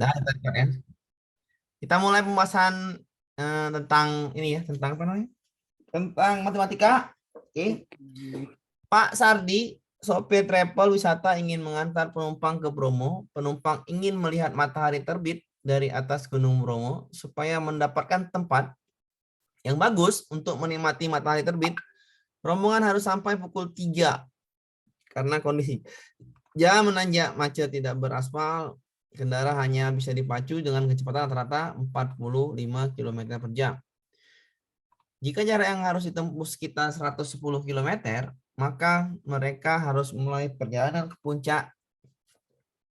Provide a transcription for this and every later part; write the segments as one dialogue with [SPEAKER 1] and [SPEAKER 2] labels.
[SPEAKER 1] Nah, ya. Kita mulai pembahasan tentang ini ya, tentang apa namanya? Tentang matematika. Oke. Pak Sardi, sopir travel wisata ingin mengantar penumpang ke Bromo. Penumpang ingin melihat matahari terbit dari atas Gunung Bromo supaya mendapatkan tempat yang bagus untuk menikmati matahari terbit. Rombongan harus sampai pukul 3 karena kondisi jalan menanjak, macet, tidak beraspal. Kendaraan hanya bisa dipacu dengan kecepatan rata-rata 45 km per jam. Jika jarak yang harus ditempuh sekitar 110 km, maka mereka harus mulai perjalanan ke puncak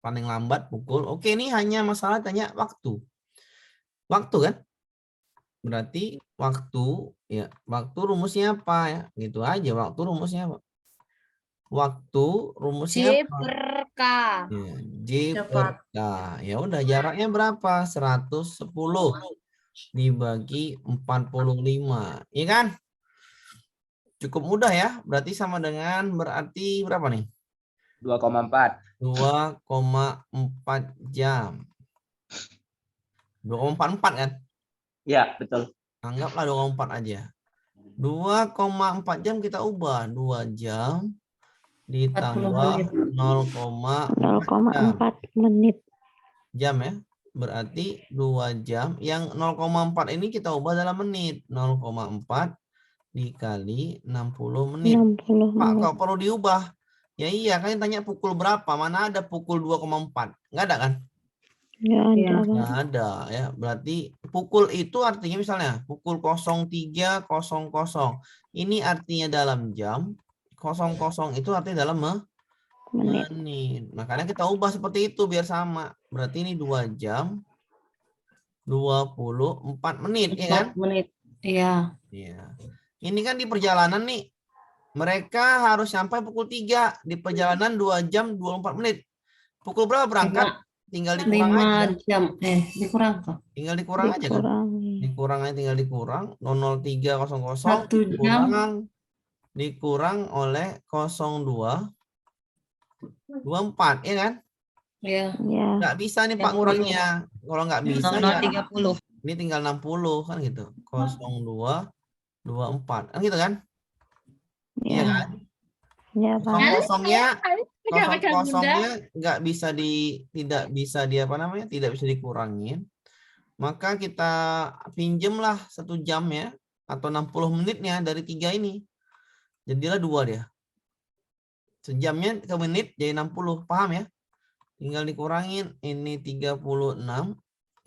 [SPEAKER 1] paling lambat pukul. Oke, ini hanya masalah tanya waktu. Waktu kan? Berarti waktu ya, waktu rumusnya apa ya? Gitu aja, waktu rumusnya apa? Waktu rumusnya
[SPEAKER 2] J
[SPEAKER 1] apa?
[SPEAKER 2] per K.
[SPEAKER 1] Ya, J per
[SPEAKER 2] Dapat.
[SPEAKER 1] K. Ya udah, jaraknya berapa? 110 dibagi 45. Iya kan? Cukup mudah ya. Berarti sama dengan berarti berapa nih?
[SPEAKER 3] 2,4.
[SPEAKER 1] 2,4 jam. 2,44 kan?
[SPEAKER 3] Ya, betul.
[SPEAKER 1] Anggaplah 2,4 aja. 2,4 jam kita ubah. 2 jam
[SPEAKER 2] 40
[SPEAKER 1] ditambah
[SPEAKER 2] menit.
[SPEAKER 1] 0,4
[SPEAKER 4] menit.
[SPEAKER 1] jam ya. Berarti 2 jam. Yang 0,4 ini kita ubah dalam menit. 0,4 dikali 60 menit.
[SPEAKER 4] 60
[SPEAKER 1] Pak,
[SPEAKER 4] menit.
[SPEAKER 1] kok perlu diubah? Ya iya, kan tanya pukul berapa? Mana ada pukul 2,4? Nggak ada kan?
[SPEAKER 4] Nggak ada,
[SPEAKER 2] Ya.
[SPEAKER 4] Bang.
[SPEAKER 1] Nggak ada ya. Berarti pukul itu artinya misalnya pukul 03.00. Ini artinya dalam jam. 00 itu artinya dalam
[SPEAKER 4] Menit.
[SPEAKER 1] menit. Makanya kita ubah seperti itu biar sama. Berarti ini 2 jam 24 menit, ya kan?
[SPEAKER 2] 4 menit. Iya.
[SPEAKER 1] Iya. Ini kan di perjalanan nih. Mereka harus sampai pukul 3. Di perjalanan 2 jam 24 menit. Pukul berapa berangkat? Tinggal dikurang
[SPEAKER 2] 5
[SPEAKER 1] aja.
[SPEAKER 2] jam. Dikurang kok.
[SPEAKER 1] Tinggal dikurang aja kan?
[SPEAKER 4] Dikurangi.
[SPEAKER 1] Dikurang aja, tinggal dikurang. 00300
[SPEAKER 2] 1 jam.
[SPEAKER 1] dikurang oleh 0224, ya kan?
[SPEAKER 2] Ya.
[SPEAKER 4] Ya.
[SPEAKER 1] Nggak bisa nih Pak ngurangnya. Kalau nggak bisa ya
[SPEAKER 2] 0,30.
[SPEAKER 1] ini tinggal 60 kan gitu. 0224 kan gitu kan? Iya
[SPEAKER 4] Ya.
[SPEAKER 1] kan?
[SPEAKER 4] Ya, Bang.
[SPEAKER 1] Kosongnya nggak bisa tidak bisa apa namanya, tidak bisa dikurangin, maka kita pinjemlah 1 jam ya atau 60 menitnya dari 3 ini, jadilah 2 dia. Sejamnya ke menit jadi 60, paham ya? Tinggal dikurangin, ini 36,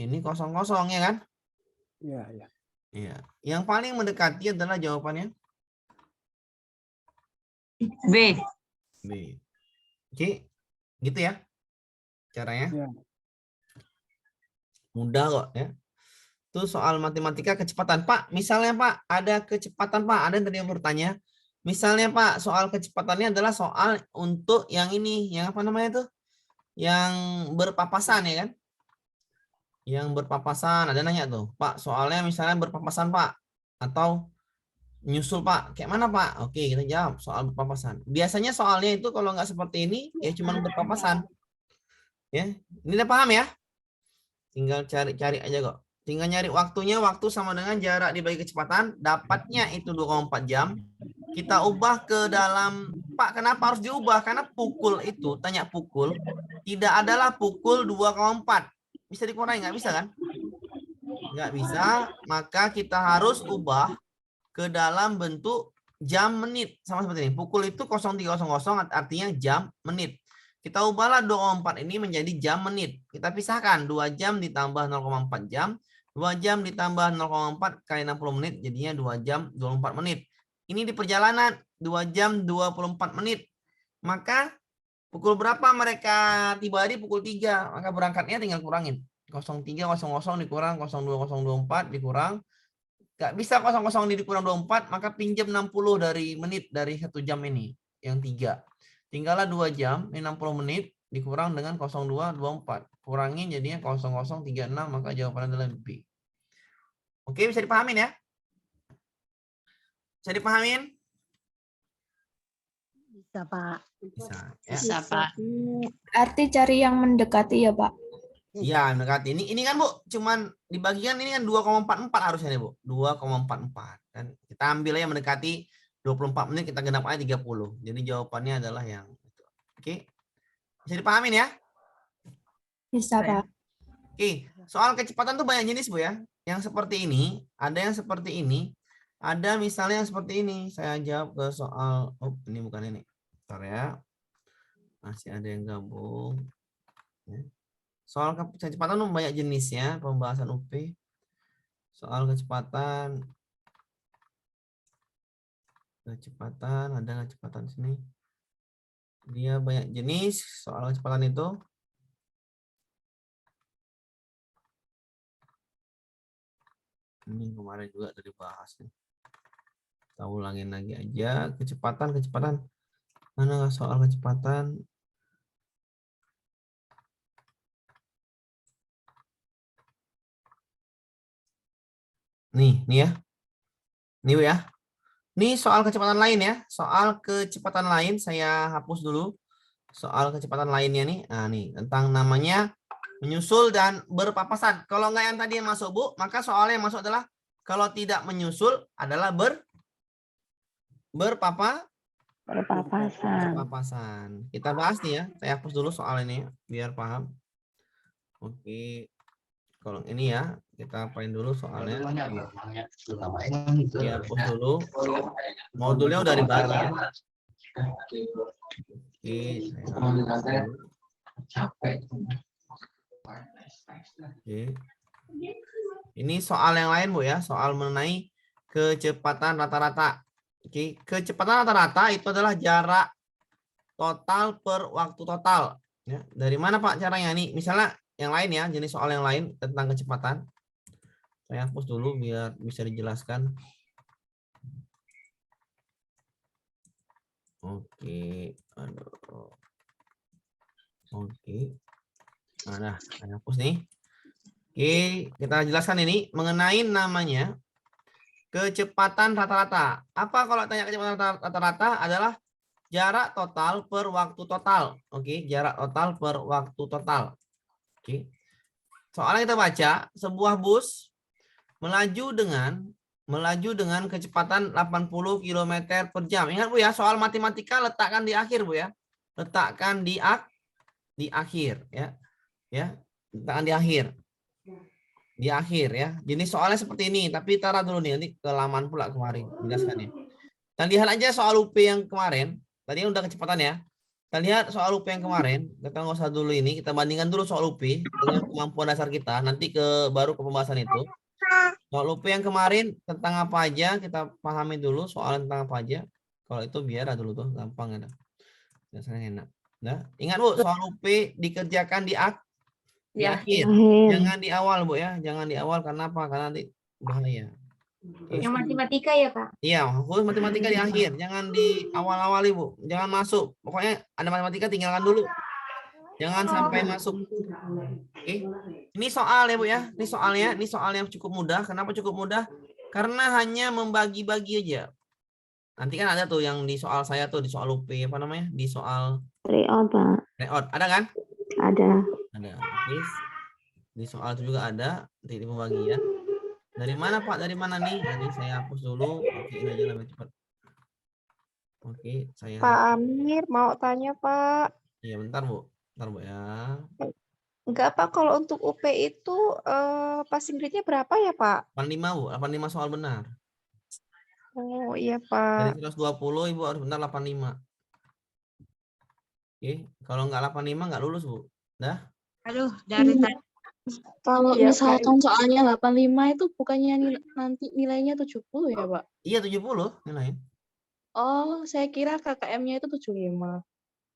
[SPEAKER 1] ini 00, ya kan?
[SPEAKER 3] Iya, iya.
[SPEAKER 1] Iya. Yang paling mendekati adalah jawabannya
[SPEAKER 2] B.
[SPEAKER 1] B. Oke, gitu ya caranya.
[SPEAKER 3] Ya.
[SPEAKER 1] Mudah kok ya. Itu soal matematika kecepatan. Pak, misalnya Pak, ada kecepatan Pak, ada yang tadi yang bertanya. Misalnya Pak, soal kecepatannya adalah soal untuk yang ini, yang apa namanya tuh? Yang berpapasan ya kan? Yang berpapasan, ada nanya tuh, Pak, soalnya misalnya berpapasan Pak, atau nyusul Pak, kayak mana Pak? Oke, kita jawab soal berpapasan. Biasanya soalnya itu kalau nggak seperti ini, ya cuma berpapasan. Ya, ini udah paham ya? Tinggal cari-cari aja kok. Tinggal nyari waktunya, waktu sama dengan jarak dibagi kecepatan, dapatnya itu 2,4 jam. Kita ubah ke dalam, Pak, kenapa harus diubah? Karena pukul itu, tanya pukul, tidak adalah pukul 2,4. Bisa dikurangi, nggak bisa kan? Nggak bisa, maka kita harus ubah ke dalam bentuk jam menit. Sama seperti ini. Pukul itu 0300 artinya jam menit. Kita ubahlah 2,4 ini menjadi jam menit. Kita pisahkan 2 jam ditambah 0,4 jam. 2 jam ditambah 0,4 kali 60 menit. Jadinya 2 jam 24 menit. Ini di perjalanan 2 jam 24 menit. Maka pukul berapa mereka tiba di pukul 3. Maka berangkatnya tinggal kurangin. 0300 dikurang 02024 dikurang. Nggak bisa 00 dikurang 24, maka pinjam 60 dari menit dari 1 jam ini. Yang 3. Tinggallah 2 jam, ini 60 menit, dikurang dengan 0224. Kurangin jadinya 0036, maka jawabannya adalah B. Oke, bisa dipahamin ya? Bisa dipahamin?
[SPEAKER 4] Bisa, Pak.
[SPEAKER 1] Bisa. Ya.
[SPEAKER 2] Bisa, Pak.
[SPEAKER 5] Arti cari yang mendekati ya, Pak.
[SPEAKER 1] Iya, mendekati. Ini kan, Bu, cuman dibagikan ini kan 2,44 harusnya nih, Bu. 2,44. Kan kita ambil aja mendekati 24 menit, kita genap aja 30. Jadi jawabannya adalah yang itu. Oke. Bisa dipahamin ya?
[SPEAKER 5] Bisa, Pak.
[SPEAKER 1] Oke, soal kecepatan tuh banyak jenis, Bu ya. Yang seperti ini, ada yang seperti ini, ada misalnya yang seperti ini. Saya jawab ke soal, oh ini bukan ini. Bentar ya. Masih ada yang gabung. Ya. Soal kecepatan tuh banyak jenisnya, pembahasan UP. Soal kecepatan, ada kecepatan sini. Dia banyak jenis soal kecepatan itu. Ini kemarin juga tadi bahas nih. Kita ulangin lagi aja kecepatan. Mana soal kecepatan? Nih ya. Nih Bu ya. Ini soal kecepatan lain ya. Soal kecepatan lain saya hapus dulu. Soal kecepatan lainnya nih. Nah, nih tentang namanya menyusul dan berpapasan. Kalau nggak yang tadi yang masuk, Bu, maka soalnya yang masuk adalah kalau tidak menyusul adalah berpapasan. Kita bahas nih ya. Saya hapus dulu soal ini biar paham. Oke. Kalau ini ya, kita apain dulu soalnya. Ya, hapus dulu. Modulnya udah dibagi ya. Oke, saya hapus dulu. Oke. Ini soal yang lain, Bu ya, soal mengenai kecepatan rata-rata. Oke, kecepatan rata-rata itu adalah jarak total per waktu total. Ya, dari mana Pak caranya nih? Misalnya yang lain ya, jenis soal yang lain tentang kecepatan. Saya hapus dulu biar bisa dijelaskan. Oke, aduh. Oke. Nah, saya hapus nih. Oke, kita jelaskan ini mengenai namanya kecepatan rata-rata. Apa kalau tanya kecepatan rata-rata adalah jarak total per waktu total. Oke, jarak total per waktu total. Oke. Soalnya kita baca, sebuah bus melaju dengan kecepatan 80 km per jam. Ingat Bu ya, soal matematika letakkan di akhir Bu ya. Letakkan di akhir ya. Ya, letakkan di akhir. Di akhir ya. Jadi soalnya seperti ini, tapi taruh dulu nih, nanti kelamaan pula kemarin jelaskannya. Dan lihat aja soal UP yang kemarin. Tadi udah kecepatan ya. Kita lihat soal UP yang kemarin. Kita nggak usah dulu ini. Kita bandingkan dulu soal UP dengan kemampuan dasar kita. Nanti baru ke pembahasan itu. Soal UP yang kemarin tentang apa aja kita pahami dulu. Soal tentang apa aja. Kalau itu biar dulu tuh gampang ya. Biasanya enak. Nah, ingat Bu, soal UP dikerjakan di akhir. Jangan di awal Bu ya. Jangan di awal karena apa? Karena nanti bahaya.
[SPEAKER 5] Yang matematika ya, Pak?
[SPEAKER 1] Iya, khusus matematika di akhir, jangan di awal-awal Ibu, jangan masuk. Pokoknya ada matematika tinggalkan dulu, jangan sampai masuk. Oke, ini soal ya Bu ya, ini soal yang cukup mudah. Kenapa cukup mudah? Karena hanya membagi-bagi aja. Nanti kan ada tuh yang di soal saya tuh di soal UP apa namanya? Di soal
[SPEAKER 4] Layout, Pak.
[SPEAKER 1] layout, ada kan?
[SPEAKER 4] Ada.
[SPEAKER 1] Oke. Di soal itu juga ada di pembagian. Dari mana Pak? Dari mana nih? Nanti saya hapus dulu. Oke, ini aja lebih cepat. Oke, saya.
[SPEAKER 6] Pak Amir mau tanya Pak.
[SPEAKER 1] Iya, bentar Bu ya.
[SPEAKER 6] Enggak Pak, kalau untuk UP itu passing grade-nya berapa ya Pak?
[SPEAKER 1] 85 Bu, 85 soal benar.
[SPEAKER 6] Oh iya Pak.
[SPEAKER 1] Dari 120 Ibu harus benar 85. Oke, kalau nggak 85 nggak lulus Bu. Dah?
[SPEAKER 5] Aduh, dari tadi.
[SPEAKER 7] Kalau
[SPEAKER 6] Iya,
[SPEAKER 7] misalkan soalnya 85 itu bukannya nanti nilainya 70 ya, Pak?
[SPEAKER 1] Iya 70 nilai.
[SPEAKER 7] Oh, saya kira KKM-nya itu 75.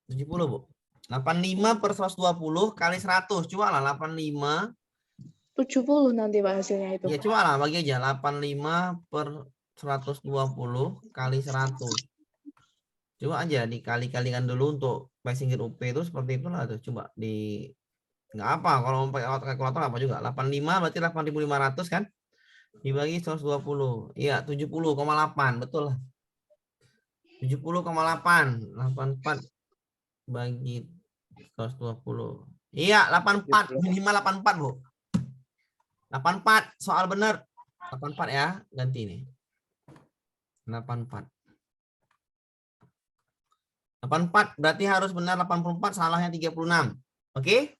[SPEAKER 1] 70 Bu. 85 per 120 kali 100. Coba lah 85.
[SPEAKER 7] 70 nanti Pak hasilnya itu.
[SPEAKER 1] Iya, coba lah bagi aja 85 per 120 kali 100. Coba aja dikali-kalikan dulu untuk passing grade UP itu seperti itulah tuh. Coba di nggak apa kalau mau pakai kalkulator apa juga. 85 berarti 8.500 kan? Dibagi 120. Iya, 70,8. Betul lah. 70,8. 84 bagi 120. Iya, 84. Minimal 84, Bu. 84, soal benar. 84 ya, ganti nih. 84. 84 berarti harus benar 84, salahnya 36. Oke?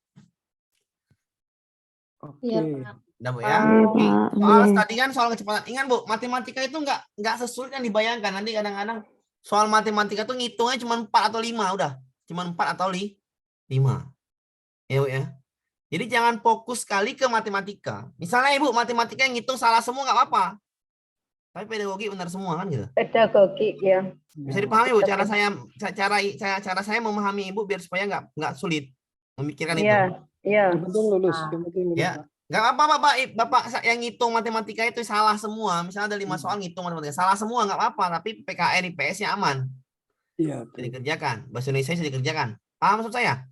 [SPEAKER 7] Iya,
[SPEAKER 3] Oke.
[SPEAKER 7] Pak.
[SPEAKER 1] Udah, Bu ya.
[SPEAKER 4] Iya, Pak.
[SPEAKER 1] Soal
[SPEAKER 4] Iya.
[SPEAKER 1] tadi kan soal kecepatan. Ingat, Bu, matematika itu nggak sesulit yang dibayangkan. Nanti kadang-kadang soal matematika tuh ngitungnya cuma 4 atau 5, udah. Cuma 4 atau 5. Ya, Bu ya. Jadi jangan fokus sekali ke matematika. Misalnya Ibu matematika yang ngitung salah semua nggak apa-apa. Tapi pedagogi benar semua kan gitu.
[SPEAKER 6] Pedagogi ya.
[SPEAKER 1] Bisa dipahami Bu cara saya memahami Ibu biar supaya nggak sulit memikirkan itu.
[SPEAKER 6] Iya.
[SPEAKER 3] Yang penting lulus. Yang penting lulus.
[SPEAKER 1] Ya.
[SPEAKER 3] Pak.
[SPEAKER 1] Nggak apa-apa Bapak yang ngitung matematika itu salah semua. Misalnya ada 5 soal ngitung matematika salah semua nggak apa-apa. Tapi PKN IPS-nya aman.
[SPEAKER 3] Iya.
[SPEAKER 1] Bisa dikerjakan. Bahasa Indonesia bisa dikerjakan. Paham maksud saya?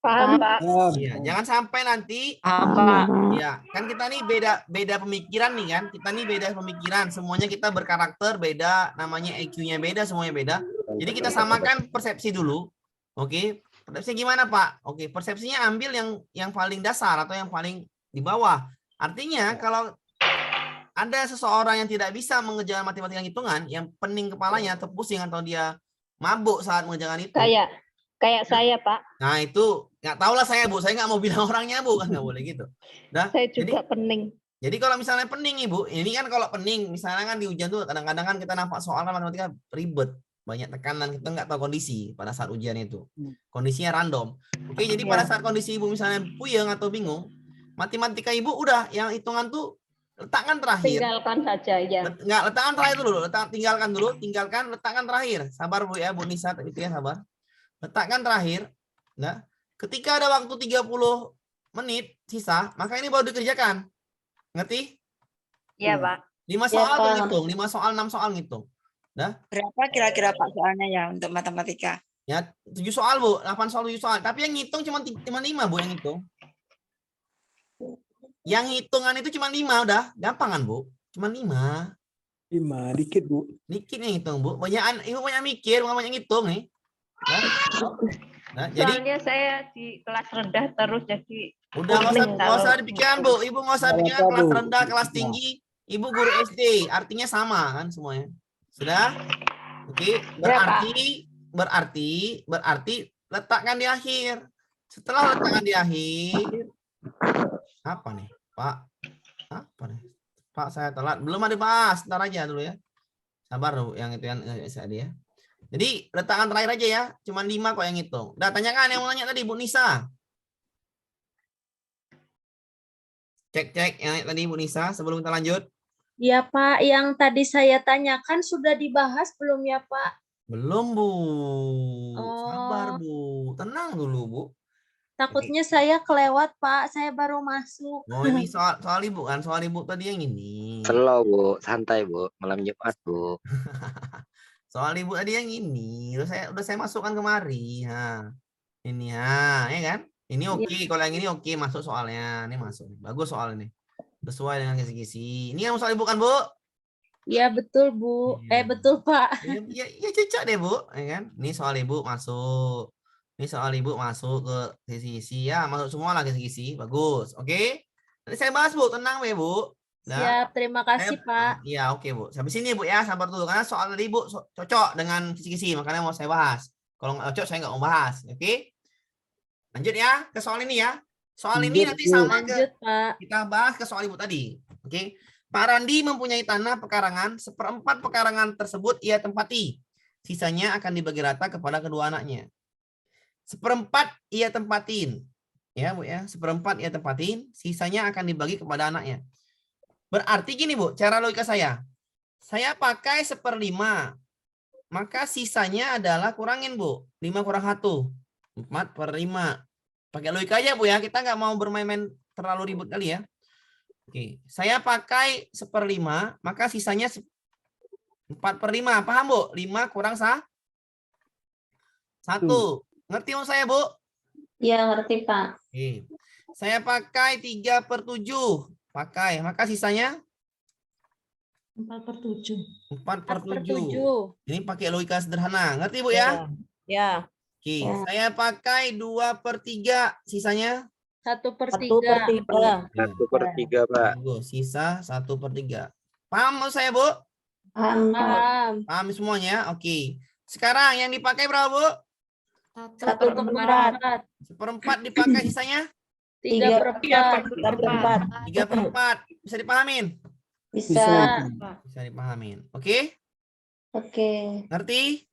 [SPEAKER 6] Paham, Pak.
[SPEAKER 1] Iya. Jangan sampai nanti
[SPEAKER 2] Apa?
[SPEAKER 4] Pak.
[SPEAKER 1] ya, kan kita nih beda pemikiran nih kan. Kita nih beda pemikiran. Semuanya kita berkarakter beda, namanya EQ-nya beda, semuanya beda. Jadi kita samakan persepsi dulu. Oke. Persepsinya gimana, Pak? Oke, persepsinya ambil yang paling dasar atau yang paling di bawah. Artinya kalau ada seseorang yang tidak bisa mengerjakan matematika hitungan, yang pening kepalanya atau pusing atau dia mabuk saat mengerjakan itu.
[SPEAKER 6] Kayak saya, Pak.
[SPEAKER 1] Nah, itu nggak tahu lah saya, Bu. Saya nggak mau bilang orangnya, Bu. Kan nggak boleh gitu. Nah,
[SPEAKER 6] Saya juga pening.
[SPEAKER 1] jadi kalau misalnya pening, Ibu, ini kan kalau pening, misalnya kan di ujian tuh kadang-kadang kan kita nampak soal kan matematika ribet, banyak tekanan, kita nggak tahu kondisi pada saat ujian itu. Kondisinya random. Oke, jadi pada saat kondisi Ibu misalnya puyeng atau bingung, matematika Ibu udah yang hitungan tuh letakkan terakhir.
[SPEAKER 6] Tinggalkan saja ya.
[SPEAKER 1] Nggak, letakkan terakhir dulu, tinggalkan, letakkan terakhir. Sabar Bu ya, Bu Nisa itu ya, sabar. Letakkan terakhir. Nah, ketika ada waktu 30 menit sisa, maka ini baru dikerjakan. Ngerti?
[SPEAKER 6] Iya, Pak.
[SPEAKER 1] 5 soal tuh ngitung, 5 soal, 6 soal ngitung. Nah,
[SPEAKER 8] Berapa kira-kira Pak soalnya ya untuk matematika?
[SPEAKER 1] ya 7 soal, Bu, 8 soal, 7 soal. Tapi yang ngitung cuma 5, Bu, yang ngitung. Yang hitungan itu cuma 5 udah, gampang kan, Bu? Cuma 5.
[SPEAKER 3] 5 dikit, Bu.
[SPEAKER 1] Dikit yang ngitung, Bu. Ibu banyak mikir, bukan banyak ngitung nih. Nah, jadi
[SPEAKER 6] Soalnya saya di kelas rendah terus jadi
[SPEAKER 1] udah nggak usah dipikirkan, Bu. Ibu nggak usah pikirkan kelas rendah, kelas tinggi. Ibu guru SD, artinya sama kan semuanya. Sudah? Oke, berarti letakkan di akhir. Setelah letakkan di akhir, apa nih, Pak? Apa nih? Pak, saya telat. Belum ada bahas, ntar aja dulu ya. Sabar, Bu, yang itu yang dia. Jadi letakkan terakhir aja ya, cuma 5 kok yang hitung. Udah tanyakan yang mau nanya tadi Bu Nisa. Cek yang tadi Bu Nisa sebelum kita lanjut.
[SPEAKER 9] Ya Pak, yang tadi saya tanyakan sudah dibahas belum ya Pak?
[SPEAKER 1] Belum Bu.
[SPEAKER 9] Oh.
[SPEAKER 1] Sabar Bu, tenang dulu Bu.
[SPEAKER 9] Takutnya saya kelewat Pak, saya baru masuk.
[SPEAKER 1] Oh ini soal Ibu kan, soal Ibu tadi yang ini.
[SPEAKER 10] Slow Bu, santai Bu, malam Jumat Bu.
[SPEAKER 1] Soal Ibu tadi yang ini, udah saya masukkan kemari. Nah, ini ya kan? Ini oke, kalau yang ini oke masuk soalnya. Ini masuk. Bagus soal ini. Sesuai dengan kisi-kisi. Ini yang soal Ibu kan, Bu?
[SPEAKER 9] Iya betul Bu. Betul Pak.
[SPEAKER 1] Ya cocok deh Bu, ya kan? Ini soal Ibu masuk. Ini soal Ibu masuk ke kisi-kisi ya, masuk semua lah kisi-kisi. Bagus. Oke? Nanti saya bahas Bu, tenang ya Bu. Nah,
[SPEAKER 9] siap, terima kasih Pak.
[SPEAKER 1] Iya, oke Bu. Sampai sini Bu ya, sabar dulu karena soal tadi Bu cocok dengan kisi-kisi, makanya mau saya bahas. Kalau nggak cocok saya nggak mau bahas, oke? Lanjut ya ke soal ini ya. Soal ini nanti sama kita bahas ke soal Ibu tadi, oke? Pak Randi mempunyai tanah pekarangan, 1/4 pekarangan tersebut ia tempati. Sisanya akan dibagi rata kepada kedua anaknya. 1/4 ia tempatin, ya Bu ya. 1/4 ia tempatin, sisanya akan dibagi kepada anaknya. Berarti gini Bu, cara logika saya. Saya pakai 1/5. Maka sisanya adalah kurangin Bu. 5 kurang 1. 4/5. Pakai logika aja Bu ya. Kita nggak mau bermain-main terlalu ribut kali ya. Oke. Saya pakai 1/5. Maka sisanya 4/5. Paham Bu? 5 kurang 1. Ngerti mau saya Bu?
[SPEAKER 9] Iya ngerti Pak.
[SPEAKER 1] Oke. Saya pakai 3/7. Pakai, maka sisanya
[SPEAKER 9] 4/7.
[SPEAKER 1] 4/7. Ini pakai logika sederhana. Ngerti Bu ya?
[SPEAKER 9] Ya.
[SPEAKER 1] Oke,
[SPEAKER 4] Ya.
[SPEAKER 1] saya pakai 2/3. Sisanya?
[SPEAKER 9] 1/3.
[SPEAKER 10] 1/3, Pak.
[SPEAKER 1] Bagus. Sisa 1/3. Paham maksud saya, Bu?
[SPEAKER 4] Paham, Pak.
[SPEAKER 9] Paham.
[SPEAKER 1] Paham semuanya? Oke. Sekarang yang dipakai berapa, Bu?
[SPEAKER 9] 1/4.
[SPEAKER 1] 1/4 dipakai, sisanya?
[SPEAKER 9] 3/4.
[SPEAKER 1] 3/4. Bisa dipahamin?
[SPEAKER 9] Bisa.
[SPEAKER 1] Bisa dipahamin. Oke?
[SPEAKER 4] Oke.
[SPEAKER 1] Ngerti?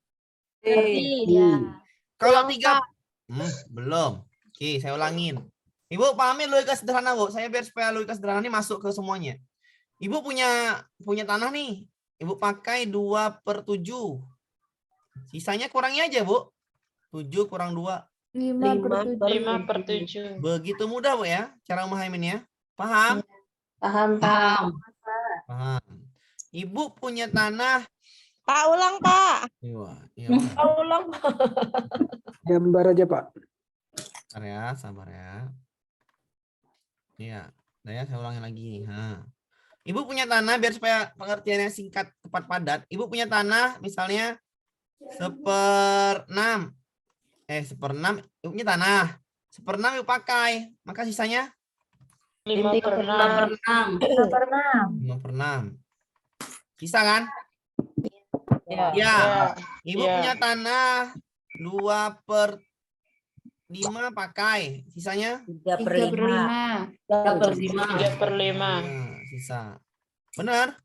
[SPEAKER 9] Ngerti.
[SPEAKER 1] Kalau 3 belum. Oke, saya ulangin. Ibu pahamin logika sederhana, Bu. Saya biar supaya logika sederhana ini masuk ke semuanya. Ibu punya tanah nih. Ibu pakai 2/7. Sisanya kurangi aja, Bu. 7 kurang 2.
[SPEAKER 5] 5/7.
[SPEAKER 1] Begitu mudah, Bu ya, cara memahaminya. Paham?
[SPEAKER 4] Paham, Pak.
[SPEAKER 2] Paham.
[SPEAKER 1] Paham. Ibu punya tanah.
[SPEAKER 6] Pak, ulang, Pak.
[SPEAKER 1] Iya.
[SPEAKER 6] Ulang.
[SPEAKER 3] Gambar aja, Pak.
[SPEAKER 1] Sabar ya. Iya. Nah ya, saya ulangin lagi nih. Ibu punya tanah, biar supaya pengertiannya singkat, tepat, padat. Ibu punya tanah, misalnya 1/6. 1/6. Ibu punya tanah. 1/6 ibu pakai. Maka sisanya?
[SPEAKER 2] 5/6.
[SPEAKER 1] 5/6. Sisa kan? Ya. Ibu punya tanah 2/5 pakai. Sisanya?
[SPEAKER 5] 3/5.
[SPEAKER 2] 3/5.
[SPEAKER 1] Sisa. Benar?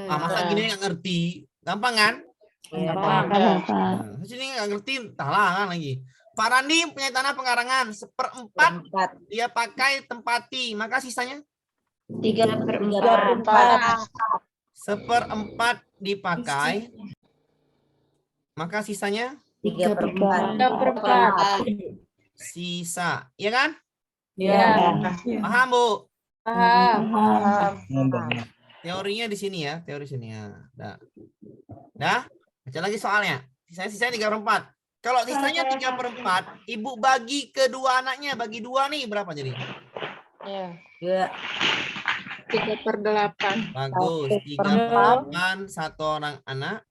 [SPEAKER 1] Masa gini nggak ngerti? Gampang kan?
[SPEAKER 4] Paham, Pak.
[SPEAKER 1] Nah, sini nggak ngerti, talangan lagi. Pak Randi punya tanah pengkarangan 1/4 dia pakai tempati, maka sisanya
[SPEAKER 5] 3/4.
[SPEAKER 1] 1/4 dipakai, maka sisanya
[SPEAKER 9] 3/4.
[SPEAKER 1] sisa, ya kan?
[SPEAKER 2] Ya.
[SPEAKER 1] Paham, Bu?
[SPEAKER 9] Paham.
[SPEAKER 1] Teorinya di sini ya, teori sini ya. Dah, baca lagi soalnya. Sisanya 3/4. Kalau sisanya 3/4, ibu bagi kedua anaknya, bagi 2 nih, berapa jadi?
[SPEAKER 5] 3/8.
[SPEAKER 1] Bagus, 3/8 satu orang anak.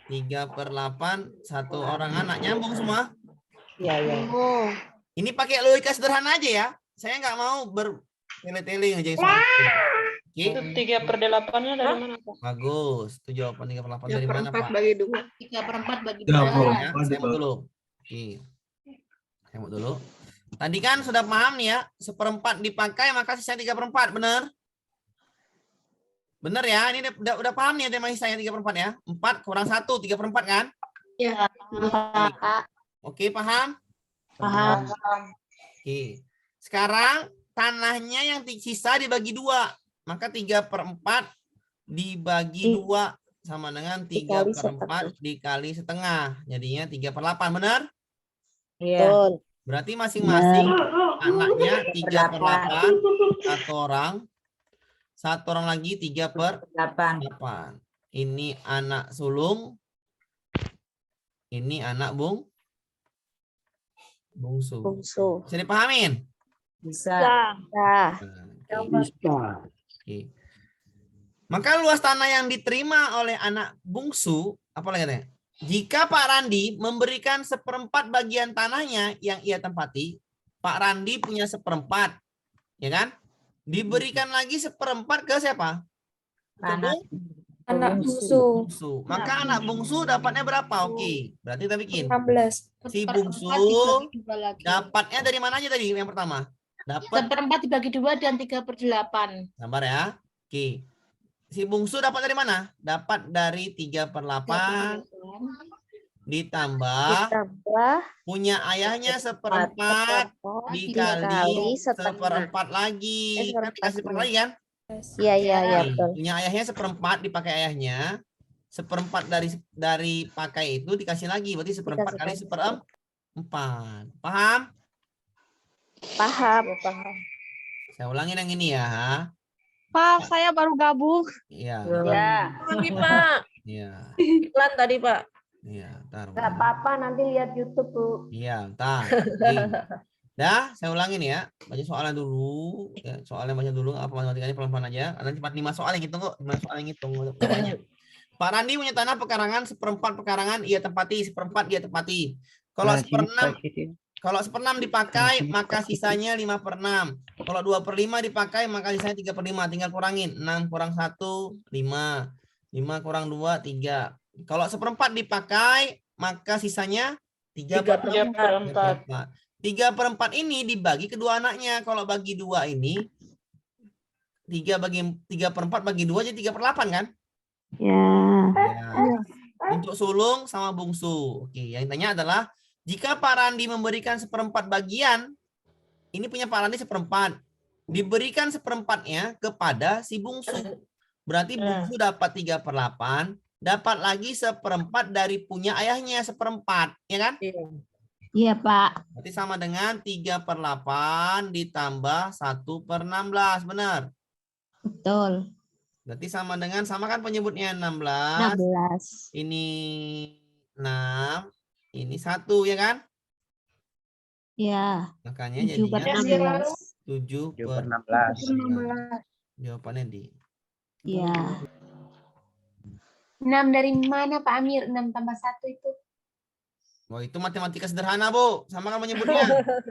[SPEAKER 1] 3/8 satu orang anak. Nyambung semua?
[SPEAKER 6] Oh.
[SPEAKER 1] Ini pakai logika sederhana aja ya. Saya nggak mau bertele-tele ngerjain soal. Oke.
[SPEAKER 2] 3/8-nya dari mana, Pak?
[SPEAKER 1] Bagus. Itu jawaban 3/8 dari mana, Pak?
[SPEAKER 2] 3/4 bagi
[SPEAKER 1] Ya,
[SPEAKER 2] 2.
[SPEAKER 1] saya mau dulu. Oke. Saya mau dulu. Tadi kan sudah paham nih ya. 1/4 dipakai maka sisa 3/4. Benar? Benar ya? Ini udah paham nih tema sisanya 3/4 ya. 4 kurang 1, 3/4 kan?
[SPEAKER 5] Ya.
[SPEAKER 1] Oke, paham?
[SPEAKER 4] Paham.
[SPEAKER 1] Oke. Sekarang tanahnya yang sisa dibagi 2. Maka 3/4 dibagi 2 sama dengan 3/4 dikali setengah. Jadinya 3/8. Benar?
[SPEAKER 6] Betul.
[SPEAKER 1] Berarti masing-masing anaknya 3/8. Satu orang lagi 3/8. Ini anak sulung. Ini anak bungsu. Bisa dipahamin?
[SPEAKER 6] Bisa.
[SPEAKER 3] Bisa.
[SPEAKER 1] Oke. Maka luas tanah yang diterima oleh anak bungsu, apa lagi katanya? Jika Pak Randi memberikan 1/4 bagian tanahnya yang ia tempati, Pak Randi punya 1/4, ya kan? Diberikan lagi 1/4 ke siapa?
[SPEAKER 5] Anak bungsu.
[SPEAKER 1] Maka anak bungsu dapatnya berapa? Oke, berarti kita bikin.
[SPEAKER 5] 16.
[SPEAKER 1] Si bungsu dapatnya dari mana aja tadi yang pertama? Dapat
[SPEAKER 2] 1/4 dibagi 2 dan 3/8.
[SPEAKER 1] sabar ya. Oke. Si bungsu dapat dari mana? Dapat dari 3/8 ditambah punya ayahnya 1/4 dikali 1/4 lagi. Kan dikasih 1/4 lagi kan?
[SPEAKER 6] Iya, betul.
[SPEAKER 1] Punya ayahnya 1/4 dipakai ayahnya. 1/4 dari pakai itu dikasih lagi. Berarti 1/4 kali 1/4. Paham?
[SPEAKER 6] Paham.
[SPEAKER 1] Saya ulangin yang ini ya.
[SPEAKER 6] Pak, saya baru gabung.
[SPEAKER 1] Iya.
[SPEAKER 6] Lagi, Pak.
[SPEAKER 1] Iya.
[SPEAKER 6] Iklan tadi, Pak.
[SPEAKER 1] Iya, ntar.
[SPEAKER 4] Gak apa-apa, nanti lihat YouTube, Bu.
[SPEAKER 1] Iya, ntar. Oke. Dah, saya ulangin ya. Baca soalnya dulu. Ya, soalnya baca dulu. Apa matematikanya pelan-pelan aja. Karena cuma 5 soal yang hitung kok. 5 soal yang hitung. Banyak. Pak Randi punya tanah pekarangan 1/4 pekarangan ia tempati, 1/4 ia tempati. Kalau 1/6 dipakai maka sisanya 5/6. Kalau 2/5 dipakai maka sisanya 3/5. Tinggal kurangin. 6 kurang 1, 5. 5 kurang 2, 3. Kalau 1/4 dipakai maka sisanya 3/4. 3/4 ini dibagi kedua anaknya. Kalau bagi 2 ini 3/4 bagi 2 jadi 3/8 kan?
[SPEAKER 6] Ya.
[SPEAKER 1] Ya. Untuk sulung sama bungsu. Oke, yang tanya adalah jika Pak Randi memberikan 1/4 bagian, ini punya Pak Randi 1/4, diberikan 1/4-nya kepada si bungsu. Berarti bungsu dapat 3/8, dapat lagi 1/4 dari punya ayahnya 1/4, ya kan?
[SPEAKER 2] Iya, Pak.
[SPEAKER 1] Berarti sama dengan 3/8 ditambah 1/16, benar?
[SPEAKER 2] Betul.
[SPEAKER 1] Berarti sama dengan, sama kan penyebutnya 16.
[SPEAKER 6] 16.
[SPEAKER 1] Ini 6, ini 1 ya kan?
[SPEAKER 2] Ya.
[SPEAKER 1] Makanya
[SPEAKER 2] 7 per
[SPEAKER 1] jadinya
[SPEAKER 2] 16.
[SPEAKER 1] 7/16. Jawabannya D.
[SPEAKER 2] Iya.
[SPEAKER 5] 6 dari mana Pak Amir? 6 tambah 1 itu.
[SPEAKER 1] Oh, itu matematika sederhana, Bu. Sama kan menyebutnya.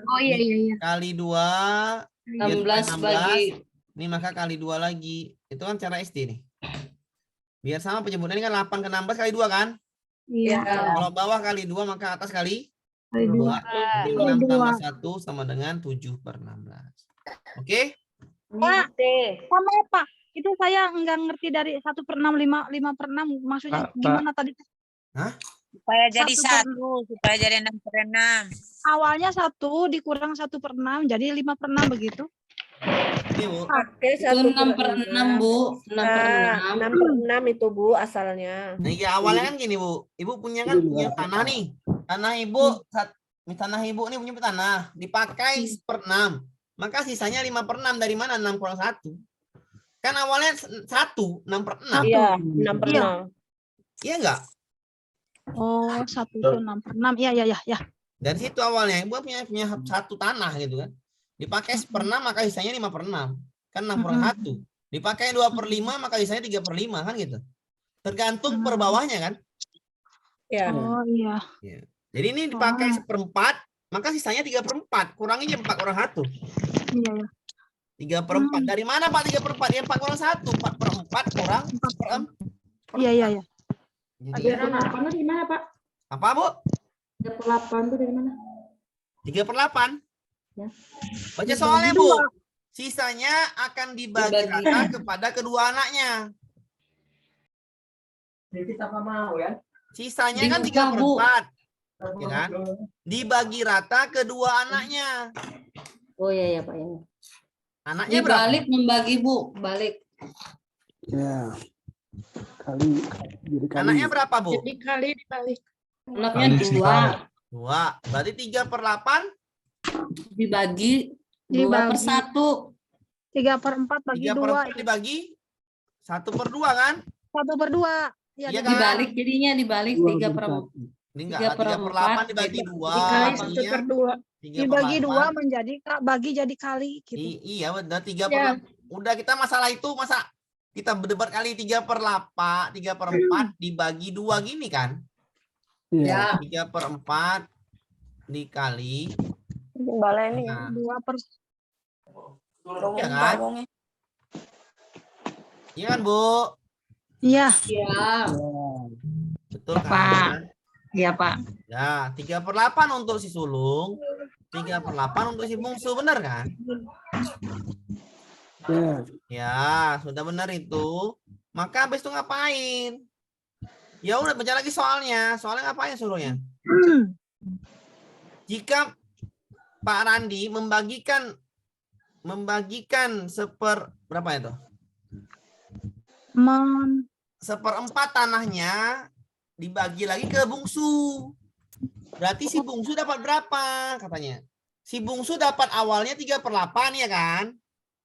[SPEAKER 5] Oh iya.
[SPEAKER 1] Kali 2
[SPEAKER 2] 16 bagi.
[SPEAKER 1] ini maka kali 2 lagi. Itu kan cara SD nih. Biar sama penyebutannya kan 8 ke 16 kali 2 kan?
[SPEAKER 5] Iya.
[SPEAKER 1] Kalau bawah kali 2 maka atas kali
[SPEAKER 5] Kali
[SPEAKER 1] 2.
[SPEAKER 5] 2.
[SPEAKER 1] Jadi 6 tambah 1 sama dengan 7/16. Oke?
[SPEAKER 9] Pak, sama Pak. Itu saya nggak ngerti dari 1/6, 5/6. Maksudnya gimana tadi?
[SPEAKER 8] Supaya jadi
[SPEAKER 9] 1/6.
[SPEAKER 8] 1, supaya jadi 6/6.
[SPEAKER 9] Awalnya 1 dikurang 1/6, jadi 5/6 begitu.
[SPEAKER 1] Ini, Bu.
[SPEAKER 4] Pakai
[SPEAKER 2] Itu 6/6, Bu. 6/6.
[SPEAKER 4] 6/6 itu Bu asalnya.
[SPEAKER 1] Nah, ya awalnya kan gini, Bu. Ibu punya kan punya tanah nih. Tanah Ibu, tanah Ibu ini punya tanah, dipakai 1/6. Maka sisanya 5/6 dari mana? 6 kurang 1. Kan awalnya 1, 6/6.
[SPEAKER 4] Iya, 6/6.
[SPEAKER 1] Iya enggak?
[SPEAKER 9] Oh, 1 itu 6/6. Iya.
[SPEAKER 1] Dari situ awalnya Ibu punya satu tanah gitu kan. Dipakai 1/6 maka sisanya 5/6. Kan 6 kurang 1. Dipakai 2/5 maka sisanya 3/5 kan gitu. Tergantung per bawahnya kan.
[SPEAKER 4] Iya.
[SPEAKER 9] Oh, iya.
[SPEAKER 1] Jadi ini dipakai 1/4 maka sisanya 3/4. Kurangi 4 kurang 1.
[SPEAKER 9] Iya.
[SPEAKER 1] 3/4. Dari mana Pak 3/4? Ya 4 kurang 1. 4/4 kurang 1/4.
[SPEAKER 9] Iya.
[SPEAKER 1] Jadi,
[SPEAKER 5] dari mana Pak?
[SPEAKER 1] apa, Bu?
[SPEAKER 5] 38 itu dari mana?
[SPEAKER 1] 3/8.
[SPEAKER 5] Ya.
[SPEAKER 1] Baca soalnya, Bu. Sisanya akan dibagi rata kepada kedua anaknya. Sisanya kan 3/4. Ya kan? Dibagi rata kedua anaknya.
[SPEAKER 5] Oh iya Pak ya.
[SPEAKER 1] Anaknya berapa?
[SPEAKER 2] Dibalik membagi, Bu. Balik.
[SPEAKER 3] Ya. Kali.
[SPEAKER 1] Anaknya berapa, Bu?
[SPEAKER 9] Dikali dibalik.
[SPEAKER 2] Anaknya 2.
[SPEAKER 1] 2. Berarti 3/8.
[SPEAKER 2] Dibagi 2/1.
[SPEAKER 9] 3/4 bagi 2.
[SPEAKER 1] 3/4 dibagi 1/2 kan?
[SPEAKER 9] 1/2. Ya,
[SPEAKER 1] Iya kan?
[SPEAKER 2] Dibalik jadinya dibalik 3/4.
[SPEAKER 1] Ini enggak 3/8 dibagi 2.
[SPEAKER 9] Dikali 1/2. Dibagi 2
[SPEAKER 1] 3/8.
[SPEAKER 9] menjadi bagi jadi kali gitu.
[SPEAKER 1] Iya, udah 3/8. Udah kita masalah itu masa kita berdebat kali 3/4 dibagi 2 gini kan?
[SPEAKER 3] Iya.
[SPEAKER 1] 3/4 dikali
[SPEAKER 4] Baleni.
[SPEAKER 1] nah,
[SPEAKER 9] 2/.
[SPEAKER 1] iya kan? Iya kan, Bu?
[SPEAKER 9] Iya.
[SPEAKER 2] Iya.
[SPEAKER 1] Betul
[SPEAKER 2] Pak.
[SPEAKER 1] kan?
[SPEAKER 2] Iya, Pak.
[SPEAKER 1] Ya, 3/8 untuk si sulung, 3/8 untuk si bungsu, benar kan?
[SPEAKER 3] Ya.
[SPEAKER 1] Ya, sudah benar itu. Maka habis itu ngapain? Ya udah baca lagi soalnya. Soalnya ngapain suruhnya? Jika Pak Randi membagikan berapa itu? 1/4 tanahnya dibagi lagi ke bungsu. Berarti si bungsu dapat berapa katanya? Si bungsu dapat awalnya 3/8 ya kan?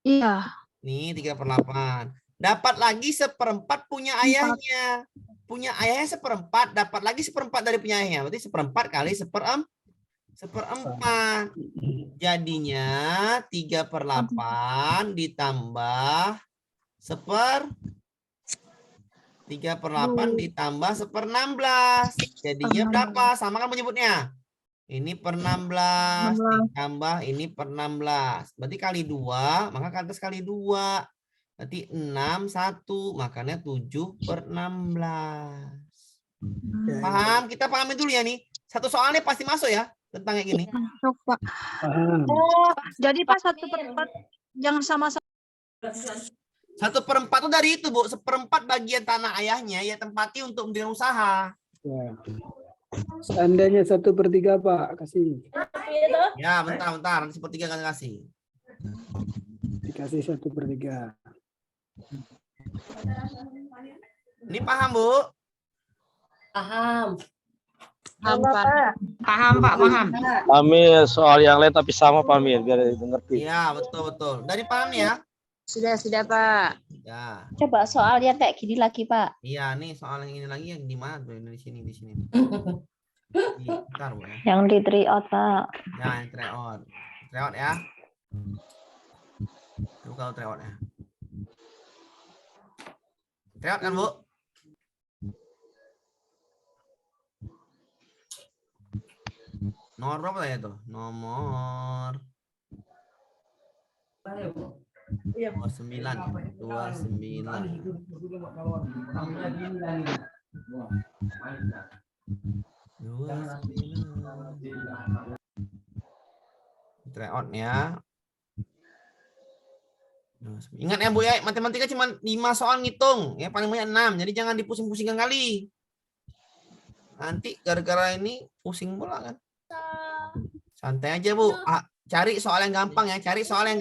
[SPEAKER 9] Iya.
[SPEAKER 1] Nih 3/8. Dapat lagi 1/4 punya ayahnya. Punya ayahnya 1/4, dapat lagi 1/4 dari punya ayahnya. Berarti 1/4 kali 1/4. Jadinya 3/8 ditambah 3/8 ditambah 1/16. Jadinya berapa? Sama kan menyebutnya? Ini per 16 ditambah ini per 16. Berarti kali 2, maka ke atas kali 2. Berarti 6, 1. Makanya 7/16. Paham? Kita pahamin dulu ya nih. Satu soalnya pasti masuk ya. Tentang kayak gini.
[SPEAKER 9] Masuk, Pak.
[SPEAKER 3] Paham.
[SPEAKER 9] Oh, jadi Pak 1/4 jangan sama-sama.
[SPEAKER 1] 1/4 itu dari itu, Bu. 1/4 bagian tanah ayahnya ya tempati untuk mendirikan usaha.
[SPEAKER 3] Ya. Seandainya 1/3 Pak, kasih.
[SPEAKER 1] Ya, bentar. Nanti 1/3 akan kasih.
[SPEAKER 3] Dikasih 1/3.
[SPEAKER 1] Ini paham, Bu?
[SPEAKER 2] Paham.
[SPEAKER 5] Paham, Pak, paham.
[SPEAKER 10] Amir, soal yang lain tapi sama Pak Amir, biar ngerti.
[SPEAKER 1] Iya, betul. Dari paham ya?
[SPEAKER 5] Sudah, Pak.
[SPEAKER 1] Ya.
[SPEAKER 6] Coba soal yang kayak gini lagi, Pak.
[SPEAKER 1] Iya, nih soal yang ini lagi yang di mana tuh? Di sini. Bentar, Bu ya.
[SPEAKER 6] Yang di tryout, Pak.
[SPEAKER 1] Ya, yang tryout. Tryout ya. Tuh kalau tryout ya. Tryout kan, Bu? Nomor berapa ya tuh? Nomor 29. Tryout ya. Ingat ya Bu ya, matematika cuma 5 soal ngitung, ya paling banyak 6. Jadi jangan dipusing-pusingkan kali. Nanti gara-gara ini pusing pula kan. Santai aja Bu. Cari soal yang gampang ya, cari soal yang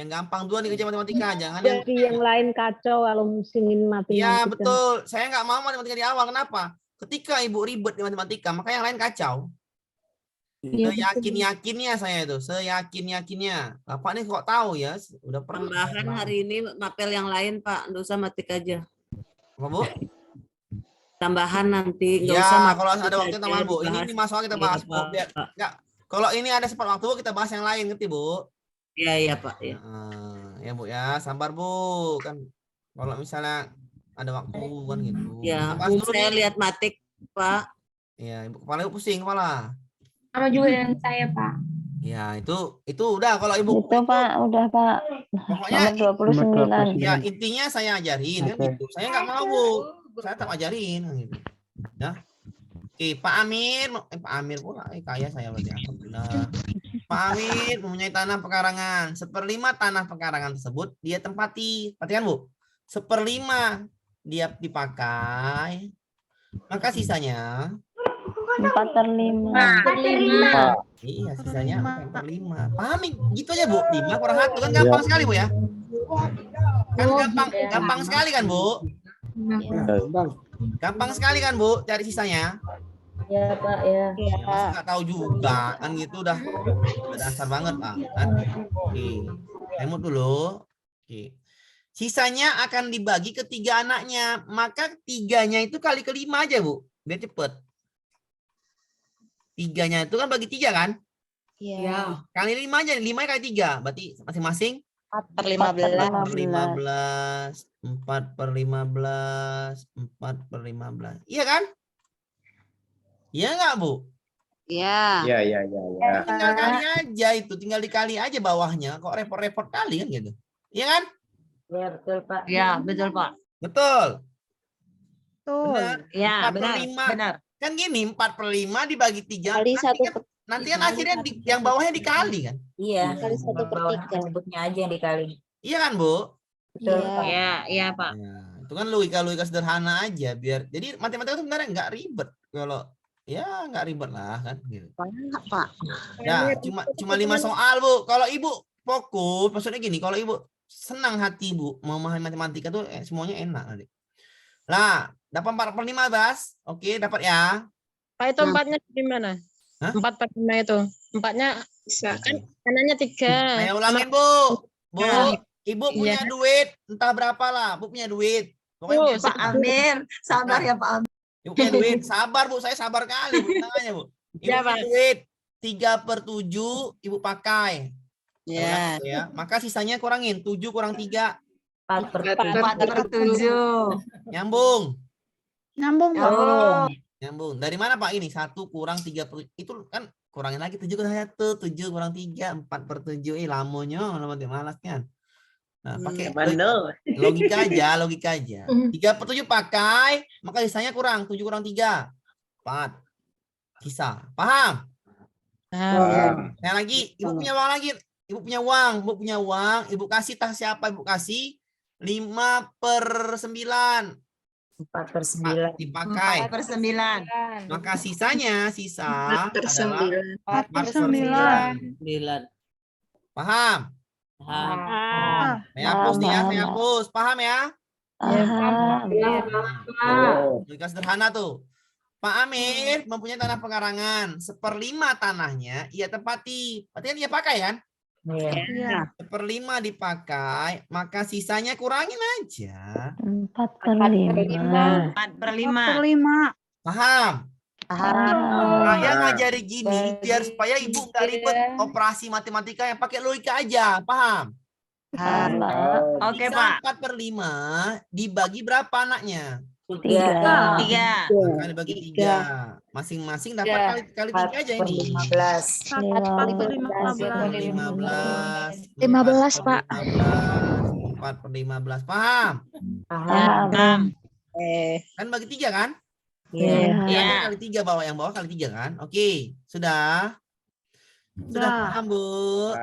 [SPEAKER 1] gampang dulu nih kerja matematika, jangan
[SPEAKER 4] yang lain kacau kalau musingin matematika.
[SPEAKER 1] Iya betul. Saya nggak mau matematika di awal. Kenapa? Ketika Ibu ribet di matematika, maka yang lain kacau. Seyakin-yakinnya saya itu, seyakin-yakinnya. Bapak nih kok tahu ya, udah pernah.
[SPEAKER 2] Tambahan hari ini mapel yang lain, Pak. Nggak usah matik aja.
[SPEAKER 1] Apa, Bu?
[SPEAKER 2] Tambahan nanti. Nggak
[SPEAKER 1] Ya,
[SPEAKER 2] usah matik
[SPEAKER 1] kalau ada
[SPEAKER 2] aja,
[SPEAKER 1] waktu tambahan, Bu. Ini
[SPEAKER 2] dibahas.
[SPEAKER 1] 5 soal kita bahas, Bu.
[SPEAKER 2] Iya, Pak.
[SPEAKER 1] Enggak. Kalau ini ada sempat waktu, Bu, kita bahas yang lain, ngerti, Bu?
[SPEAKER 2] Iya, Pak. Ya.
[SPEAKER 1] Ya, Bu ya. Sabar, Bu. Kan kalau misalnya ada waktu kan gitu.
[SPEAKER 2] Ya,
[SPEAKER 1] Kita bahas dulu
[SPEAKER 2] saya
[SPEAKER 1] nih.
[SPEAKER 2] lihat matik, Pak.
[SPEAKER 1] Ya, Ibu kepala Ibu pusing kepala.
[SPEAKER 5] Sama juga yang saya, Pak.
[SPEAKER 1] Ya, itu udah kalau Ibu
[SPEAKER 6] Itu, Pak. Udah, Pak.
[SPEAKER 1] pokoknya
[SPEAKER 6] Nomor 29.
[SPEAKER 1] ya intinya saya ajarin kan gitu. Saya nggak mau Bu, saya tak ajarin kan gitu. Ya. Oke, Pak Amir, Pak Amir pula, kaya saya berarti. Alhamdulillah. Pak Amir mempunyai tanah pekarangan. 1/5 tanah pekarangan tersebut dia tempati. Perhatikan Bu, 1/5 dia dipakai, maka sisanya
[SPEAKER 6] 4/5.
[SPEAKER 1] iya sisanya 4/5. Pahami gitu aja Bu. 5 kurang 1 kan gampang sekali Bu ya. Kan gampang sekali kan Bu.
[SPEAKER 3] Bang.
[SPEAKER 1] Gampang sekali kan Bu cari sisanya.
[SPEAKER 5] Ya, Pak, ya.
[SPEAKER 1] Masa nggak tahu juga kan gitu udah dasar banget Pak. Kan? Oke. Remut dulu. Oke. Sisanya akan dibagi ke 3 anaknya. Maka 3-nya itu kali ke 5 aja Bu. Biar cepet. 3-nya itu kan bagi 3 kan?
[SPEAKER 6] Iya.
[SPEAKER 1] Kali 5 aja. 5 kali 3. Berarti masing-masing
[SPEAKER 6] 4/15.
[SPEAKER 1] 4/15. Iya kan? Iya nggak Bu?
[SPEAKER 2] Ya.
[SPEAKER 10] Iya.
[SPEAKER 1] Tinggal kali aja itu. Tinggal dikali aja bawahnya. Kok repot-repot kali kan gitu. Iya kan?
[SPEAKER 5] Ya, betul, Pak.
[SPEAKER 2] Ya, betul, Pak.
[SPEAKER 1] Betul.
[SPEAKER 9] Betul.
[SPEAKER 2] Ya,
[SPEAKER 1] 4/5.
[SPEAKER 2] benar.
[SPEAKER 1] Kan gini, 4/5 dibagi 3.
[SPEAKER 6] Kali
[SPEAKER 1] Nanti kan akhirnya yang bawahnya dikali kan?
[SPEAKER 5] Iya.
[SPEAKER 6] Kali 1/3.
[SPEAKER 5] Sebutnya aja yang dikali.
[SPEAKER 1] Iya kan Bu?
[SPEAKER 5] Betul,
[SPEAKER 6] Iya.
[SPEAKER 5] Pak.
[SPEAKER 2] Iya, Pak.
[SPEAKER 1] Nah, itu kan logika sederhana aja biar. Jadi matematika itu sebenarnya nggak ribet. Kalau ya nggak ribet lah kan gitu.
[SPEAKER 2] Pak.
[SPEAKER 1] Ya, cuma 5 soal, Bu. Kalau Ibu fokus, maksudnya gini, kalau Ibu senang hati, Bu, mau memahami matematika tuh semuanya enak nanti. Lah, dapat 4/5, Bas. Oke, dapat ya.
[SPEAKER 4] Pak itu 4-nya di mana?
[SPEAKER 1] Hah?
[SPEAKER 4] 4/5 itu. 4-nya kan kanannya 3.
[SPEAKER 1] Saya ulangin, Bu. Bu,
[SPEAKER 4] Nah,
[SPEAKER 1] Ibu punya duit, entah berapa lah, Bu punya duit. Pokoknya
[SPEAKER 4] Oh,
[SPEAKER 1] punya
[SPEAKER 2] Pak Amir, sabar ya, Pak Amir.
[SPEAKER 1] Ibu punya duit, sabar Bu, saya sabar kali Bu, tenang aja Bu. Ibu
[SPEAKER 4] Ya,
[SPEAKER 1] punya
[SPEAKER 4] Pak.
[SPEAKER 1] duit 3/7 Ibu pakai.
[SPEAKER 2] Ya.
[SPEAKER 1] Ya, maka sisanya kurangin 7 kurang 3
[SPEAKER 2] 4/7.
[SPEAKER 1] Nyambung.
[SPEAKER 9] Nyambung, Pak.
[SPEAKER 2] Oh.
[SPEAKER 1] Nyambung. Dari mana Pak ini? 1 kurang 30. Itu kan kurangin lagi 7 ke 1. 7 kurang 3. 4/7. Lamonyo. Malas kan. Nah, pakai logika aja. 3/7 pakai. Maka sisanya kurang. 7 kurang 3. 4. Sisa. Paham? Nah, lagi. Ibu punya uang lagi. Ibu punya uang. Ibu kasih tas siapa? Ibu kasih 5/9.
[SPEAKER 5] 4/9.
[SPEAKER 1] Dipakai.
[SPEAKER 2] 4/9.
[SPEAKER 1] Maka sisa adalah
[SPEAKER 9] 4/9.
[SPEAKER 2] 9.
[SPEAKER 1] paham? Saya hapus nih ya, saya hapus. Paham ya? Logika sederhana tuh. Pak Amir mempunyai tanah pekarangan. 1/5 tanahnya ia tempati. Berarti kan dia pakai kan?
[SPEAKER 9] Iya.
[SPEAKER 1] 1/5 dipakai, maka sisanya kurangin aja.
[SPEAKER 5] 4/5.
[SPEAKER 2] 4/5.
[SPEAKER 1] Paham? Saya ngajari gini biar supaya ibu nggak ribet operasi matematika yang pakai logika aja. Paham?
[SPEAKER 2] Oke,
[SPEAKER 1] Sisa
[SPEAKER 2] Pak.
[SPEAKER 1] 4/5 dibagi berapa anaknya?
[SPEAKER 2] 3.
[SPEAKER 1] Kali bagi 3. Masing-masing dapat kali 3 aja ini.
[SPEAKER 5] 15.
[SPEAKER 7] 15, Pak.
[SPEAKER 1] 4/15. Paham?
[SPEAKER 5] Paham.
[SPEAKER 1] Kan bagi 3 kan?
[SPEAKER 5] Iya.
[SPEAKER 2] Iya.
[SPEAKER 1] Kali 3 bawah, yang bawah kali 3 kan? Oke, sudah? Sudah paham, Bu?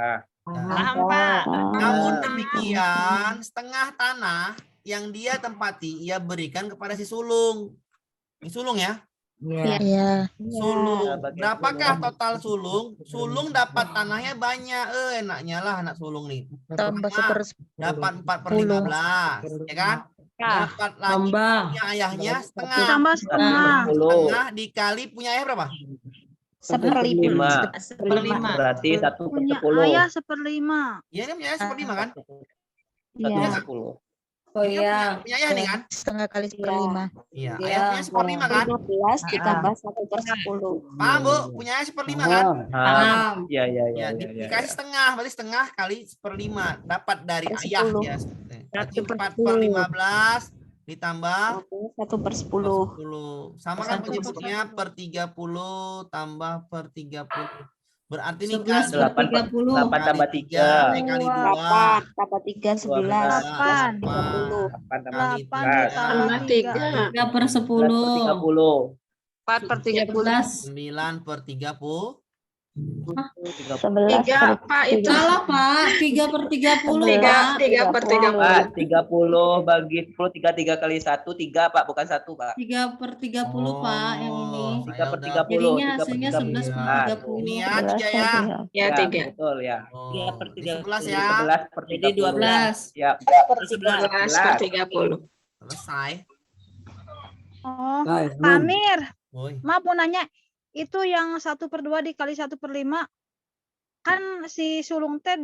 [SPEAKER 2] Paham, Pak.
[SPEAKER 1] Namun demikian, setengah tanah yang dia tempati, ia berikan kepada si sulung. Ini sulung ya?
[SPEAKER 7] Iya.
[SPEAKER 1] Sulung. Berapakah total sulung? Sulung dapat tanahnya banyak. Enaknya lah anak sulung nih.
[SPEAKER 7] Tambah
[SPEAKER 1] Dapat 4/15. Ya kan? Dapat lagi punya ayahnya setengah.
[SPEAKER 9] Tambah setengah.
[SPEAKER 1] Setengah dikali punya ayah berapa?
[SPEAKER 7] 1/5.
[SPEAKER 2] 1/5.
[SPEAKER 10] Berarti 1/10.
[SPEAKER 9] Punya ayah 1/5.
[SPEAKER 1] Iya kan punya ayah 1/5 kan?
[SPEAKER 7] Iya.
[SPEAKER 10] 1/10.
[SPEAKER 5] Oh iya.
[SPEAKER 1] Punya ayah nih kan?
[SPEAKER 7] Setengah kali 1/5.
[SPEAKER 1] Iya, ayah punya 1/5 kan?
[SPEAKER 6] 15 ditambah 1/10.
[SPEAKER 1] Paham, Bu? Punya ayah 1/5 kan?
[SPEAKER 2] Paham.
[SPEAKER 10] Iya, iya,
[SPEAKER 1] Ya,
[SPEAKER 10] iya.
[SPEAKER 1] dikasih setengah, berarti setengah kali 1/5 dapat dari ayah
[SPEAKER 6] 10.
[SPEAKER 1] ya. Berarti 4/15 ditambah
[SPEAKER 6] 1/10.
[SPEAKER 1] 10. Sama kan penyebutnya per 30 tambah per 30. Berarti ini kan
[SPEAKER 10] 8 tambah 3.
[SPEAKER 1] kali 2
[SPEAKER 6] 8 tambah 3 11.
[SPEAKER 9] 8.
[SPEAKER 6] 30.
[SPEAKER 10] 8 tambah
[SPEAKER 9] 8
[SPEAKER 10] 3.
[SPEAKER 9] ditambah 3.
[SPEAKER 2] 3/10.
[SPEAKER 8] 4/13.
[SPEAKER 1] 9/30.
[SPEAKER 6] 11
[SPEAKER 8] Pak, itu salah, Pak. 3/30. 3/30.
[SPEAKER 10] Pak, 30 bagi 10, 3 kali 1, 3, Pak, bukan 1, Pak.
[SPEAKER 8] 3/30, Pak, yang ini.
[SPEAKER 10] 3/30.
[SPEAKER 8] Jadinya hasilnya 11/30.
[SPEAKER 1] Ini ya 3 ya.
[SPEAKER 8] Ya, 3.
[SPEAKER 10] Betul ya.
[SPEAKER 1] Oh,
[SPEAKER 2] 3/30.
[SPEAKER 1] 11 ya.
[SPEAKER 10] 11/30.
[SPEAKER 2] Jadi 12.
[SPEAKER 10] Ya.
[SPEAKER 8] 11/30.
[SPEAKER 1] Selesai.
[SPEAKER 9] Oh,
[SPEAKER 3] Nah,
[SPEAKER 9] Pak Amir,
[SPEAKER 1] Woi.
[SPEAKER 9] maaf mau nanya, itu yang 1/2 dikali 1/5 kan si sulung teh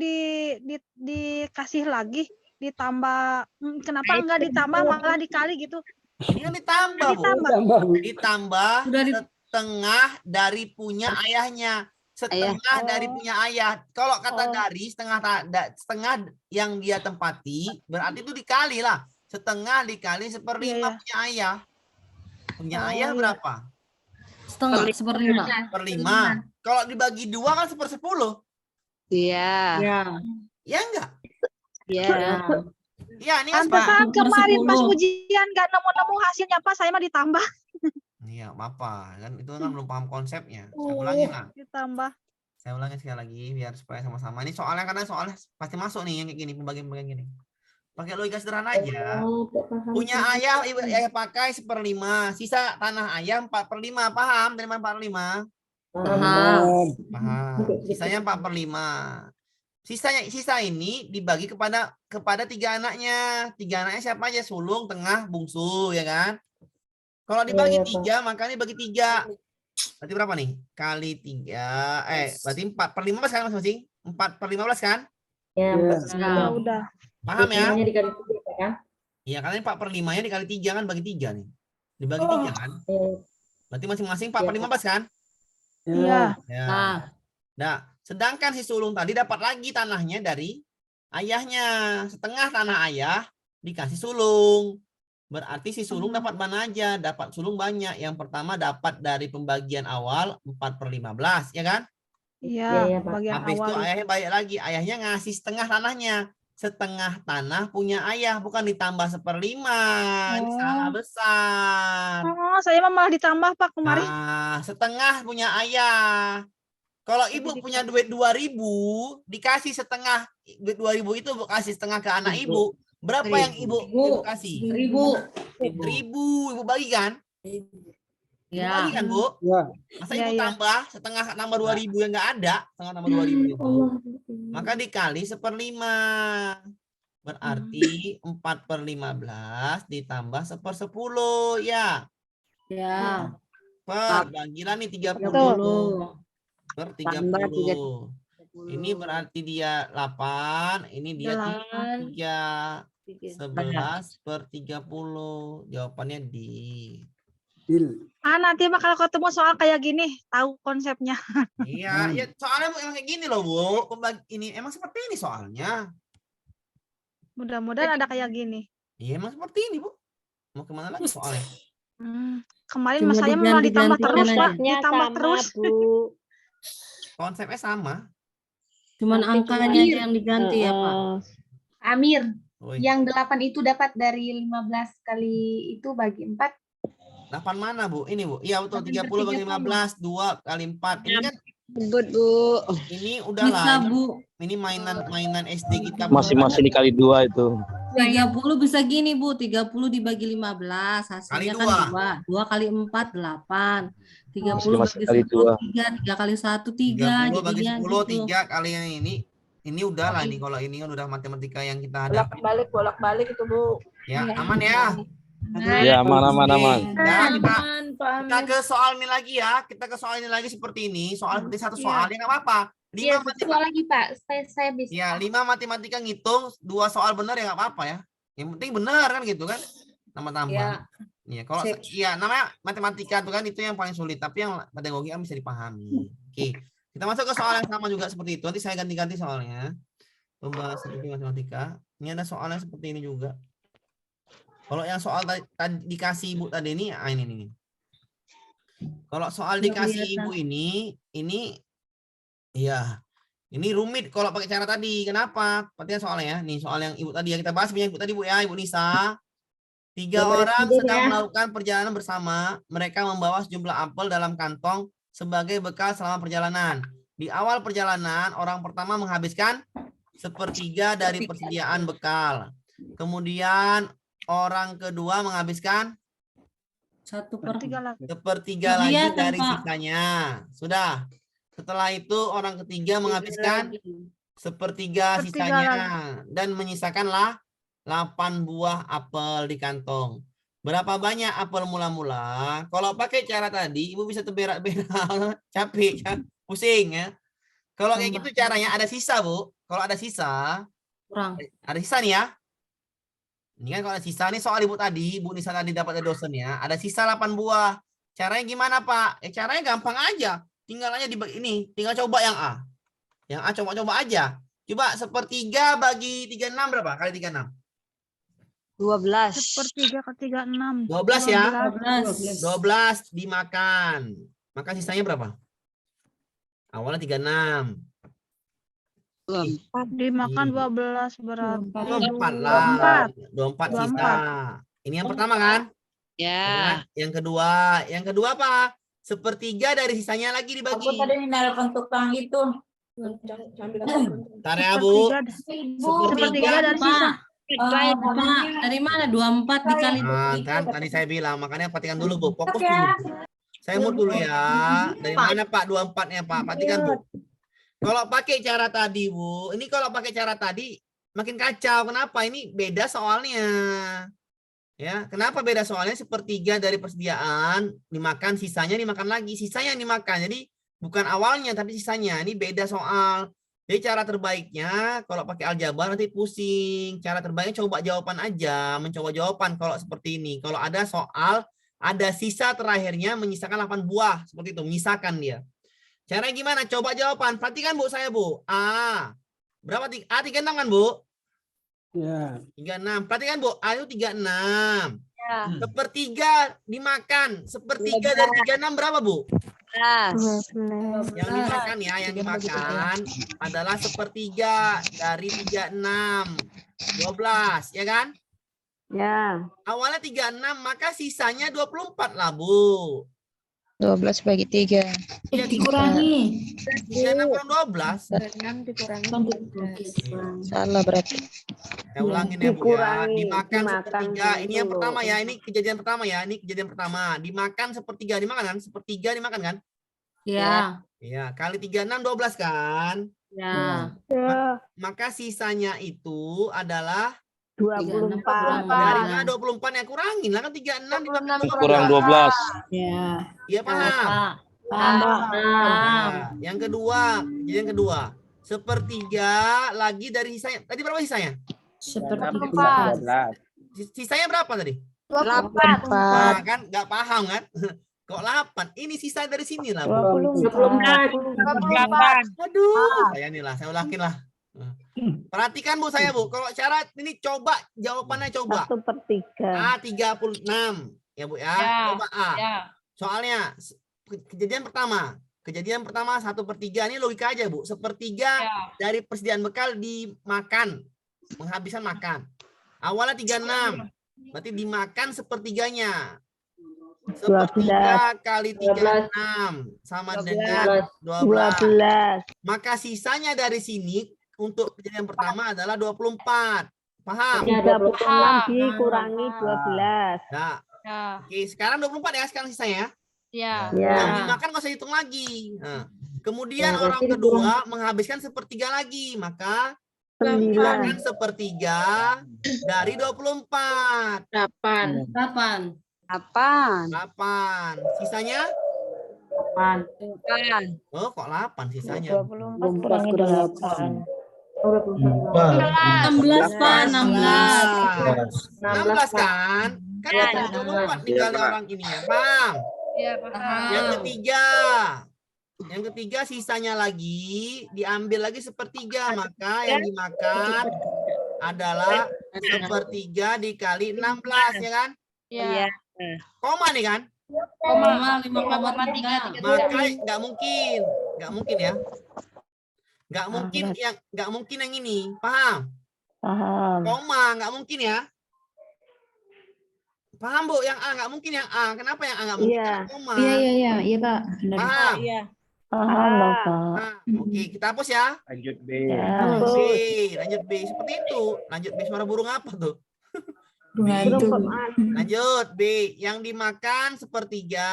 [SPEAKER 9] dikasih lagi ditambah, kenapa enggak ditambah malah dikali gitu?
[SPEAKER 1] Ini kan ditambah, Bu.
[SPEAKER 3] tambah, Bu.
[SPEAKER 1] Ditambah
[SPEAKER 8] Sudah
[SPEAKER 1] setengah dari punya ayahnya. Setengah dari punya ayah. Kalau kata dari setengah yang dia tempati, berarti itu dikali lah. Setengah dikali 1/5 punya ayah. Punya ayah berapa?
[SPEAKER 8] Setengah, 1/5.
[SPEAKER 1] 1/5. Kalau dibagi 2 kan 1/10.
[SPEAKER 6] Iya.
[SPEAKER 8] Ya.
[SPEAKER 1] Ya enggak?
[SPEAKER 6] Iya.
[SPEAKER 1] Iya, ini kan Pak.
[SPEAKER 9] Pantesan kemarin pas
[SPEAKER 8] 1/10.
[SPEAKER 9] ujian nggak nemu-nemu hasilnya Pak, saya mah ditambah.
[SPEAKER 1] Iya, apa? Kan itu kan belum paham konsepnya. Saya ulangin lah.
[SPEAKER 9] Ditambah.
[SPEAKER 1] Saya ulangin sekali lagi biar supaya sama-sama. Ini soalnya karena soalnya pasti masuk nih yang kayak gini, pembagian-pembagian gini. Pakai logika sederhana aja. Punya ayah, ibu ayah pakai 1/5. Sisa tanah ayah 4/5. Paham? Dari mana 4/5?
[SPEAKER 3] Paham.
[SPEAKER 1] Paham. Sisanya 4/5. Sisa ini dibagi kepada 3 anaknya. 3 anaknya siapa aja? Sulung, tengah, bungsu, ya kan? Kalau dibagi 3, maka ini bagi 3. Berarti berapa nih? Kali 3. Berarti 4/15 kan masing-masing? 4/15 kan?
[SPEAKER 5] Ya,
[SPEAKER 9] Ya udah.
[SPEAKER 1] Paham ya?
[SPEAKER 5] Hanya dikali 3 kan?
[SPEAKER 1] Iya, karena 4/5-nya dikali 3 kan bagi 3 nih. Dibagi 3 kan? Berarti masing-masing 4/15 kan?
[SPEAKER 9] Iya.
[SPEAKER 1] Ya.
[SPEAKER 2] Nah,
[SPEAKER 1] Sedangkan si sulung tadi dapat lagi tanahnya dari ayahnya. Setengah tanah ayah dikasih sulung. Berarti si sulung dapat mana aja? Dapat sulung banyak. Yang pertama dapat dari pembagian awal 4/15, ya kan?
[SPEAKER 9] Iya,
[SPEAKER 5] Iya, Pak.
[SPEAKER 9] bagian
[SPEAKER 1] Habis itu
[SPEAKER 9] awal.
[SPEAKER 1] ayahnya balik lagi. Ayahnya ngasih setengah tanahnya. Setengah tanah punya ayah, bukan ditambah 1/5. Ini salah besar.
[SPEAKER 9] Oh, saya mah malah ditambah Pak kemarin.
[SPEAKER 1] Nah, setengah punya ayah. Kalau ibu punya duit 2.000, dikasih setengah duit 2.000 itu ibu kasih setengah ke anak ibu. Berapa yang ibu kasih? 1.000 ibu bagi kan? Ibu
[SPEAKER 2] Ya.
[SPEAKER 1] bagi kan, Bu?
[SPEAKER 3] Ya.
[SPEAKER 1] Masa
[SPEAKER 9] Iya,
[SPEAKER 1] ibu
[SPEAKER 9] iya.
[SPEAKER 1] tambah setengah nambah 2.000 yang enggak ada, setengah tambah 2.000 itu. Maka dikali 1/5. Berarti 4/15 ditambah 1/10 ya.
[SPEAKER 2] Ya.
[SPEAKER 1] Bagilah nih 30 per 30. Ini berarti dia 8, ini dia 3. 11 per 30. Jawabannya D.
[SPEAKER 9] Nanti Pak kalau ketemu soal kayak gini, tahu konsepnya.
[SPEAKER 1] Iya, ya soalnya emang kayak gini loh, Bu. Ini emang seperti ini soalnya.
[SPEAKER 9] Mudah-mudahan ada kayak gini.
[SPEAKER 1] Iya, emang seperti ini, Bu. Mau kemana lagi soalnya?
[SPEAKER 9] Kemarin
[SPEAKER 2] Cuma
[SPEAKER 9] mas saya malah ditambah
[SPEAKER 2] diganti-gantikan
[SPEAKER 9] terus,
[SPEAKER 2] aja.
[SPEAKER 9] Pak. Ditambah terus.
[SPEAKER 1] Konsepnya sama.
[SPEAKER 2] Cuman angkanya aja yang diganti ya, Pak.
[SPEAKER 11] Amir,
[SPEAKER 1] Woi,
[SPEAKER 11] yang 8 itu dapat dari 15 kali itu bagi 4.
[SPEAKER 1] 8 mana, Bu? Ini, Bu. Iya, betul. 30 bagi 15, 2 kali 4. Ini kan
[SPEAKER 2] Bu.
[SPEAKER 1] ini udah
[SPEAKER 2] Bisa,
[SPEAKER 1] lah.
[SPEAKER 2] Bu.
[SPEAKER 1] Ini mainan SD kita. Bu.
[SPEAKER 3] Masih dikali 2 itu.
[SPEAKER 2] 30 bisa gini, Bu. 30 dibagi 15. Hasilnya
[SPEAKER 1] Kali
[SPEAKER 2] kan 2. 2 kali 4, 8. 30
[SPEAKER 3] Masih
[SPEAKER 2] bagi
[SPEAKER 3] kali
[SPEAKER 2] 10,
[SPEAKER 3] 2.
[SPEAKER 2] 3. 3 kali 1, 3.
[SPEAKER 1] 30 bagi
[SPEAKER 2] Jadinya
[SPEAKER 1] 10,
[SPEAKER 2] gitu.
[SPEAKER 1] 3 kali yang ini. Ini udah lah nih, kalau ini kan udah matematika yang kita hadapi.
[SPEAKER 5] Bolak-balik itu, Bu.
[SPEAKER 1] Ya, aman ya.
[SPEAKER 3] Ya, aman.
[SPEAKER 1] Ya, kita ke soal ini lagi ya. Kita ke soal ini lagi seperti ini. Soal seperti satu soal, ya nggak apa-apa. 5
[SPEAKER 11] Iya,
[SPEAKER 1] matematika.
[SPEAKER 11] soal lagi, Pak. Saya bisa.
[SPEAKER 1] Ya, 5 matematika ngitung, 2 soal benar ya nggak apa-apa ya. Yang penting benar kan gitu kan. Tambah-tambah. Ya, kalau ya namanya matematika itu kan itu yang paling sulit, tapi yang pedagogi kan bisa dipahami. Oke. Kita masuk ke soal yang sama juga seperti itu. Nanti saya ganti-ganti soalnya. Coba seperti matematika. Ini ada soalnya seperti ini juga. Kalau yang soal tadi dikasih Ibu tadi ini, ini. Kalau soal dikasih Ibu ini ya, ini rumit kalau pakai cara tadi. Kenapa? Perhatikan soalnya ya. Nih soal yang Ibu tadi yang kita bahas punya Ibu tadi, Bu ya, Ibu Nisa. 3 orang sedang melakukan perjalanan bersama. Mereka membawa sejumlah apel dalam kantong sebagai bekal selama perjalanan. Di awal perjalanan, orang pertama menghabiskan 1/3 dari persediaan bekal. Kemudian orang kedua menghabiskan
[SPEAKER 2] 1/3.
[SPEAKER 1] 1/3 lagi
[SPEAKER 2] Kelihatan,
[SPEAKER 1] dari
[SPEAKER 2] Pak.
[SPEAKER 1] sisanya. Sudah. Setelah itu orang ketiga menghabiskan 1/3 sisanya dan menyisakanlah 8 buah apel di kantong. Berapa banyak apel mula-mula? Kalau pakai cara tadi, Ibu bisa terberak-berak, capek, pusing ya. Kalau kayak gitu caranya ada sisa, Bu. Kalau ada sisa,
[SPEAKER 2] Kurang.
[SPEAKER 1] ada sisa nih ya. Ini kan kalau ada sisa nih soal Ibu tadi, Bu Nisa tadi dapat dari dosen ya. Ada sisa 8 buah. Caranya gimana, Pak? Caranya gampang aja. Tinggal aja ini, tinggal coba yang A. Yang A coba-coba aja. Coba 1/3 bagi 36 berapa? Kali 36.
[SPEAKER 6] 12.
[SPEAKER 9] 1/3 ke 36.
[SPEAKER 1] 12 ya.
[SPEAKER 2] 12.
[SPEAKER 1] 12 dimakan. Maka sisanya berapa? Awalnya 36.
[SPEAKER 9] Dimakan 12 berarti
[SPEAKER 1] 24 lah. 24 sisa.
[SPEAKER 9] 24.
[SPEAKER 1] Ini yang pertama kan?
[SPEAKER 2] Ya.
[SPEAKER 1] Yang kedua apa? 1/3 dari sisanya lagi dibagi.
[SPEAKER 5] Aku tadi nelpon tukang itu.
[SPEAKER 1] Ntar ya, Bu.
[SPEAKER 9] 1/3 dari sisa.
[SPEAKER 2] Pak, dari mana 24 dikali
[SPEAKER 1] Nah, kan tadi saya bilang, makanya perhatikan dulu, Bu. Fokus dulu. Saya mau dulu ya. Dari mana Pak 24-nya, Pak? Perhatikan, Bu. Kalau pakai cara tadi, Bu. Ini kalau pakai cara tadi makin kacau. Kenapa? Ini beda soalnya. Ya, kenapa beda soalnya? 1/3 dari persediaan dimakan, sisanya dimakan lagi. Sisanya yang dimakan. Jadi bukan awalnya tapi sisanya. Ini beda soal. Jadi cara terbaiknya kalau pakai aljabar nanti pusing. Cara terbaiknya coba jawaban aja, mencoba jawaban kalau seperti ini. Kalau ada soal, ada sisa terakhirnya menyisakan 8 buah. Seperti itu, menyisakan dia. Caranya gimana? Coba jawaban. Perhatikan, Bu, saya, Bu. A. Berapa? A 36 kan, Bu?
[SPEAKER 12] Ya.
[SPEAKER 1] 36. Perhatikan Bu, A itu 36.
[SPEAKER 6] Ya.
[SPEAKER 1] Sepertiga dimakan. Sepertiga dari 36 berapa Bu?
[SPEAKER 6] 12.
[SPEAKER 1] Yang dimakan ya, yang dimakan adalah sepertiga dari 36. 12, ya kan?
[SPEAKER 6] Ya.
[SPEAKER 1] Awalnya 36, maka sisanya 24 lah, Bu.
[SPEAKER 4] 12 bagi 3.
[SPEAKER 1] Iya,
[SPEAKER 8] Dikurangi.
[SPEAKER 1] 36 kurang 12.
[SPEAKER 6] 6 dikurangi.
[SPEAKER 4] Salah berarti.
[SPEAKER 1] Saya ulangin ya, Bu ya. Dimakan
[SPEAKER 6] dimakan
[SPEAKER 1] sepertiga. Ini yang
[SPEAKER 6] dulu.
[SPEAKER 1] pertama ya. Ini kejadian pertama ya. Ini kejadian pertama. Dimakan sepertiga. Dimakan kan? Sepertiga dimakan kan?
[SPEAKER 2] Ya.
[SPEAKER 1] Iya. Kali 36, 12 kan?
[SPEAKER 2] Ya.
[SPEAKER 6] Ya.
[SPEAKER 1] Maka sisanya itu adalah
[SPEAKER 6] 24.
[SPEAKER 1] dari mana 24 yang kurangin lah kan 36 dimakan
[SPEAKER 3] Kurang 12.
[SPEAKER 8] Ya.
[SPEAKER 1] Iya paham?
[SPEAKER 8] Paham, Pak.
[SPEAKER 1] Nah, yang kedua, jadi yang kedua, sepertiga lagi dari sisanya. Tadi berapa sisanya?
[SPEAKER 8] Seperti
[SPEAKER 10] 12.
[SPEAKER 1] Sisanya berapa tadi?
[SPEAKER 6] 24.
[SPEAKER 1] Nah, kan nggak paham kan? Kok 8? Ini sisa dari sini lah. Bu.
[SPEAKER 6] 24.
[SPEAKER 1] Aduh, saya nih lah, saya ulangin lah. Perhatikan Bu saya Bu, kalau syarat ini coba jawabannya coba.
[SPEAKER 6] 1/3.
[SPEAKER 1] A 36 ya Bu ya. Coba A. Soalnya kejadian pertama 1/3 ini logika aja Bu. Sepertiga dari persediaan bekal dimakan, menghabiskan makan. Awalnya 36, berarti dimakan sepertiganya. Sepertiga kali 36 sama dengan 12. Maka sisanya dari sini untuk kejadian pertama adalah 24. Paham?
[SPEAKER 6] 36 dikurangi 12.
[SPEAKER 1] Nah, oke, sekarang 24 ya sekarang sisanya.
[SPEAKER 6] Ya.
[SPEAKER 1] Yang dimakan nggak usah hitung lagi. Nah, kemudian orang kedua menghabiskan sepertiga lagi, maka
[SPEAKER 6] 9.
[SPEAKER 1] makan sepertiga dari 24.
[SPEAKER 2] 8.
[SPEAKER 1] 8. Sisanya?
[SPEAKER 6] 8.
[SPEAKER 1] Oh, kok 8 sisanya?
[SPEAKER 6] 24 kurangi 8.
[SPEAKER 2] 16, Pak. 16.
[SPEAKER 1] 16 kan? Kan ada 24 nih kali orang ini ya. Paham? Yang ketiga sisanya lagi diambil lagi sepertiga, maka yang dimakan adalah sepertiga dikali 16 ya kan?
[SPEAKER 6] Iya.
[SPEAKER 1] Koma nih kan?
[SPEAKER 2] Koma 5,3.
[SPEAKER 1] Maka nggak mungkin ya. Nggak mungkin yang ini, paham?
[SPEAKER 6] Paham.
[SPEAKER 1] Koma nggak mungkin ya. Paham Bu? Yang A nggak mungkin yang A. Kenapa yang A nggak mungkin?
[SPEAKER 6] Iya.
[SPEAKER 1] Karena koma.
[SPEAKER 8] Iya, Pak. Benar.
[SPEAKER 1] Paham?
[SPEAKER 6] Paham, Bapak.
[SPEAKER 1] Nah, oke, kita hapus ya.
[SPEAKER 10] Lanjut B.
[SPEAKER 1] Lanjut B. Seperti itu. Lanjut B, suara burung apa tuh?
[SPEAKER 8] Hantu.
[SPEAKER 1] Lanjut B. Yang dimakan sepertiga.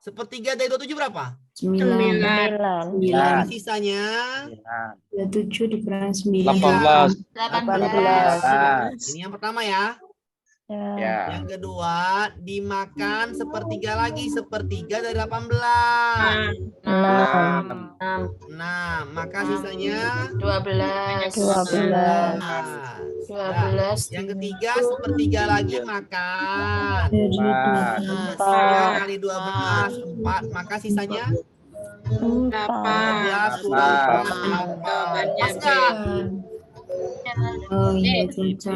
[SPEAKER 1] Sepertiga dari 27 berapa?
[SPEAKER 8] 9.
[SPEAKER 1] Sisanya
[SPEAKER 8] 27 dikurangi 9.
[SPEAKER 3] 18.
[SPEAKER 1] ini yang pertama ya.
[SPEAKER 10] Ya.
[SPEAKER 1] Yang kedua dimakan sepertiga lagi, sepertiga dari 18. 6. Maka sisanya
[SPEAKER 6] 12.
[SPEAKER 1] Yang ketiga sepertiga lagi makan.
[SPEAKER 3] 4.
[SPEAKER 1] Sepertiga kali 12 4. Maka sisanya 12 kurang 4. Pas nggak?
[SPEAKER 8] Oh iya, cocok.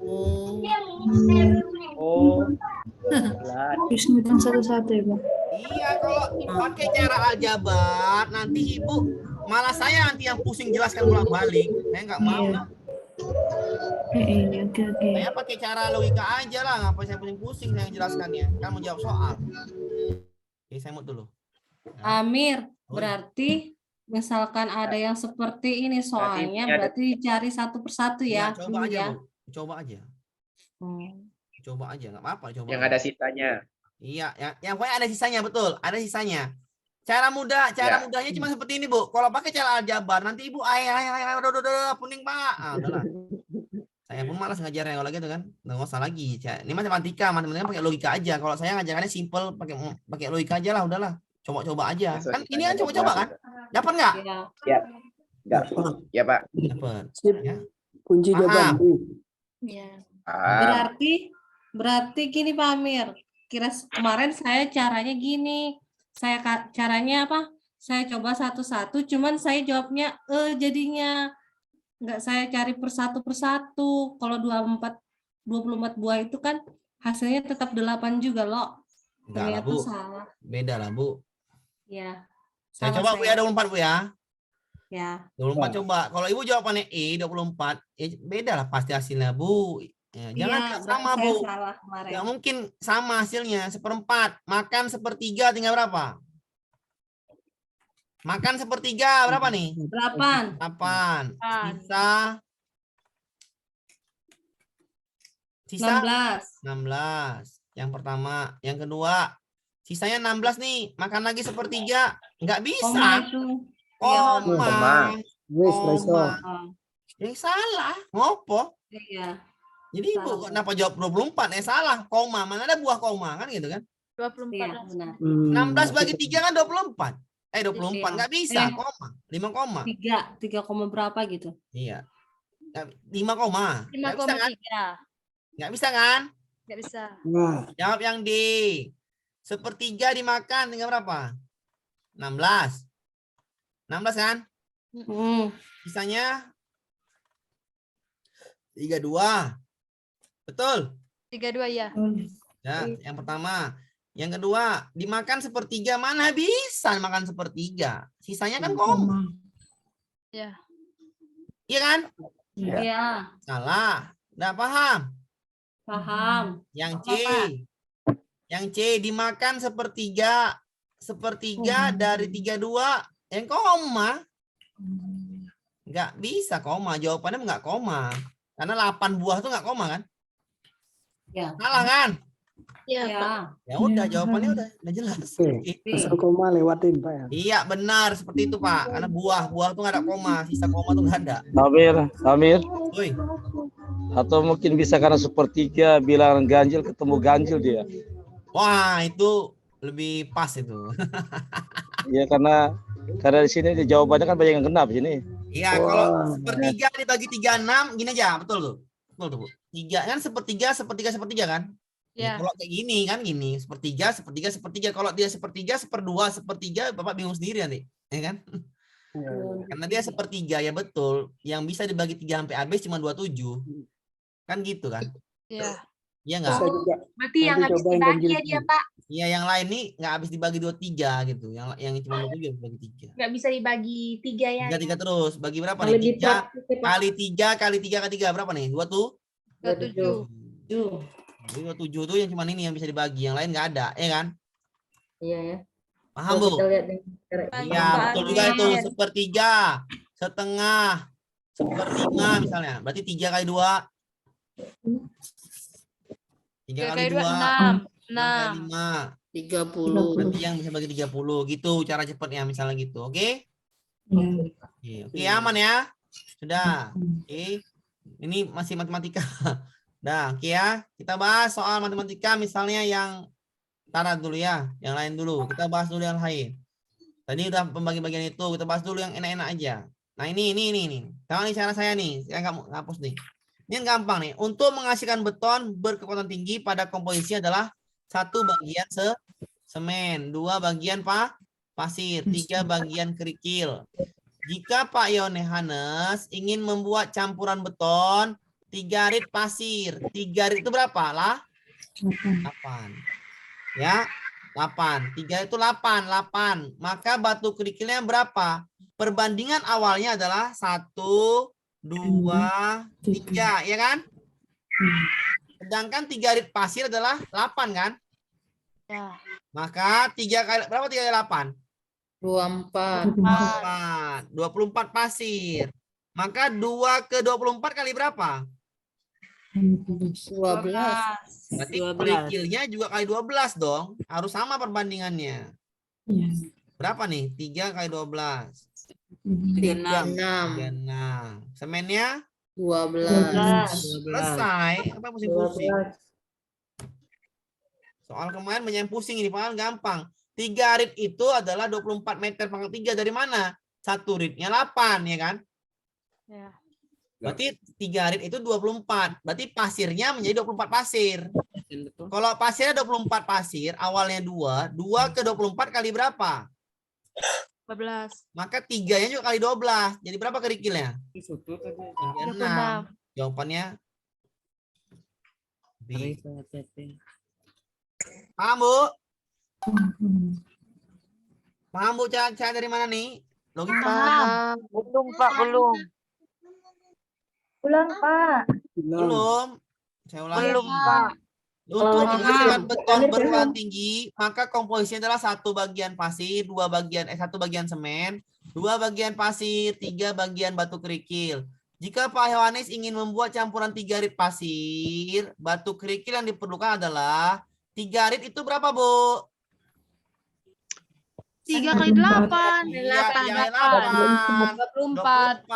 [SPEAKER 10] Oh.
[SPEAKER 8] Terus ngitung satu-satu ya, Pak.
[SPEAKER 1] Iya, kalau pakai cara aljabar nanti Ibu malah saya nanti yang pusing jelaskan bolak-balik. Saya nggak mau.
[SPEAKER 8] Iya. Ini oke.
[SPEAKER 1] Saya pakai cara logika aja lah, ngapain saya pusing-pusing saya jelaskannya. Kan mau jawab soal. Oke, saya mau dulu.
[SPEAKER 2] Amir, berarti misalkan ada yang seperti ini soalnya berarti dicari satu persatu ya.
[SPEAKER 1] Coba
[SPEAKER 2] dulu
[SPEAKER 1] aja,
[SPEAKER 2] ya.
[SPEAKER 1] Bu. Coba aja. Coba aja, nggak apa-apa. Coba.
[SPEAKER 10] Yang ada sisanya.
[SPEAKER 1] Iya, yang pokoknya ada sisanya, betul. Ada sisanya. Cara mudahnya cuma seperti ini, Bu. Kalau pakai cara aljabar, nanti Ibu udah puning, Pak. Udahlah. Saya pun malas ngajarnya kalau gitu kan. Nggak usah lagi. Ini matematika pakai logika aja. Kalau saya ngajarnya simple, pakai logika aja lah, udahlah. Coba-coba aja. Kan ini kan coba-coba kan? Dapat nggak?
[SPEAKER 10] Ya. Enggak. Ya, Pak.
[SPEAKER 1] Dapat. Ya.
[SPEAKER 12] Kunci jawaban B.
[SPEAKER 2] Ya. Berarti gini Pak Amir. Kemarin saya caranya gini. Caranya apa? Saya coba satu-satu, cuman saya jawabnya jadinya. Enggak, saya cari persatu. Kalau 24 buah itu kan hasilnya tetap 8 juga loh.
[SPEAKER 1] Enggak lah,
[SPEAKER 2] Ternyata
[SPEAKER 1] Bu.
[SPEAKER 2] salah.
[SPEAKER 1] Beda lah, Bu.
[SPEAKER 2] Ya.
[SPEAKER 1] Saya
[SPEAKER 2] salah
[SPEAKER 1] coba, Bu, ya, 24, Bu, ya.
[SPEAKER 2] Ya.
[SPEAKER 1] 24 coba. Kalau Ibu jawabannya E, 24, ya beda lah pasti hasilnya, Bu. Ya, jangan
[SPEAKER 2] Iya,
[SPEAKER 1] sama,
[SPEAKER 2] saya
[SPEAKER 1] Bu.
[SPEAKER 2] salah kemarin.
[SPEAKER 1] Nggak mungkin sama hasilnya. 1/4. Makan 1/3 tinggal berapa? Makan 1/3 berapa nih?
[SPEAKER 2] 8.
[SPEAKER 1] 8. Sisa 16. Yang pertama. Yang kedua. Sisanya 16 nih. Makan lagi 1/3. Nggak bisa. Koma. Yang salah. Ngopo?
[SPEAKER 2] Iya.
[SPEAKER 1] Jadi Ibu kenapa jawab 24? Salah. Koma. Mana ada buah koma kan gitu kan?
[SPEAKER 6] 24.
[SPEAKER 2] Iya, benar.
[SPEAKER 1] 16 bagi 3 kan 24. 24.
[SPEAKER 2] Iya.
[SPEAKER 1] Nggak bisa.
[SPEAKER 2] Eh.
[SPEAKER 1] Koma. 5 koma.
[SPEAKER 2] 3 koma berapa gitu?
[SPEAKER 1] Iya. 5 koma. Nggak bisa kan?
[SPEAKER 6] 5,3.
[SPEAKER 1] Nggak bisa kan?
[SPEAKER 6] Nggak bisa.
[SPEAKER 1] Jawab yang D. 1/3 dimakan tinggal berapa? 16. 16 kan? Sisanya 32. Betul?
[SPEAKER 6] 32 ya.
[SPEAKER 1] Ya, yang pertama. Yang kedua, dimakan 1/3 mana bisa makan 1/3. Sisanya kan koma.
[SPEAKER 6] Ya.
[SPEAKER 1] Iya kan?
[SPEAKER 2] Iya.
[SPEAKER 1] Salah. Nggak paham?
[SPEAKER 2] Paham.
[SPEAKER 1] Yang C. Yang C dimakan 1/3. 1/3 dari 32 yang koma. Nggak bisa koma. Jawabannya nggak koma. Karena 8 buah itu nggak koma kan?
[SPEAKER 2] Ya.
[SPEAKER 1] Salah kan?
[SPEAKER 6] Iya,
[SPEAKER 2] Ya.
[SPEAKER 6] Pak.
[SPEAKER 1] Ya udah jawabannya udah jelas.
[SPEAKER 12] Asal koma lewatin Pak ya.
[SPEAKER 1] Iya benar seperti itu Pak. Karena buah tuh nggak ada koma. Sisa koma tuh nggak ada.
[SPEAKER 3] Amir.
[SPEAKER 1] Woi.
[SPEAKER 3] Atau mungkin bisa karena 1/3 bilang ganjil ketemu ganjil dia.
[SPEAKER 1] Wah itu lebih pas itu.
[SPEAKER 3] Iya karena di sini jawabannya kan banyak yang genap sini.
[SPEAKER 1] Iya kalau 1/3 dibagi 36 gini aja betul tuh. Betul tuh Bu. 3 kan 1/3 kan?
[SPEAKER 6] Ya.
[SPEAKER 1] Kalau kayak gini kan gini 1/3. Kalau dia 1/3, 1/2, 1/3 Bapak bingung sendiri nanti, ya kan? Karena dia 1/3 ya betul. Yang bisa dibagi 3 sampai habis cuma 27. Kan gitu kan?
[SPEAKER 6] Iya.
[SPEAKER 1] Iya enggak?
[SPEAKER 11] Berarti yang habis dibagi ya dia, Pak.
[SPEAKER 1] Iya yang lain nih nggak habis dibagi 23 gitu. Yang cuma 27 dibagi 3.
[SPEAKER 11] Nggak bisa dibagi 3 ya.
[SPEAKER 1] 3 terus. Bagi berapa
[SPEAKER 11] Yang
[SPEAKER 1] nih?
[SPEAKER 11] lebih
[SPEAKER 1] 3
[SPEAKER 11] praktis ya, Pak.
[SPEAKER 1] kali 3 kali 3 kali 3 berapa nih?
[SPEAKER 6] 27.
[SPEAKER 1] 27 tuh yang cuma ini yang bisa dibagi, yang lain nggak ada, ya kan?
[SPEAKER 11] Iya ya.
[SPEAKER 1] Paham Bu? Iya betul juga itu 1/3, setengah, 1/5 misalnya. Berarti 3 kali 2. 3 kali 2. 6.
[SPEAKER 6] 30.
[SPEAKER 1] Berarti yang bisa bagi 30 gitu cara cepatnya misalnya gitu. Oke? Oke, aman ya? Sudah. Oke. Ini masih matematika. Nah, oke ya. Kita bahas soal matematika misalnya yang tarat dulu ya. Yang lain dulu. Kita bahas dulu yang lain. Tadi udah pembagi-bagian itu. Kita bahas dulu yang enak-enak aja. Nah, ini. Tahu nih cara saya nih. Saya nggak hapus nih. Ini yang gampang nih. Untuk menghasilkan beton berkekuatan tinggi pada komposisi adalah 1 bagian semen, 2 bagian pasir, 3 bagian kerikil. Jika Pak Yohanes ingin membuat campuran beton 3 rit pasir. 3 rit itu berapa lah? 8. Ya, 8. 3 itu 8. Maka batu kerikilnya berapa? Perbandingan awalnya adalah 1, 2, 3, ya kan? Sedangkan 3 rit pasir adalah 8 kan?
[SPEAKER 6] Ya.
[SPEAKER 1] Maka 3 kali berapa 3 kali 8?
[SPEAKER 6] 24.
[SPEAKER 1] 24 pasir. Maka 2 ke 24 kali berapa?
[SPEAKER 6] 12.
[SPEAKER 1] Berarti kerikilnya juga kali 12 dong. Harus sama perbandingannya. Berapa nih? 3 kali 12. 36. Semennya?
[SPEAKER 6] 12.
[SPEAKER 1] Selesai. Apa pusing-pusing? Soal kemarin banyak yang pusing ini. Padahal gampang. 3 rit itu adalah 24 meter pangkat 3. Dari mana? 1 ritnya 8, ya kan?
[SPEAKER 6] Ya.
[SPEAKER 1] Berarti 3 rit itu 24. Berarti pasirnya menjadi 24 pasir. Kalau pasirnya 24 pasir, awalnya 2 ke 24 kali berapa?
[SPEAKER 8] 12.
[SPEAKER 1] Maka 3-nya juga kali 12. Jadi berapa kerikilnya? 36. Jawabannya B. Paham, Bu? Paham, Bu? Cara dari mana nih? Logika.
[SPEAKER 6] Belum, Pak, belum.
[SPEAKER 11] Ulang, Pak.
[SPEAKER 1] Belum. Saya ulangi.
[SPEAKER 6] Belum, Pak.
[SPEAKER 1] Untuk
[SPEAKER 11] Paham.
[SPEAKER 1] menghasilkan beton
[SPEAKER 11] Paham.
[SPEAKER 1] berulang tinggi, maka komposisinya adalah 1 bagian pasir, 1 bagian semen, 2 bagian pasir, 3 bagian batu kerikil. Jika Pak Yohanes ingin membuat campuran 3 rit pasir, batu kerikil yang diperlukan adalah 3 rit itu berapa, Bu?
[SPEAKER 9] 3 kali 8.
[SPEAKER 1] Iya, 24.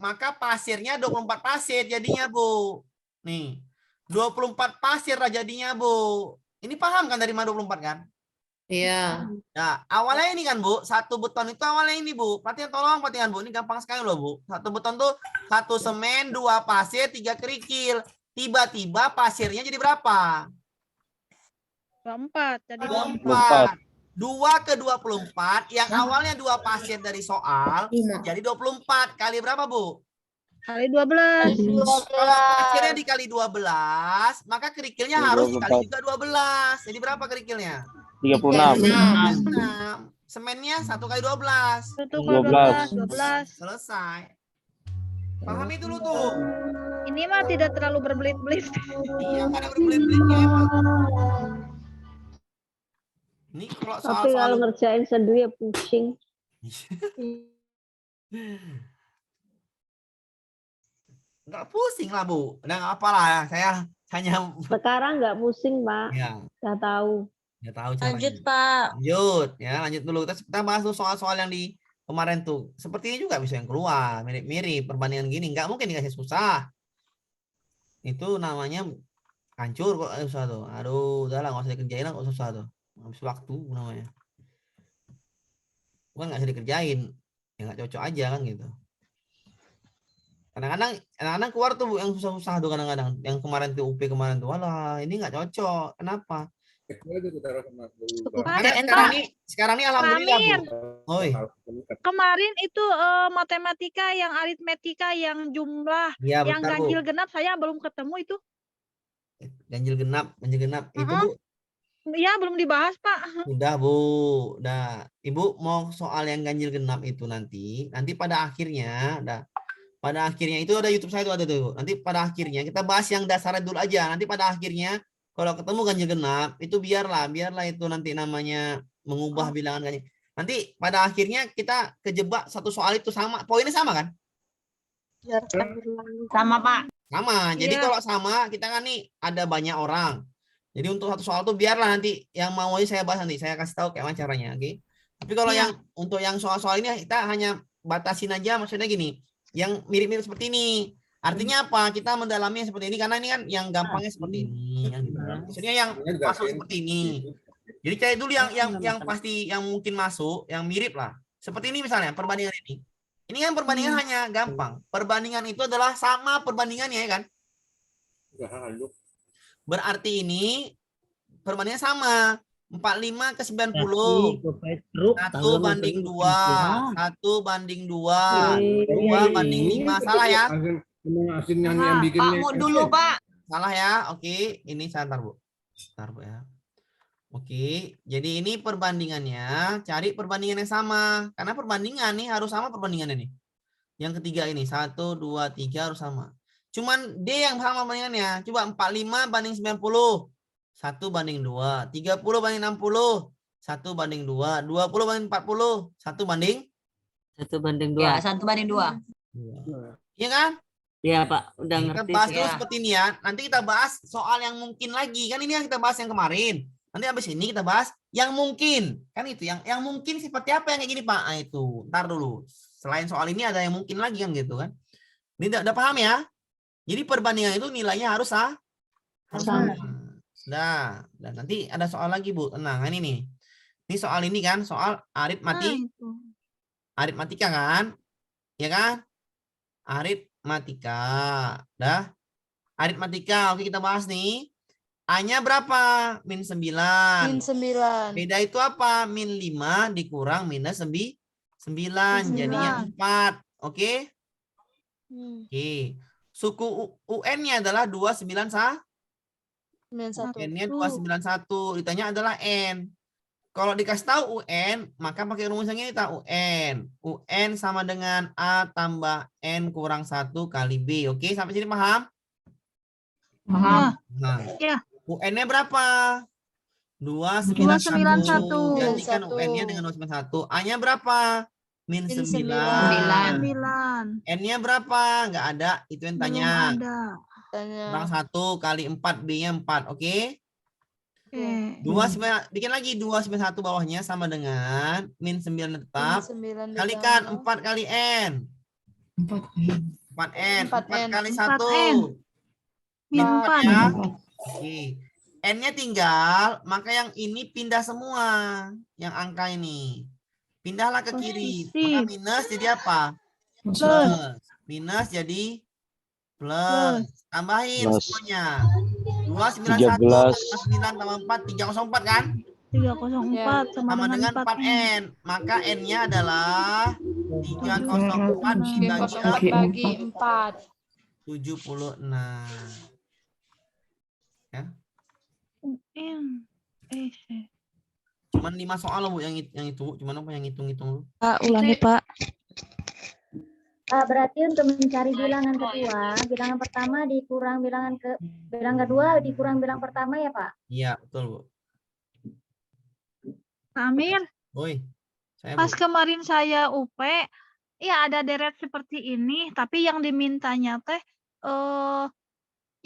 [SPEAKER 1] Maka pasirnya 24 pasir jadinya, Bu. Nih. 24 pasir lah jadinya, Bu. Ini paham kan dari mana 24 kan?
[SPEAKER 8] Iya.
[SPEAKER 1] Nah, awalnya ini kan, Bu. 1 beton itu awalnya ini, Bu. Tolong perhatikan, Bu. Ini gampang sekali loh, Bu. 1 beton tuh 1 semen, 2 pasir, 3 kerikil. Tiba-tiba pasirnya jadi berapa?
[SPEAKER 9] 24. Jadi
[SPEAKER 1] 24. 2 ke 24, yang awalnya 2 pasir dari soal, jadi 24. Kali berapa, Bu?
[SPEAKER 9] kali 12.
[SPEAKER 1] Kalau pasirnya dikali 12, maka kerikilnya harus dikali juga 12. Jadi berapa kerikilnya?
[SPEAKER 3] 36.
[SPEAKER 1] Semennya 1 kali 12.
[SPEAKER 9] 1 kali 12.
[SPEAKER 1] Selesai. Paham itu lu tuh?
[SPEAKER 9] Ini mah tidak terlalu berbelit-belit.
[SPEAKER 1] Iya, nggak ada berbelit-belitnya emang. Ini kalau
[SPEAKER 13] Tapi
[SPEAKER 1] soal-soal
[SPEAKER 13] kalau ngerjain sendiri ya pusing.
[SPEAKER 1] nggak pusing lah, Bu. Udah nggak apa lah. Saya hanya
[SPEAKER 13] Sekarang nggak pusing, Pak.
[SPEAKER 1] ya,
[SPEAKER 13] Udah tahu.
[SPEAKER 1] ya tahu caranya.
[SPEAKER 5] Lanjut, Pak.
[SPEAKER 1] Lanjut ya, lanjut dulu. Kita bahas tuh soal-soal yang di kemarin tuh. Seperti ini juga bisa yang keluar, mirip-mirip perbandingan gini. Nggak mungkin dikasih susah. Itu namanya hancur kok susah tuh. Aduh, udahlah nggak usah dikerjain lah kok susah tuh. Habis waktu namanya. Bukan nggak usah dikerjain, ya nggak cocok aja kan gitu. Kadang-kadang keluar tuh, Bu, yang susah-susah tuh kadang-kadang. Yang kemarin tuh UP kemarin tuh, walah ini nggak cocok. Kenapa? Karena sekarang ini alhamdulillah, Bu. Oi.
[SPEAKER 9] Kemarin itu matematika yang aritmetika yang jumlah
[SPEAKER 1] Iya,
[SPEAKER 9] yang
[SPEAKER 1] bentar, Bu.
[SPEAKER 9] ganjil genap saya belum ketemu itu.
[SPEAKER 1] Ganjil genap. Itu, Bu.
[SPEAKER 9] Ya belum dibahas, Pak.
[SPEAKER 1] Udah, Bu. Udah. Ibu mau soal yang ganjil genap itu nanti pada akhirnya, pada akhirnya itu ada YouTube saya itu ada tuh. Nanti pada akhirnya kita bahas yang dasarnya dulu aja. Nanti pada akhirnya kalau ketemu ganjil genap itu biarlah itu nanti namanya mengubah bilangan ganjil. Nanti pada akhirnya kita kejebak satu soal itu sama, poinnya sama kan?
[SPEAKER 5] Sama, Pak.
[SPEAKER 1] Sama. Jadi
[SPEAKER 9] Iya.
[SPEAKER 1] kalau sama kita kan nih ada banyak orang. Jadi untuk satu soal tuh biarlah nanti yang mau aja saya bahas nanti. Saya kasih tahu kayak mana caranya, oke? Tapi kalau
[SPEAKER 9] Iya.
[SPEAKER 1] yang untuk yang soal-soal ini kita hanya batasin aja, maksudnya gini, yang mirip-mirip seperti ini. Artinya apa? Kita mendalaminya seperti ini karena ini kan yang gampangnya seperti ini, kan gitu. Maksudnya yang masuk seperti ini. Jadi cari dulu yang pasti yang mungkin masuk, yang mirip lah. Seperti ini misalnya perbandingan ini. Ini kan perbandingan hanya gampang. Perbandingan itu adalah sama perbandingannya, ya kan? Berarti ini perbandingannya sama. 45 ke 90. 1 banding 2. 1 banding 2. 2 banding 5. Salah ya?
[SPEAKER 5] Pak, mau dulu, Pak.
[SPEAKER 1] Salah ya? Oke. Ini sebentar, Bu. Sebentar, Bu ya. Oke. Jadi ini perbandingannya. Cari perbandingan yang sama. Karena perbandingan nih harus sama perbandingannya nih. Yang ketiga ini. 1, 2, 3 harus sama. Cuman D yang sama bandingannya. Coba 45 banding 90. 1 banding 2. 30 banding 60. 1 banding 2. 20 banding 40. 1 banding
[SPEAKER 10] 1 banding 2.
[SPEAKER 5] Ya, 1 banding 2.
[SPEAKER 1] Iya kan?
[SPEAKER 10] Iya, Pak. Udah
[SPEAKER 1] Kita
[SPEAKER 10] ngerti.
[SPEAKER 1] bahas dulu
[SPEAKER 5] ya.
[SPEAKER 1] seperti ini ya. Nanti kita bahas soal yang mungkin lagi. Kan ini yang kita bahas yang kemarin. Nanti habis ini kita bahas yang mungkin. Kan itu yang mungkin seperti apa yang kayak gini, Pak? Nah, itu. Ntar dulu. Selain soal ini ada yang mungkin lagi kan gitu kan. Ini udah paham ya? Jadi perbandingan itu nilainya harus sama. Nah, dan nanti ada soal lagi, Bu. Tenang, ini nih. Ini soal ini kan, soal aritmatika kan? Ya kan? Aritmatika. Dah. Aritmatika. Oke, kita bahas nih. A-nya berapa? Min 9.
[SPEAKER 7] Min 9.
[SPEAKER 1] Beda itu apa? Min 5 dikurang minus 9. 9 jadinya 4. Oke? Oke. Suku UN-nya adalah 291.
[SPEAKER 7] 91.
[SPEAKER 1] N-nya 291. Ditanya adalah N. Kalau dikasih tahu UN, maka pakai rumus yang ini tak UN. UN sama dengan A tambah N kurang 1 kali B. Oke, sampai sini paham?
[SPEAKER 9] Paham.
[SPEAKER 1] Nah,
[SPEAKER 9] Ya.
[SPEAKER 1] UN-nya berapa? 291.
[SPEAKER 9] 291.
[SPEAKER 1] Gantikan UN-nya dengan 291. A-nya berapa? Min 9.
[SPEAKER 9] 9.
[SPEAKER 1] N-nya berapa? Enggak ada. Itu yang tanya.
[SPEAKER 9] Belum ada.
[SPEAKER 1] Kurang 1 kali 4. B-nya 4. Oke?
[SPEAKER 9] Oke.
[SPEAKER 1] 2 bikin lagi 291 bawahnya sama dengan min 9 tetap. Kalikan 4 kali N. 4N. 4 kali 1. Min 4 ya. Oke. N-nya tinggal, maka yang ini pindah semua. Yang angka ini. Pindahlah ke kiri. Maka minus jadi apa? Plus. Minus jadi plus. Tambahin
[SPEAKER 3] Plus.
[SPEAKER 1] semuanya. 291 9 tambah 4 304 kan?
[SPEAKER 9] 304
[SPEAKER 1] Sama dengan 4N. Maka N-nya adalah 304
[SPEAKER 2] bagi 4.
[SPEAKER 1] 76. Ya. Cuman 5 soal loh Bu yang itu. Cuman apa yang hitung-hitung lu?
[SPEAKER 7] Pak, ulangi Pak.
[SPEAKER 14] Berarti untuk mencari bilangan kedua, bilangan pertama dikurang bilangan kedua dikurang bilang pertama ya Pak?
[SPEAKER 1] Iya betul Bu.
[SPEAKER 9] Amir,
[SPEAKER 1] Oi, saya
[SPEAKER 9] pas
[SPEAKER 1] Bu.
[SPEAKER 9] kemarin saya UP, ya ada deret seperti ini, tapi yang dimintanya teh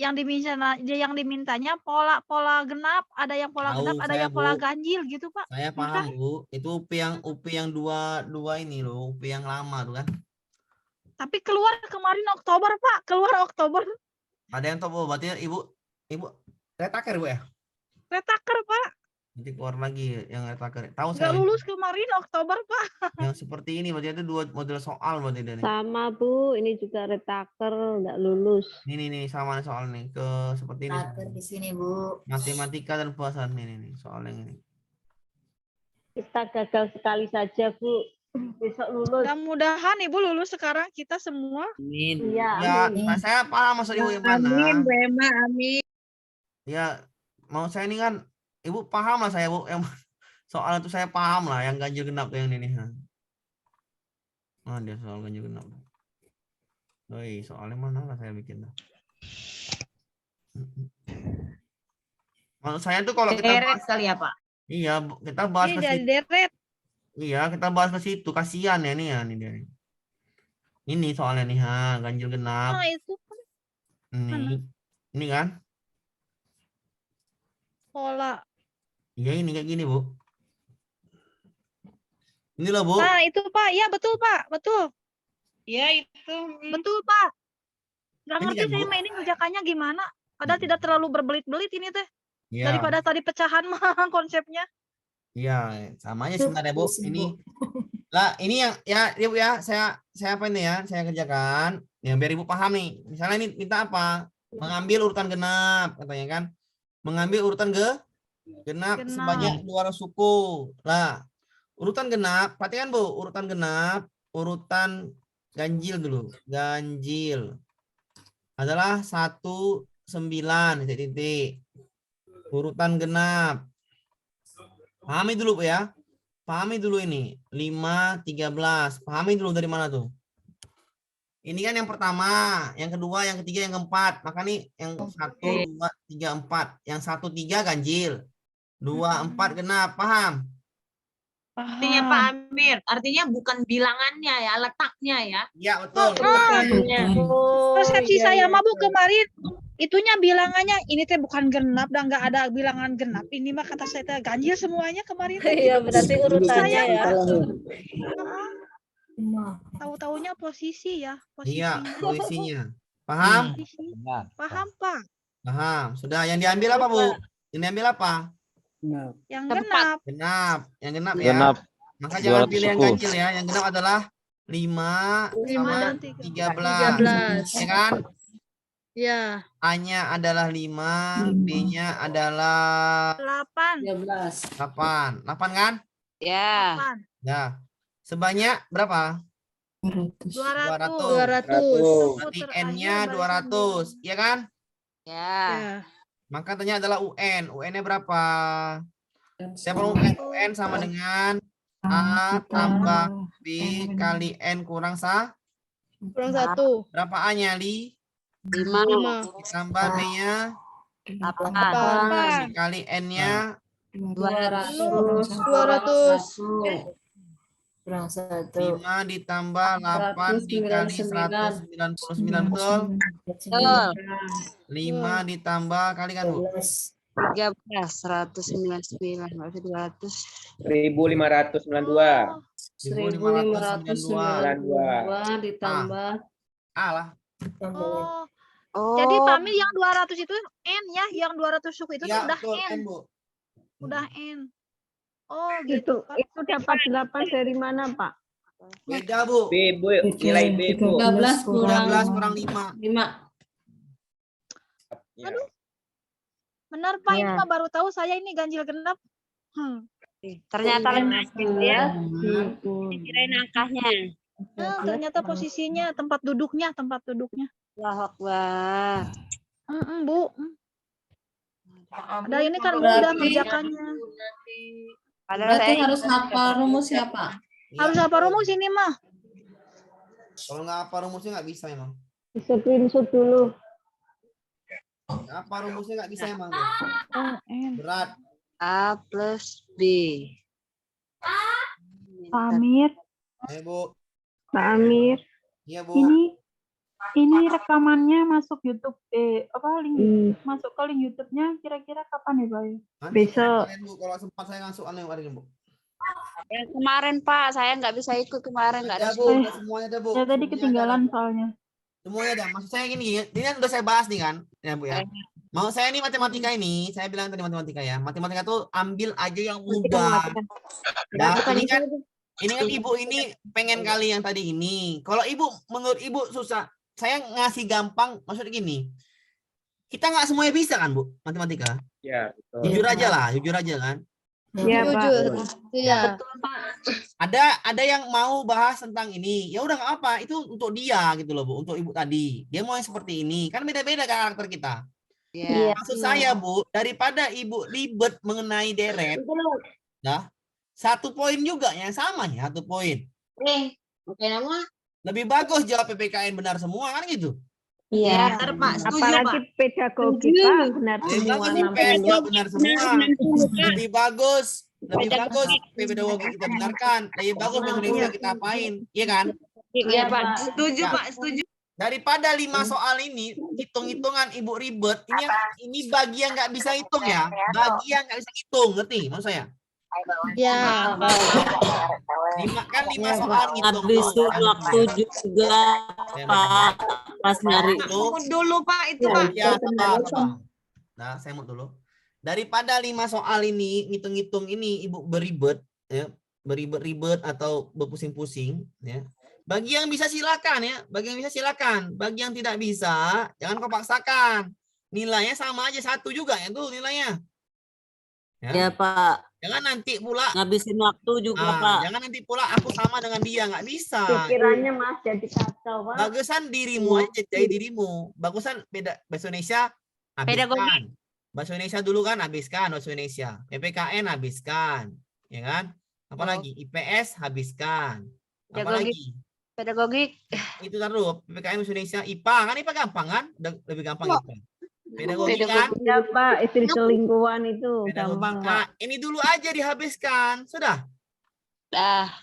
[SPEAKER 9] yang dimintanya pola genap, ada yang pola
[SPEAKER 1] Tahu
[SPEAKER 9] genap, ada
[SPEAKER 1] saya,
[SPEAKER 9] yang pola
[SPEAKER 1] Bu.
[SPEAKER 9] ganjil gitu Pak.
[SPEAKER 1] Saya paham Bu. Itu UP yang dua ini loh, UP yang lama tuh kan.
[SPEAKER 9] Tapi keluar kemarin Oktober Pak, keluar Oktober.
[SPEAKER 1] Ada yang tahu Bu, berarti Ibu retaker Bu ya?
[SPEAKER 9] Retaker Pak,
[SPEAKER 1] Nanti keluar lagi yang retaker. Tahu
[SPEAKER 9] nggak
[SPEAKER 1] saya.
[SPEAKER 9] lulus kemarin Oktober Pak.
[SPEAKER 1] Yang seperti ini berarti ada 2 model soal berarti ini.
[SPEAKER 13] Sama Bu, ini juga retaker nggak lulus.
[SPEAKER 1] Ini sama soal nih ke seperti ini.
[SPEAKER 5] Di sini Bu.
[SPEAKER 1] Matematika dan puasan ini soal yang ini.
[SPEAKER 13] Kita gagal sekali saja Bu. Besok lulus.
[SPEAKER 9] Mudah-mudahan Ibu lulus sekarang kita semua.
[SPEAKER 1] Amin.
[SPEAKER 13] Iya,
[SPEAKER 1] Ya,
[SPEAKER 13] amin.
[SPEAKER 1] saya paham maksud Ibu yang mana.
[SPEAKER 9] Amin, Bema, amin.
[SPEAKER 1] Ya, mau saya ini kan Ibu paham lah saya Bu yang soal itu saya paham lah yang ganjil genap tuh yang ini. Dia soal ganjil genap. Oi, soalnya mana lah saya bikin. Maksud saya tuh kalau kita
[SPEAKER 5] Deret
[SPEAKER 1] bahas,
[SPEAKER 5] kali ya Pak?
[SPEAKER 1] iya, kita bahas
[SPEAKER 9] Ini
[SPEAKER 1] ke
[SPEAKER 9] dari
[SPEAKER 1] situ.
[SPEAKER 9] deret.
[SPEAKER 1] Iya, kita bahas ke situ. Kasihan ya nih ya nih dia. Ini soalnya nih ganjil genap.
[SPEAKER 9] Itu
[SPEAKER 1] Ini kan?
[SPEAKER 9] pola.
[SPEAKER 1] Iya, ini kayak gini, Bu. Ini loh, Bu.
[SPEAKER 9] Nah, itu Pak. Ya, betul Pak. Betul.
[SPEAKER 4] Ya itu.
[SPEAKER 9] Betul Pak. Nggak
[SPEAKER 1] Ini
[SPEAKER 9] ngerti
[SPEAKER 1] kan,
[SPEAKER 9] saya
[SPEAKER 1] Bu?
[SPEAKER 9] mah ini ngerjakannya gimana. Padahal tidak terlalu berbelit-belit ini teh.
[SPEAKER 1] Iya.
[SPEAKER 9] Daripada tadi pecahan mah konsepnya.
[SPEAKER 1] Iya, sama aja sebenarnya, Bu. Ini lah, ini yang ya, Bu ya, saya apa ini ya? Saya kerjakan yang biar Ibu paham nih. Misalnya ini minta apa? Mengambil urutan genap, katanya kan. Mengambil urutan genap sebanyak 200 suku. Lah, urutan genap, perhatikan Bu, urutan genap, urutan ganjil dulu. Ganjil adalah 19 titik. Urutan genap. Pahami dulu Bu ya. Pahami dulu ini. 5, 13. Pahami dulu dari mana tuh? Ini kan yang pertama, yang kedua, yang ketiga, yang keempat. Maka nih yang 1, 2, 3, 4. Yang 1, 3 ganjil. 2, 4 genap. Paham?
[SPEAKER 5] Artinya Pak Amir, artinya bukan bilangannya ya, letaknya ya.
[SPEAKER 1] Iya, betul.
[SPEAKER 9] Persepsi saya mah Bu kemarin itunya bilangannya ini teh bukan genap dan nggak ada bilangan genap. Ini mah kata saya teh ganjil semuanya kemarin.
[SPEAKER 7] Iya, berarti urutannya ya.
[SPEAKER 9] Tahu-taunya posisi ya.
[SPEAKER 1] Iya, posisinya. Paham?
[SPEAKER 9] Paham Pak.
[SPEAKER 1] Paham. Sudah, yang diambil apa, Bu? Yang diambil apa?
[SPEAKER 9] Yang genap.
[SPEAKER 1] Genap. Yang genap ya.
[SPEAKER 3] Genap.
[SPEAKER 1] Maka jangan
[SPEAKER 3] 200
[SPEAKER 1] pilih yang
[SPEAKER 3] suku.
[SPEAKER 1] ganjil ya. Yang genap adalah 5 sama 13.
[SPEAKER 7] 13.
[SPEAKER 1] Ya kan?
[SPEAKER 7] Ya.
[SPEAKER 1] A-nya adalah 5, B-nya adalah
[SPEAKER 9] 8.
[SPEAKER 1] 8. 8 kan?
[SPEAKER 7] Ya.
[SPEAKER 1] Ya. Sebanyak berapa?
[SPEAKER 9] 200.
[SPEAKER 10] 200.
[SPEAKER 1] Berarti N-nya 200, ya kan?
[SPEAKER 5] Ya.
[SPEAKER 1] Maka tanya adalah UN. UN-nya berapa? Saya perlu UN sama dengan A tambah B kali N kurang
[SPEAKER 4] Kurang 1.
[SPEAKER 1] berapa A-nya, Li?
[SPEAKER 4] 5.
[SPEAKER 1] Ditambah B-nya
[SPEAKER 4] 8.
[SPEAKER 1] dikali N-nya
[SPEAKER 4] 200.
[SPEAKER 8] Kurang 1.
[SPEAKER 1] 5 ditambah 8 dikali 199, betul?
[SPEAKER 5] Betul.
[SPEAKER 1] 5 ditambah kali kan, Bu?
[SPEAKER 5] 13, 199, nggak usah 200.
[SPEAKER 10] 1592.
[SPEAKER 2] 1592 ditambah
[SPEAKER 1] A lah.
[SPEAKER 9] Jadi Pak Amir yang 200 itu N ya, yang 200 suku itu
[SPEAKER 1] Ya,
[SPEAKER 9] udah
[SPEAKER 1] betul,
[SPEAKER 9] N.
[SPEAKER 1] N, Bu.
[SPEAKER 9] Udah N. Oh, gitu.
[SPEAKER 13] Itu dapat 8 dari mana, Pak?
[SPEAKER 1] Beda, Bu.
[SPEAKER 10] B, Bu. Nilai B, Bu.
[SPEAKER 2] 13 kurang
[SPEAKER 1] 5.
[SPEAKER 2] 5.
[SPEAKER 10] Ya.
[SPEAKER 9] Aduh. Benar Pak, ini
[SPEAKER 13] Ya.
[SPEAKER 9] mah baru tahu saya ini ganjil genap.
[SPEAKER 5] Ternyata lemas ya. Kirain angkanya.
[SPEAKER 9] Ternyata posisinya, tempat duduknya.
[SPEAKER 5] Allahu Akbar.
[SPEAKER 9] Bu. Ada ini kan mudah mengerjakannya.
[SPEAKER 5] Padahal
[SPEAKER 2] Berarti
[SPEAKER 5] saya
[SPEAKER 2] harus hafal rumus ya, Pak?
[SPEAKER 9] Harus apa rumus ini mah?
[SPEAKER 1] Kalau nggak apa rumusnya nggak bisa emang.
[SPEAKER 13] Screenshot dulu.
[SPEAKER 1] Apa rumusnya nggak bisa emang.
[SPEAKER 9] Oh, N.
[SPEAKER 1] Berat.
[SPEAKER 5] A plus B.
[SPEAKER 15] Pak Amir,
[SPEAKER 1] Bu.
[SPEAKER 15] Pak Amir,
[SPEAKER 1] Iya, Bu.
[SPEAKER 15] ini rekamannya masuk YouTube, link masuk ke link YouTube-nya kira-kira kapan ya, Pak?
[SPEAKER 1] Nanti
[SPEAKER 15] Besok.
[SPEAKER 1] kalian, Bu, kalau sempat saya langsung hari ini, Bu.
[SPEAKER 5] Kemarin Pak, saya nggak bisa ikut kemarin, nggak ada.
[SPEAKER 1] Ada, Bu. Udah semuanya ada, Bu.
[SPEAKER 15] Ya tadi
[SPEAKER 1] Semuanya
[SPEAKER 15] ketinggalan
[SPEAKER 1] ada, Bu.
[SPEAKER 15] soalnya.
[SPEAKER 1] Semuanya ada. Maksud saya gini, ini kan udah saya bahas nih kan, ya Bu ya. Mau saya nih matematika ini, saya bilang tadi matematika ya. Matematika tuh ambil aja yang mudah. Nah, ini kan Ibu ini pengen kali yang tadi ini. Kalau Ibu, menurut Ibu susah, saya ngasih gampang, maksudnya gini. Kita nggak semuanya bisa kan, Bu, matematika?
[SPEAKER 10] Ya, betul.
[SPEAKER 1] Jujur aja lah, jujur aja kan.
[SPEAKER 15] Iya, Pak.
[SPEAKER 4] Iya.
[SPEAKER 1] Ada yang mau bahas tentang ini, ya udah nggak apa, itu untuk dia gitu loh, Bu, untuk Ibu tadi. Dia mau yang seperti ini, kan beda-beda karakter kita.
[SPEAKER 5] Iya.
[SPEAKER 1] Maksud saya, Bu, daripada Ibu ribet mengenai deret, nah, 1 poin juga yang sama ya, 1 poin.
[SPEAKER 5] Oke nama.
[SPEAKER 1] Lebih bagus jawab PPKN benar semua kan gitu.
[SPEAKER 5] Iya. Benar Pak, setuju
[SPEAKER 13] Apalagi
[SPEAKER 5] Pak.
[SPEAKER 13] pedagogi, Pak. Benar
[SPEAKER 1] Lebih
[SPEAKER 13] semua.
[SPEAKER 1] bagus IPS jawab benar semua. Lebih bagus pedagogi kita benarkan. Lebih bagus bahasa Indonesia kita apain, iya kan?
[SPEAKER 5] Iya Pak, setuju
[SPEAKER 1] Ya.
[SPEAKER 5] Pak, setuju.
[SPEAKER 1] Daripada 5 soal ini hitung-hitungan Ibu ribet, ini bagi yang nggak bisa hitung ya, bagi yang nggak bisa hitung, ngerti maksud saya?
[SPEAKER 4] Ya.
[SPEAKER 1] 5 soal hitung.
[SPEAKER 8] Habisin waktu juga, Pak. Pas nyari.
[SPEAKER 5] Dulu Pak itu Pak.
[SPEAKER 1] Ya, sabar. Nah, saya mau dulu. Daripada 5 soal ini ngitung-ngitung ini Ibu beribet ya, beribet-ribet atau berpusing-pusing ya. Bagi yang bisa silakan ya, bagi yang bisa silakan. Bagi yang tidak bisa, jangan kau paksakan. Nilainya sama aja 1 juga ya tuh nilainya.
[SPEAKER 8] Ya, Pak.
[SPEAKER 1] Jangan nanti pula
[SPEAKER 8] Ngabisin waktu juga, Pak.
[SPEAKER 1] jangan nanti pula aku sama dengan dia, nggak bisa.
[SPEAKER 13] Pikirannya Mas jadi kacau, Pak.
[SPEAKER 1] Bagusan dirimu aja, jadi dirimu. Bagusan beda bahasa Indonesia habiskan. Bahasa Indonesia dulu kan habiskan bahasa Indonesia. PPKN habiskan, ya kan? Apalagi IPS habiskan. Apalagi
[SPEAKER 5] Pedagogik.
[SPEAKER 1] itu taruh PPKN bahasa Indonesia, IPA kan IPA gampang kan? Lebih gampang IPA. Pedagogi kan?
[SPEAKER 13] Ya, Pak, istri selingkuhan itu
[SPEAKER 1] Pedagogi.
[SPEAKER 13] gampang, Pak.
[SPEAKER 1] Nah, ini dulu aja dihabiskan. Sudah.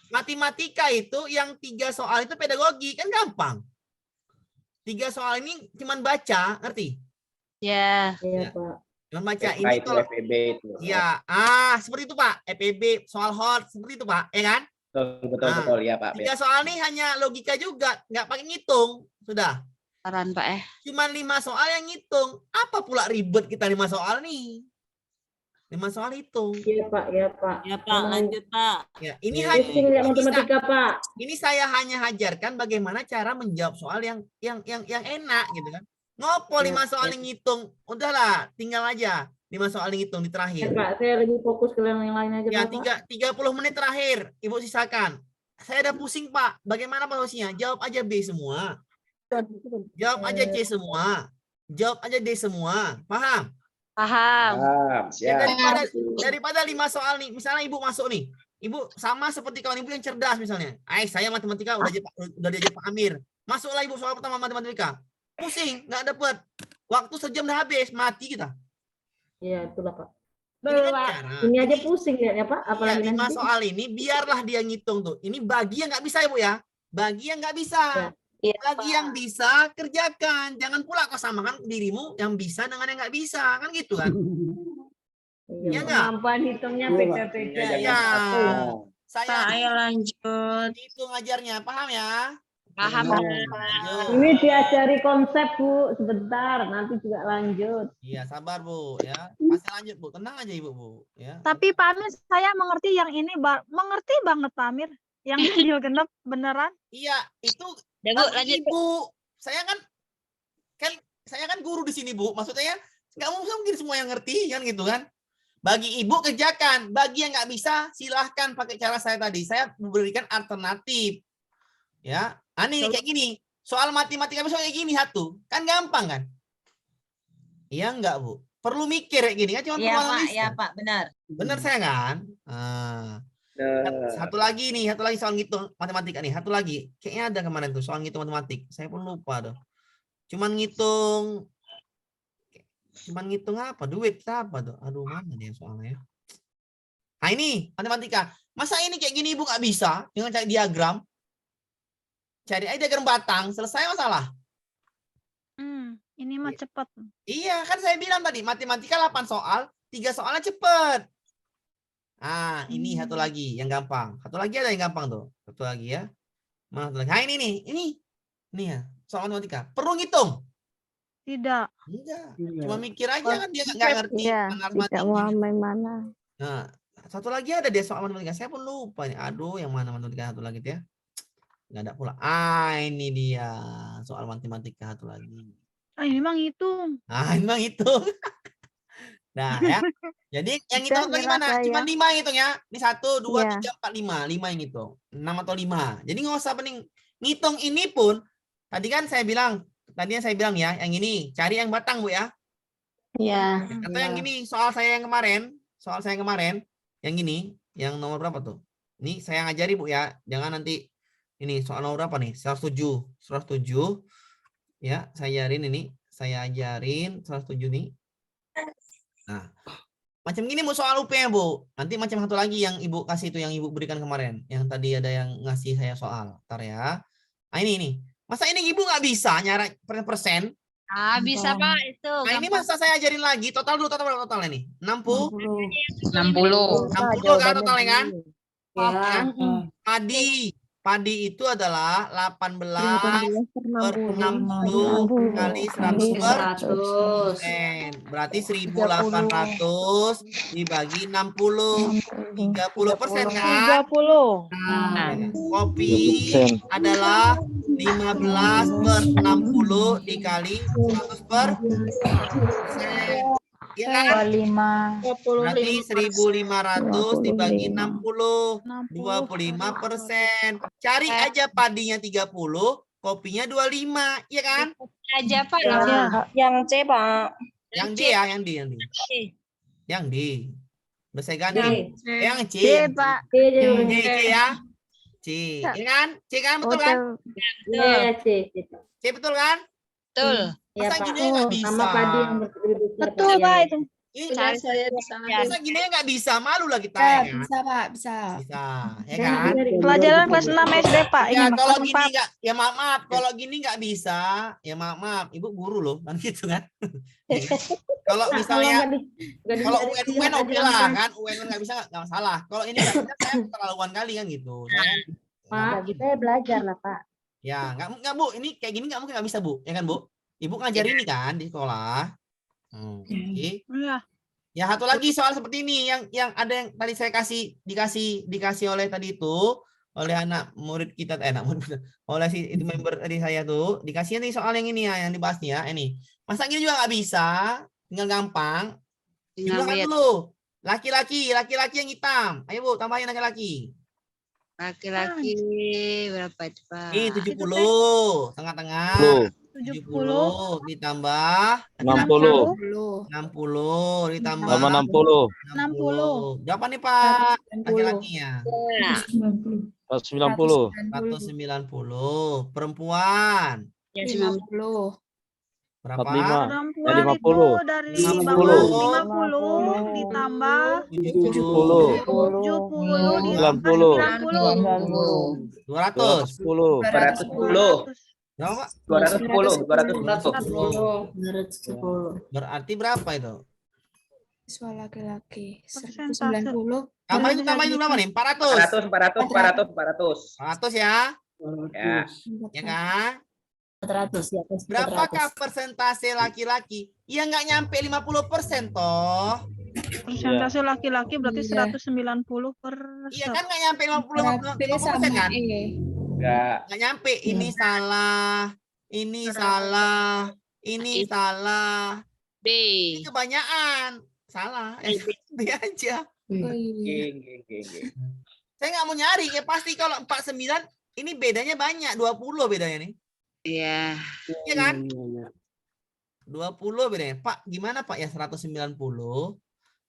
[SPEAKER 1] Matematika itu yang 3 soal itu pedagogi kan gampang. 3 soal ini cuman baca, ngerti?
[SPEAKER 5] Ya.
[SPEAKER 1] Iya, Pak. Cuman baca
[SPEAKER 10] FK
[SPEAKER 1] ini
[SPEAKER 10] itu
[SPEAKER 1] kalau
[SPEAKER 10] FEB itu.
[SPEAKER 1] ya, seperti itu Pak. EPB, soal hot seperti itu Pak, ya kan?
[SPEAKER 10] Betul ya Pak.
[SPEAKER 1] 3 soal ini hanya logika juga, nggak pakai ngitung. Sudah.
[SPEAKER 5] Saran Pak
[SPEAKER 1] Cuman 5 soal yang ngitung. Apa pula ribet kita 5 soal nih? 5 soal hitung.
[SPEAKER 15] Iya, Pak. Ya, Pak.
[SPEAKER 8] Ya, Pak. Lanjut, Pak.
[SPEAKER 1] Ya, ini
[SPEAKER 15] Pusing lihat matematika, Pak.
[SPEAKER 1] Ini saya hanya ajarkan bagaimana cara menjawab soal yang enak gitu kan. Ngopo 5 soal yang ngitung. Udahlah, tinggal aja 5 soal yang ngitung di terakhir.
[SPEAKER 15] Ya, Pak, saya lebih fokus ke yang lain aja,
[SPEAKER 1] Ya,
[SPEAKER 15] Pak.
[SPEAKER 1] 30 menit terakhir Ibu sisakan. saya udah pusing Pak. Bagaimana solusinya? Jawab aja B semua. Jawab aja C semua. Jawab aja D semua. Paham?
[SPEAKER 4] Paham.
[SPEAKER 1] Ya, daripada 5 soal nih. Misalnya Ibu masuk nih. Ibu sama seperti kawan Ibu yang cerdas misalnya. Saya matematika udah diajar Pak Amir. Masuklah Ibu soal pertama matematika. Pusing, nggak dapet. Waktu sejam udah habis, mati kita.
[SPEAKER 14] Iya, itulah Pak.
[SPEAKER 1] Ini
[SPEAKER 14] aja pusing ya Pak, apalagi
[SPEAKER 1] ya, 5
[SPEAKER 14] nanti.
[SPEAKER 1] soal ini biarlah dia ngitung tuh. Ini bagi yang nggak bisa Ibu ya. Bagi yang nggak bisa. Bagi yang bisa kerjakan. Jangan pula kau samakan dirimu yang bisa dengan yang nggak bisa. Kan gitu kan. Iya nggak?
[SPEAKER 13] Kemampuan hitungnya beda-beda.
[SPEAKER 1] Ya.
[SPEAKER 8] Saya lanjut.
[SPEAKER 1] Itu ngajarnya, paham ya?
[SPEAKER 4] Paham.
[SPEAKER 13] Ini diajari konsep Bu, sebentar nanti juga lanjut.
[SPEAKER 1] Iya, sabar Bu ya. Pasti lanjut Bu, tenang aja Ibu Bu ya.
[SPEAKER 9] Tapi Pak Amir, saya mengerti yang ini, mengerti banget Pak Amir. Yang ganjil genap beneran.
[SPEAKER 1] Iya, itu
[SPEAKER 4] Ya, Bu, lanjut,
[SPEAKER 1] Ibu. Saya kan saya kan guru di sini Bu. Maksudnya nggak mungkin semua yang ngerti kan gitu kan. Bagi Ibu kerjakan, bagi yang nggak bisa silahkan pakai cara saya tadi. Saya memberikan alternatif. Ya, nih kayak gini. Soal matematika besok kayak gini satu. Kan gampang kan? Iya enggak, Bu? Perlu mikir kayak gini kan cuma
[SPEAKER 5] Iya, Pak,
[SPEAKER 1] analisa.
[SPEAKER 5] ya, Pak, benar.
[SPEAKER 1] Benar saya kan? Satu lagi soal ngitung matematika nih. Satu lagi. Kayaknya ada kemarin tuh soal ngitung matematik. Saya pun lupa tuh. Cuman ngitung apa? Duit apa tuh? Aduh, mana nih soalnya? Nah, ini matematika. Masa ini kayak gini Ibu nggak bisa dengan cari diagram? Cari aja diagram batang, selesai masalah.
[SPEAKER 9] Ini mah cepet.
[SPEAKER 1] Iya, kan saya bilang tadi matematika 8 soal, 3 soalnya cepet. Ah, ini satu lagi yang gampang. Satu lagi ada yang gampang tuh. Satu lagi ya. Mana satu lagi? Nah, ini ya, soal matematika. Perlu ngitung?
[SPEAKER 9] Tidak.
[SPEAKER 1] Enggak. Cuma mikir aja kan dia nggak ngerti.
[SPEAKER 6] Tidak mau main mana.
[SPEAKER 1] Nah, satu lagi ada dia soal matematika. Saya pun lupa nih. Aduh, yang mana matematika satu lagi ya? Nggak ada pula. Ini dia soal matematika satu lagi.
[SPEAKER 9] Ini memang hitung.
[SPEAKER 1] Memang hitung. Nah ya. Jadi yang hitung gimana? Cuma 5 hitung ya. Ini 1, 2, 3, 4, 5. 5 yang hitung. 6 atau 5. Jadi nggak usah pening. Ngitung ini pun. Tadi saya bilang ya. Yang ini. Cari yang batang Bu ya.
[SPEAKER 6] Iya.
[SPEAKER 1] Atau yang gini. Soal saya yang kemarin. Yang ini. Yang nomor berapa tuh? Ini saya ngajari Bu ya. Jangan nanti. Ini soal nomor berapa nih? 107. Ya, saya ajarin 107 nih. Nah, macam gini Bu soal UP ya Bu. Nanti macam satu lagi yang Ibu kasih itu yang Ibu berikan kemarin. Yang tadi ada yang ngasih saya soal. Ntar ya. Nah ini. Masa ini Ibu nggak bisa nyara persen?
[SPEAKER 4] Bisa Pak itu.
[SPEAKER 1] Nah ini masa saya ajarin lagi. Total ini. 60 kan totalnya kan? Padi itu adalah 18 per 60 kali 100%. Berarti 1.800 dibagi 60. 30% kan?
[SPEAKER 15] 30.
[SPEAKER 1] Nah, kopi adalah 15 per 60 dikali 100%. Iya kan?
[SPEAKER 6] 25.
[SPEAKER 1] Berarti 1.500 dibagi 60, 25%. Cari aja padinya 30, kopinya 25, iya kan?
[SPEAKER 4] Aja Pak.
[SPEAKER 6] Yang C Pak.
[SPEAKER 1] Yang D ya, yang D. Udah saya ganti. Yang C.
[SPEAKER 6] C Pak.
[SPEAKER 1] C ya. C, iya kan? C kan betul kan?
[SPEAKER 14] Iya, C.
[SPEAKER 1] C betul kan?
[SPEAKER 4] Betul.
[SPEAKER 1] Masa gini nggak bisa?
[SPEAKER 14] Sama padi yang
[SPEAKER 9] Betul Pak itu.
[SPEAKER 1] Iya,
[SPEAKER 11] saya bisa.
[SPEAKER 1] masa gini nggak bisa? Malu lah kita.
[SPEAKER 11] Ya,
[SPEAKER 1] Ya, kan?
[SPEAKER 11] bisa Pak, bisa.
[SPEAKER 1] Bisa, ya kan?
[SPEAKER 9] Pelajaran kelas 6 SD Pak.
[SPEAKER 1] Ya
[SPEAKER 9] Ini
[SPEAKER 1] kalau
[SPEAKER 9] kelas
[SPEAKER 1] gini
[SPEAKER 9] 4.
[SPEAKER 1] nggak, ya maaf. Kalau gini nggak bisa, ya maaf. Ibu guru loh, kan gitu kan? Kalau misalnya, kalau UN oke lah kan, UN nggak bisa nggak masalah. Kalau ini nggak bisa, saya keterlaluan kali kan gitu.
[SPEAKER 14] Pak, kita belajar lah Pak.
[SPEAKER 1] Ya nggak Bu, ini kayak gini nggak mungkin nggak bisa Bu, ya kan Bu? Ibu ngajar ini kan di sekolah.
[SPEAKER 9] Iya.
[SPEAKER 1] Ya satu lagi soal seperti ini yang ada yang tadi saya dikasih oleh tadi itu oleh anak murid kita oleh si itu member tadi saya tuh dikasih nih soal yang ini ya yang dibahas nih ya ini. Masa gini juga nggak bisa, tinggal gampang. Tinggal dulu. Laki-laki yang hitam. Ayo Bu, tambahin laki-laki.
[SPEAKER 8] Laki-laki berapa itu, Pak?
[SPEAKER 1] Ini 70, tengah-tengah. 70 ditambah
[SPEAKER 3] 60.
[SPEAKER 1] 60 ditambah
[SPEAKER 3] Tambah 60.
[SPEAKER 1] 60. Jawaban nih Pak, laki-lakinya.
[SPEAKER 3] 190.
[SPEAKER 1] 190. Perempuan.
[SPEAKER 8] Ya, 90.
[SPEAKER 1] Berapa?
[SPEAKER 3] 45.
[SPEAKER 9] Perempuan
[SPEAKER 3] 50.
[SPEAKER 9] itu dari
[SPEAKER 1] 50.
[SPEAKER 9] bawah 50 ditambah
[SPEAKER 3] 70.
[SPEAKER 9] 70 ditambah
[SPEAKER 3] 90.
[SPEAKER 9] 90.
[SPEAKER 1] 200.
[SPEAKER 3] 210.
[SPEAKER 10] 210.
[SPEAKER 1] Berapa Pak?
[SPEAKER 10] 210.
[SPEAKER 8] 210.
[SPEAKER 1] Berarti berapa itu?
[SPEAKER 11] Siswa laki-laki
[SPEAKER 9] Persentase.
[SPEAKER 11] 190.
[SPEAKER 1] Tambah itu berapa nih? 400.
[SPEAKER 10] 400.
[SPEAKER 1] 400 ya.
[SPEAKER 10] Ya.
[SPEAKER 1] Ya kan?
[SPEAKER 8] 400 ya.
[SPEAKER 1] Berapakah persentase laki-laki? Ya nggak nyampe 50% toh.
[SPEAKER 9] Persentase laki-laki berarti 190%.
[SPEAKER 1] Iya kan nggak nyampe 50% kan?
[SPEAKER 10] Enggak.
[SPEAKER 1] Nggak nyampe. Ini salah. Ini salah. Ini salah.
[SPEAKER 8] B.
[SPEAKER 1] Ini kebanyakan. Salah. B aja.
[SPEAKER 10] Geng.
[SPEAKER 1] Saya nggak mau nyari. Ya pasti kalau 49 ini bedanya banyak. 20 bedanya nih.
[SPEAKER 8] Iya.
[SPEAKER 1] Iya kan? 20 bedanya. Pak, gimana Pak ya 190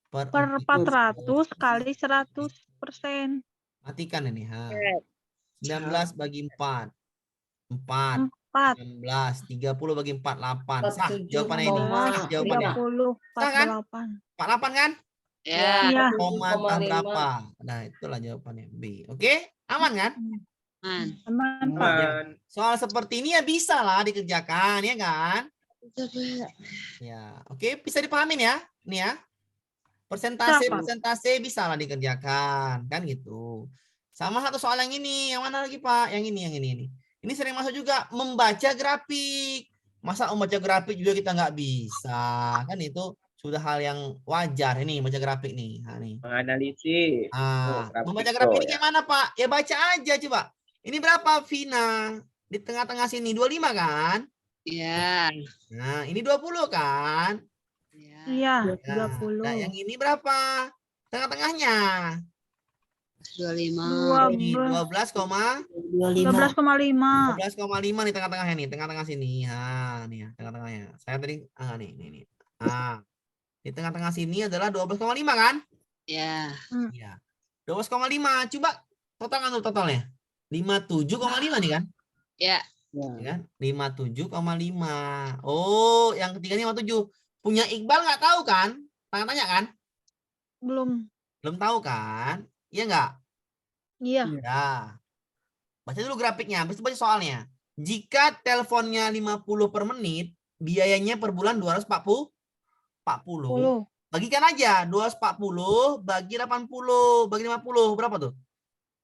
[SPEAKER 1] per
[SPEAKER 9] 400 kali 100%.
[SPEAKER 1] Matikan ini. 19 bagi 4. 4.
[SPEAKER 9] 4.
[SPEAKER 1] 16. 30 bagi 4. 8. Sah jawabannya ini. Sah
[SPEAKER 9] 30,
[SPEAKER 1] jawabannya.
[SPEAKER 9] 48.
[SPEAKER 1] 48 kan?
[SPEAKER 8] Ya.
[SPEAKER 1] Koma entah berapa. Nah, itulah jawabannya B. Oke? Aman kan?
[SPEAKER 9] Aman.
[SPEAKER 1] Soal seperti ini ya bisa lah dikerjakan, ya kan? Ya, oke, bisa dipahamin ya? Nih ya. Persentase bisa lah dikerjakan, kan gitu. Sama satu soal yang ini, yang mana lagi Pak? Yang ini. Ini sering masuk juga membaca grafik. Masa membaca grafik juga kita nggak bisa, kan itu sudah hal yang wajar ini baca grafik nih. Nah, nih.
[SPEAKER 10] Menganalisis.
[SPEAKER 1] Membaca grafik ini kayak mana Pak? Ya baca aja coba. Ini berapa Vina? Di tengah-tengah sini 25 kan?
[SPEAKER 8] Iya.
[SPEAKER 1] Nah, ini 20 kan?
[SPEAKER 9] Iya,
[SPEAKER 1] Nah,
[SPEAKER 9] 20.
[SPEAKER 1] nah, yang ini berapa? Tengah-tengahnya.
[SPEAKER 8] 25.
[SPEAKER 9] 12,5.
[SPEAKER 1] 12,5 nih tengah-tengahnya nih, tengah-tengah sini. Nah, nih ya, tengah-tengahnya. Saya tadi nih. Ah. Di tengah-tengah sini adalah 12,5 kan?
[SPEAKER 8] Iya.
[SPEAKER 1] Iya. 12,5. Coba totalkan tuh totalnya. 57,5 nih kan?
[SPEAKER 8] Ya.
[SPEAKER 1] Ya kan? 57,5. Oh, yang ketiga ini 57. Punya Iqbal nggak tahu kan? Tanya kan?
[SPEAKER 9] Belum.
[SPEAKER 1] Belum tahu kan? Iya nggak?
[SPEAKER 9] Iya.
[SPEAKER 1] Ya. Baca dulu grafiknya, habis itu baca soalnya. Jika teleponnya 50 per menit, biayanya per bulan 240. 40. Bagikan aja 240 bagi 80 bagi 50 berapa tuh?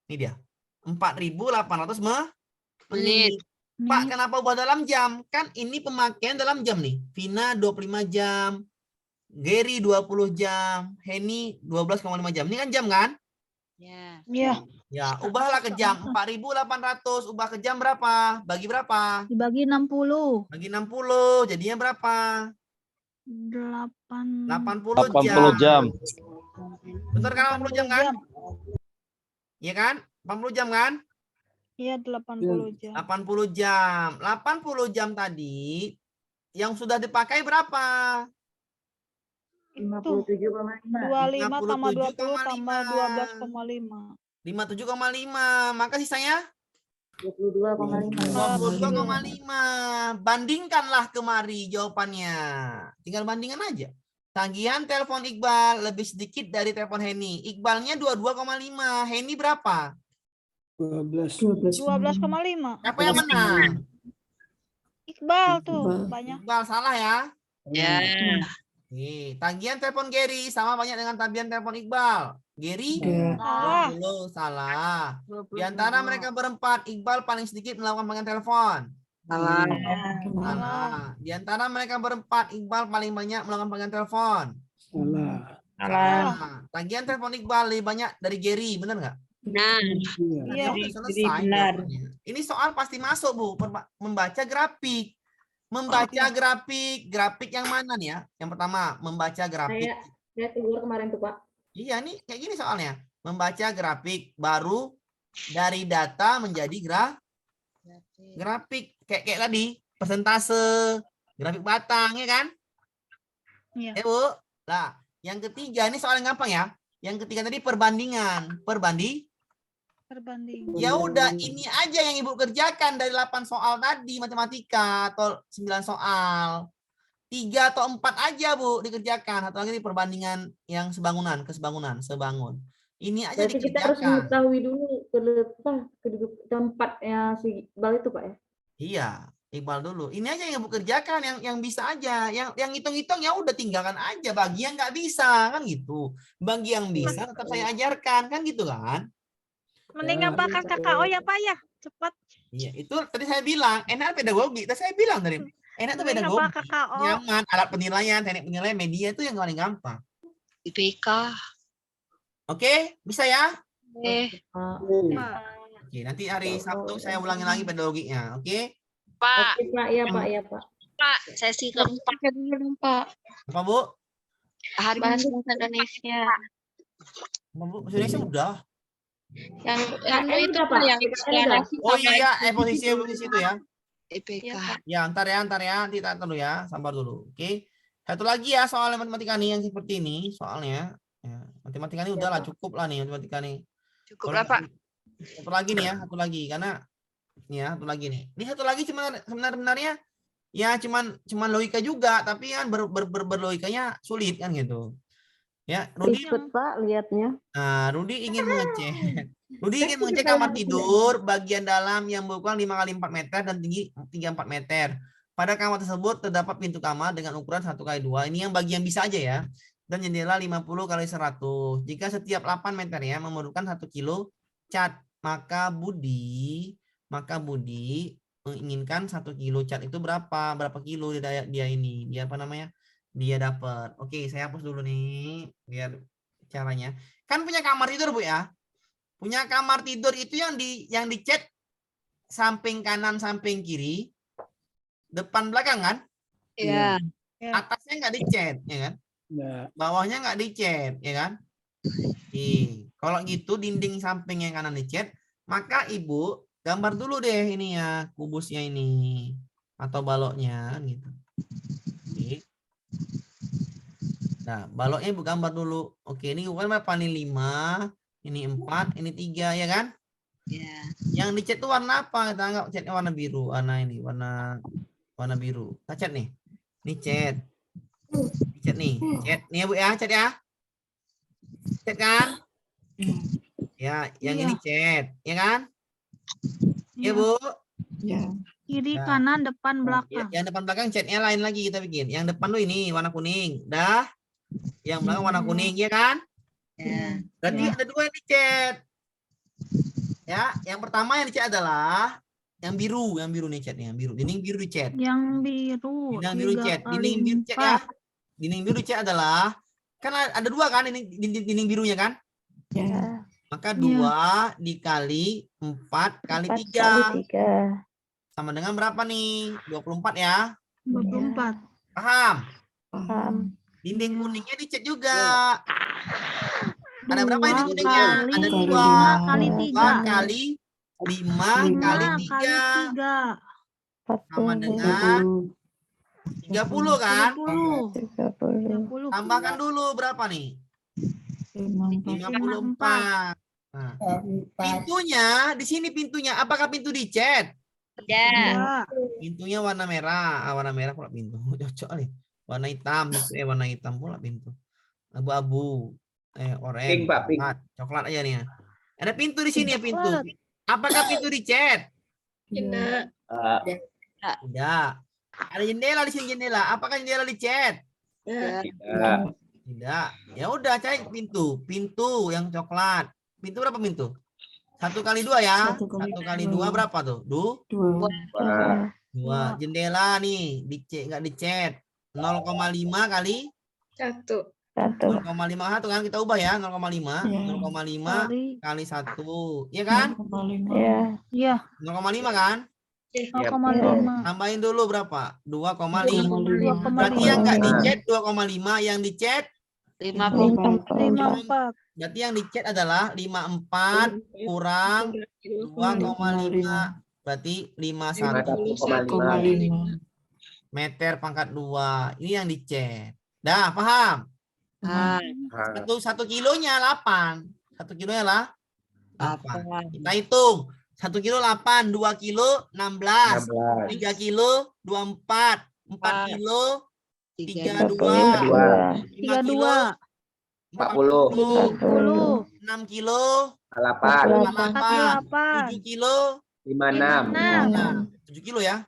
[SPEAKER 1] Ini dia. 4.800 menit. Pak, kenapa buat dalam jam? Kan ini pemakaian dalam jam nih. Vina 25 jam. Gary 20 jam. Henny 12,5 jam. Ini kan jam kan?
[SPEAKER 9] Iya.
[SPEAKER 1] Ya, ubahlah ke jam. 4.800 ubah ke jam berapa? Bagi berapa?
[SPEAKER 9] Dibagi 60.
[SPEAKER 1] Bagi 60 jadinya berapa?
[SPEAKER 9] 80
[SPEAKER 3] jam.
[SPEAKER 1] Bentar kan 80 jam kan? Iya kan? 80 jam kan?
[SPEAKER 9] Iya, 80 jam.
[SPEAKER 1] 80 jam. 80 jam tadi yang sudah dipakai berapa?
[SPEAKER 9] 25 tambah 20 tambah 12,5.
[SPEAKER 1] 57,5. Maka sisanya
[SPEAKER 14] 22,5.
[SPEAKER 1] 22,5. Bandingkanlah kemari jawabannya. Tinggal bandingan aja. Tagihan telepon Iqbal lebih sedikit dari telepon Henny. Iqbalnya 22,5. Henny berapa?
[SPEAKER 9] 12,5.
[SPEAKER 1] Siapa yang menang?
[SPEAKER 9] Iqbal tuh banyak.
[SPEAKER 1] Iqbal salah ya?
[SPEAKER 8] Ya.
[SPEAKER 1] Nih, tagihan telepon Gary sama banyak dengan tagihan telepon Iqbal. Gary? Salah. Di antara mereka berempat, Iqbal paling sedikit melakukan panggilan telepon.
[SPEAKER 8] Salah.
[SPEAKER 1] Di antara mereka berempat, Iqbal paling banyak melakukan panggilan telepon.
[SPEAKER 8] Salah.
[SPEAKER 1] Tagihan telepon Iqbal lebih banyak dari Gary, benar nggak?
[SPEAKER 8] Nah.
[SPEAKER 1] Iya. Selesai. Ini soal pasti masuk, Bu. Membaca grafik. Grafik yang mana nih ya? Yang pertama, membaca grafik.
[SPEAKER 14] Saya keluar kemarin tuh, Pak.
[SPEAKER 1] Iya nih, kayak gini soalnya. Membaca grafik, baru dari data menjadi grafik. Kayak tadi, persentase, grafik batang, ya kan?
[SPEAKER 9] Iya.
[SPEAKER 1] Bu. Nah, yang ketiga, ini soal yang gampang ya. Yang ketiga tadi perbandingan.
[SPEAKER 9] Perbanding.
[SPEAKER 1] Ya udah, ini aja yang Ibu kerjakan dari 8 soal tadi matematika atau 9 soal. 3 atau 4 aja, Bu, dikerjakan. Atau lagi di perbandingan yang sebangunan, sebangun. Ini aja
[SPEAKER 14] Berarti kita harus
[SPEAKER 1] dikerjakan.
[SPEAKER 14] mengetahui dulu keduduk tempatnya si Iqbal itu, Pak ya?
[SPEAKER 1] Iya, Iqbal dulu. Ini aja yang Ibu kerjakan, yang bisa aja. Yang hitung-hitung ya udah tinggalkan aja. Bagi yang nggak bisa, kan gitu. Bagi yang bisa tetap saya ajarkan, kan gitu kan?
[SPEAKER 9] Mending ngapalkan KKO ya Pak ya, cepat.
[SPEAKER 1] Iya, itu tadi saya bilang, enak pedagogi. Tadi saya bilang tadi, enak tuh
[SPEAKER 9] Mending
[SPEAKER 1] pedagogi.
[SPEAKER 9] ngapal KKO.
[SPEAKER 1] Nyaman, alat penilaian, teknik penilaian, media itu yang paling gampang.
[SPEAKER 5] IPK.
[SPEAKER 1] Oke, bisa ya?
[SPEAKER 9] Pak.
[SPEAKER 1] Oke, nanti hari Sabtu saya ulangi lagi pedagoginya, oke?
[SPEAKER 5] Pak.
[SPEAKER 14] Oke, Pak, ya Pak, ya Pak.
[SPEAKER 5] Pak, sesi keempat.
[SPEAKER 11] Pak.
[SPEAKER 1] Apa, Bu?
[SPEAKER 5] Hari
[SPEAKER 11] Bahasa
[SPEAKER 5] Bahasa
[SPEAKER 11] Indonesia.
[SPEAKER 1] Apa, Bu? Bahasa Indonesia udah.
[SPEAKER 11] Yang
[SPEAKER 14] itu
[SPEAKER 11] itu
[SPEAKER 14] Pak.
[SPEAKER 11] yang deklarasi
[SPEAKER 1] Oh
[SPEAKER 11] sama
[SPEAKER 1] iya,
[SPEAKER 11] itu.
[SPEAKER 1] posisi itu ya.
[SPEAKER 5] IPK.
[SPEAKER 1] Ya, ntar ya, nanti tak dulu ya, sabar dulu. Oke. Satu lagi ya soal matematika nih yang seperti ini soalnya. Ya, matematika ini udahlah cukup lah nih matematika nih.
[SPEAKER 5] Cukup lah, Pak.
[SPEAKER 1] Satu lagi nih ya, satu lagi karena nih ya, satu lagi nih. Ini satu lagi sebenarnya ya cuman logika juga, tapi kan berlogikanya sulit kan gitu. Ya, Rudi.
[SPEAKER 14] Ribet, Pak, lihatnya.
[SPEAKER 1] Nah, Rudi ingin mengecek kamar tidur bagian dalam yang berukuran 5 kali 4 meter dan tinggi 3-4 meter. Pada kamar tersebut terdapat pintu kamar dengan ukuran 1 kali 2. Ini yang bagian bisa aja ya. Dan jendela 50 kali 100. Jika setiap 8 meter ya memerlukan 1 kilo cat, maka Budi menginginkan 1 kilo cat itu berapa kilo dia ini. Dia apa namanya? Dia dapat. Oke, saya hapus dulu nih biar caranya. Kan punya kamar tidur, Bu ya. Punya kamar tidur itu yang dicat samping kanan, samping kiri, depan belakang kan?
[SPEAKER 5] Iya.
[SPEAKER 1] Atasnya nggak dicat, ya kan? Bawahnya nggak dicat, ya kan? Kalau gitu dinding samping yang kanan dicat, maka Ibu gambar dulu deh ini ya, kubusnya ini atau baloknya gitu. Oke. Nah, baloknya Ibu gambar dulu. Oke, ini ukuran berapa nih? 5, ini 4, ini 3 ya kan?
[SPEAKER 5] Iya.
[SPEAKER 1] Yang dicat itu warna apa? Kita anggap catnya warna biru, warna biru. Kita cat nih. Ini cat. Cat nih. Cat nih ya, Bu ya, cat ya. Cat kan? Ya, yang ini cat, ya kan? Ya, Bu.
[SPEAKER 9] Ya. Kiri, kanan, depan, belakang.
[SPEAKER 1] Yang depan belakang catnya lain lagi kita bikin. Yang depan tuh ini warna kuning. Dah. Yang belakang warna kuning, ya kan?
[SPEAKER 5] Ya.
[SPEAKER 1] Berarti ada 2 yang dicat. Ya, yang pertama yang dicat adalah yang biru nih catnya, yang biru. Dinding biru dicat.
[SPEAKER 9] Yang biru.
[SPEAKER 1] Dinding biru dicat. Dinding biru dicat ya. Dinding biru dicat adalah kan ada 2 kan dinding birunya kan?
[SPEAKER 6] Ya.
[SPEAKER 1] Maka 2 dikali 4 kali 3. Sama dengan berapa nih? 24 ya?
[SPEAKER 9] 24.
[SPEAKER 1] Paham?
[SPEAKER 6] Paham.
[SPEAKER 1] Dinding kuningnya dicat juga. Ada berapa ini kuningnya? Ada 2
[SPEAKER 9] kali 3
[SPEAKER 1] kali 5 kali 3. Sama dengan 30 kan?
[SPEAKER 9] 30.
[SPEAKER 1] Tambahkan dulu berapa nih? 54. Nah, pintunya di sini pintunya. Apakah pintu dicat?
[SPEAKER 5] Ya.
[SPEAKER 1] Pintunya warna merah. Warna merah pula pintu. Cocok nih. Warna hitam. Warna hitam pula pintu. Abu-abu. Oranye.
[SPEAKER 10] Pink, Pak, pink.
[SPEAKER 1] Coklat aja nih ya. Ada pintu di sini ya pintu. Apakah pintu dicat?
[SPEAKER 11] Tidak.
[SPEAKER 1] Tidak. Ada jendela di sini jendela. Apakah jendela dicat? Tidak. Ya udah cari pintu. Pintu yang coklat. Pintu berapa pintu? 1 kali 2 ya. 1 kali 2 berapa tuh? 2. Jendela nih dicek nggak dicat. 0,5 kali
[SPEAKER 11] 1.
[SPEAKER 1] 0,5 kan kita ubah ya. 0,5 kali 1. Iya kan?
[SPEAKER 9] Iya.
[SPEAKER 1] 0,5 kan?
[SPEAKER 9] 0,5.
[SPEAKER 1] Tambahin dulu berapa? 2,5. Berarti yang nggak dicat 2,5, yang dicat
[SPEAKER 9] 54.
[SPEAKER 1] Berarti yang dicet adalah 54 kurang 2,5. Berarti 51,5 meter pangkat 2. Ini yang dicet. Dah, paham? Satu kilonya 8. 1 kilonya lah 8. Kita hitung. 1 kilo 8, 2 kilo 16, 3 kilo 24, 4 kilo 32, 5 kilo
[SPEAKER 10] 40,
[SPEAKER 1] 6 kilo
[SPEAKER 10] 8,
[SPEAKER 1] 7 kilo
[SPEAKER 10] 56.
[SPEAKER 1] 7 kilo ya?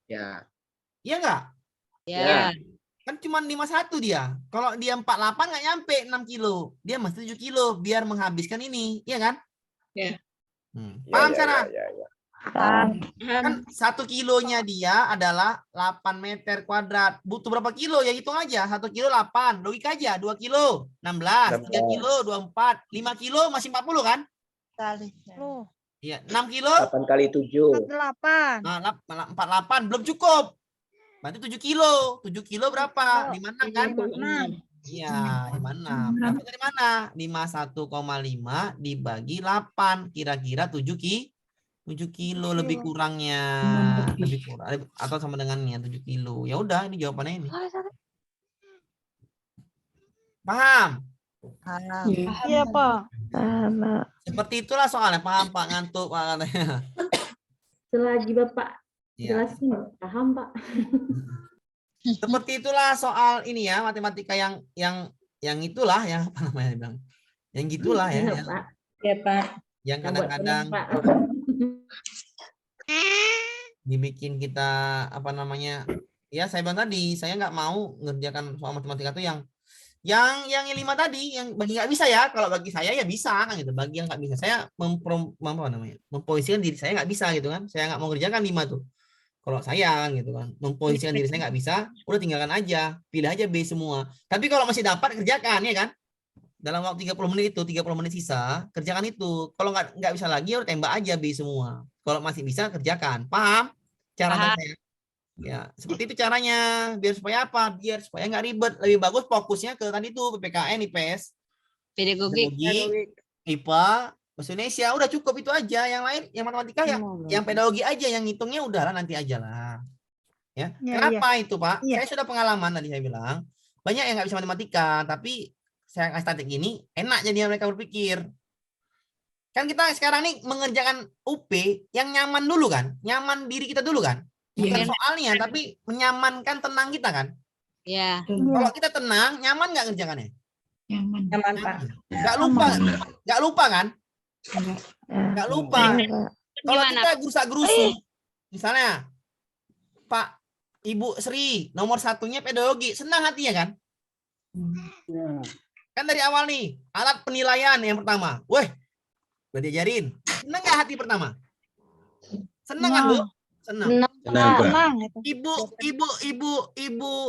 [SPEAKER 10] Ya.
[SPEAKER 1] Iya enggak?
[SPEAKER 10] Ya.
[SPEAKER 1] Kan cuma 51 dia. Kalau dia 48 nggak nyampe 6 kilo. Dia mesti 7 kilo biar menghabiskan ini. Iya kan?
[SPEAKER 4] Ya.
[SPEAKER 1] Paham Sarah? Kan 1 kilonya dia adalah 8 meter kuadrat. Butuh berapa kilo? Ya hitung aja. 1 kilo 8. Logika aja. 2 kilo 16. 3 kilo 24. 5 kilo masih 40 kan? Iya. 6 kilo
[SPEAKER 10] 8 kali 7.
[SPEAKER 9] 48.
[SPEAKER 1] Nah, 48 belum cukup. Berarti 7 kilo. 7 kilo berapa? 56 kan?
[SPEAKER 9] 56.
[SPEAKER 1] Iya, 56. Dapat dari mana? 51,5 dibagi 8. Kira-kira 7 kilo lebih kurangnya. Lebih kurang atau sama dengannya 7 kilo. Ya udah, ini jawabannya ini. Paham?
[SPEAKER 9] Iya, Pak.
[SPEAKER 1] Seperti itulah soalnya. Paham, Pak? Ngantuk, Pak katanya.
[SPEAKER 7] Selagi Bapak
[SPEAKER 1] Iya.
[SPEAKER 7] jelasin, paham Pak.
[SPEAKER 1] Seperti itulah soal ini ya, matematika yang itulah yang apa namanya bilang. Yang gitulah ya.
[SPEAKER 7] Iya, Pak. Ya, Pak.
[SPEAKER 1] Yang kadang-kadang dibikin kita apa namanya? Ya saya bilang tadi, saya nggak mau ngerjakan soal matematika itu yang 5 tadi, yang bagi nggak bisa ya. Kalau bagi saya ya bisa kan gitu. Bagi yang nggak bisa, saya memposisikan diri saya nggak bisa gitu kan. Saya nggak mau ngerjakan 5 tuh. Kalau saya gitu kan, memposisikan diri saya nggak bisa, udah tinggalkan aja, pilih aja B semua. Tapi kalau masih dapat kerjakan ya kan, dalam waktu 30 menit itu, 30 menit sisa, kerjakan itu. Kalau nggak bisa lagi, udah tembak aja B semua. Kalau masih bisa kerjakan, paham? Cara saya. Ya seperti itu caranya. Biar supaya apa? Biar supaya nggak ribet. Lebih bagus fokusnya ke tadi tuh PPKN, IPS,
[SPEAKER 4] Pedagogi.
[SPEAKER 1] IPA. Bahasa Indonesia udah cukup itu aja, yang lain yang matematika yang pedagogi aja, yang ngitungnya udahlah nanti aja lah ya. Kenapa itu Pak? Saya sudah pengalaman tadi saya bilang banyak yang nggak bisa matematika, tapi saya kasih statik gini enak jadi mereka berpikir. Kan kita sekarang nih mengerjakan UP yang nyaman dulu kan, nyaman diri kita dulu kan, bukan soalnya tapi menyamankan tenang kita kan.
[SPEAKER 4] Ya.
[SPEAKER 1] Kalau kita tenang nyaman nggak ngerjakannya?
[SPEAKER 4] Nyaman Pak.
[SPEAKER 1] Nggak lupa kan? Nggak lupa. Kalau kita gerusak-gerusuk, misalnya Pak Ibu Sri nomor 1-nya pedagogi, senang hatinya kan? Kan dari awal nih alat penilaian yang pertama, weh udah diajarin, senang nggak hati pertama? Senang kan Bu? Senang.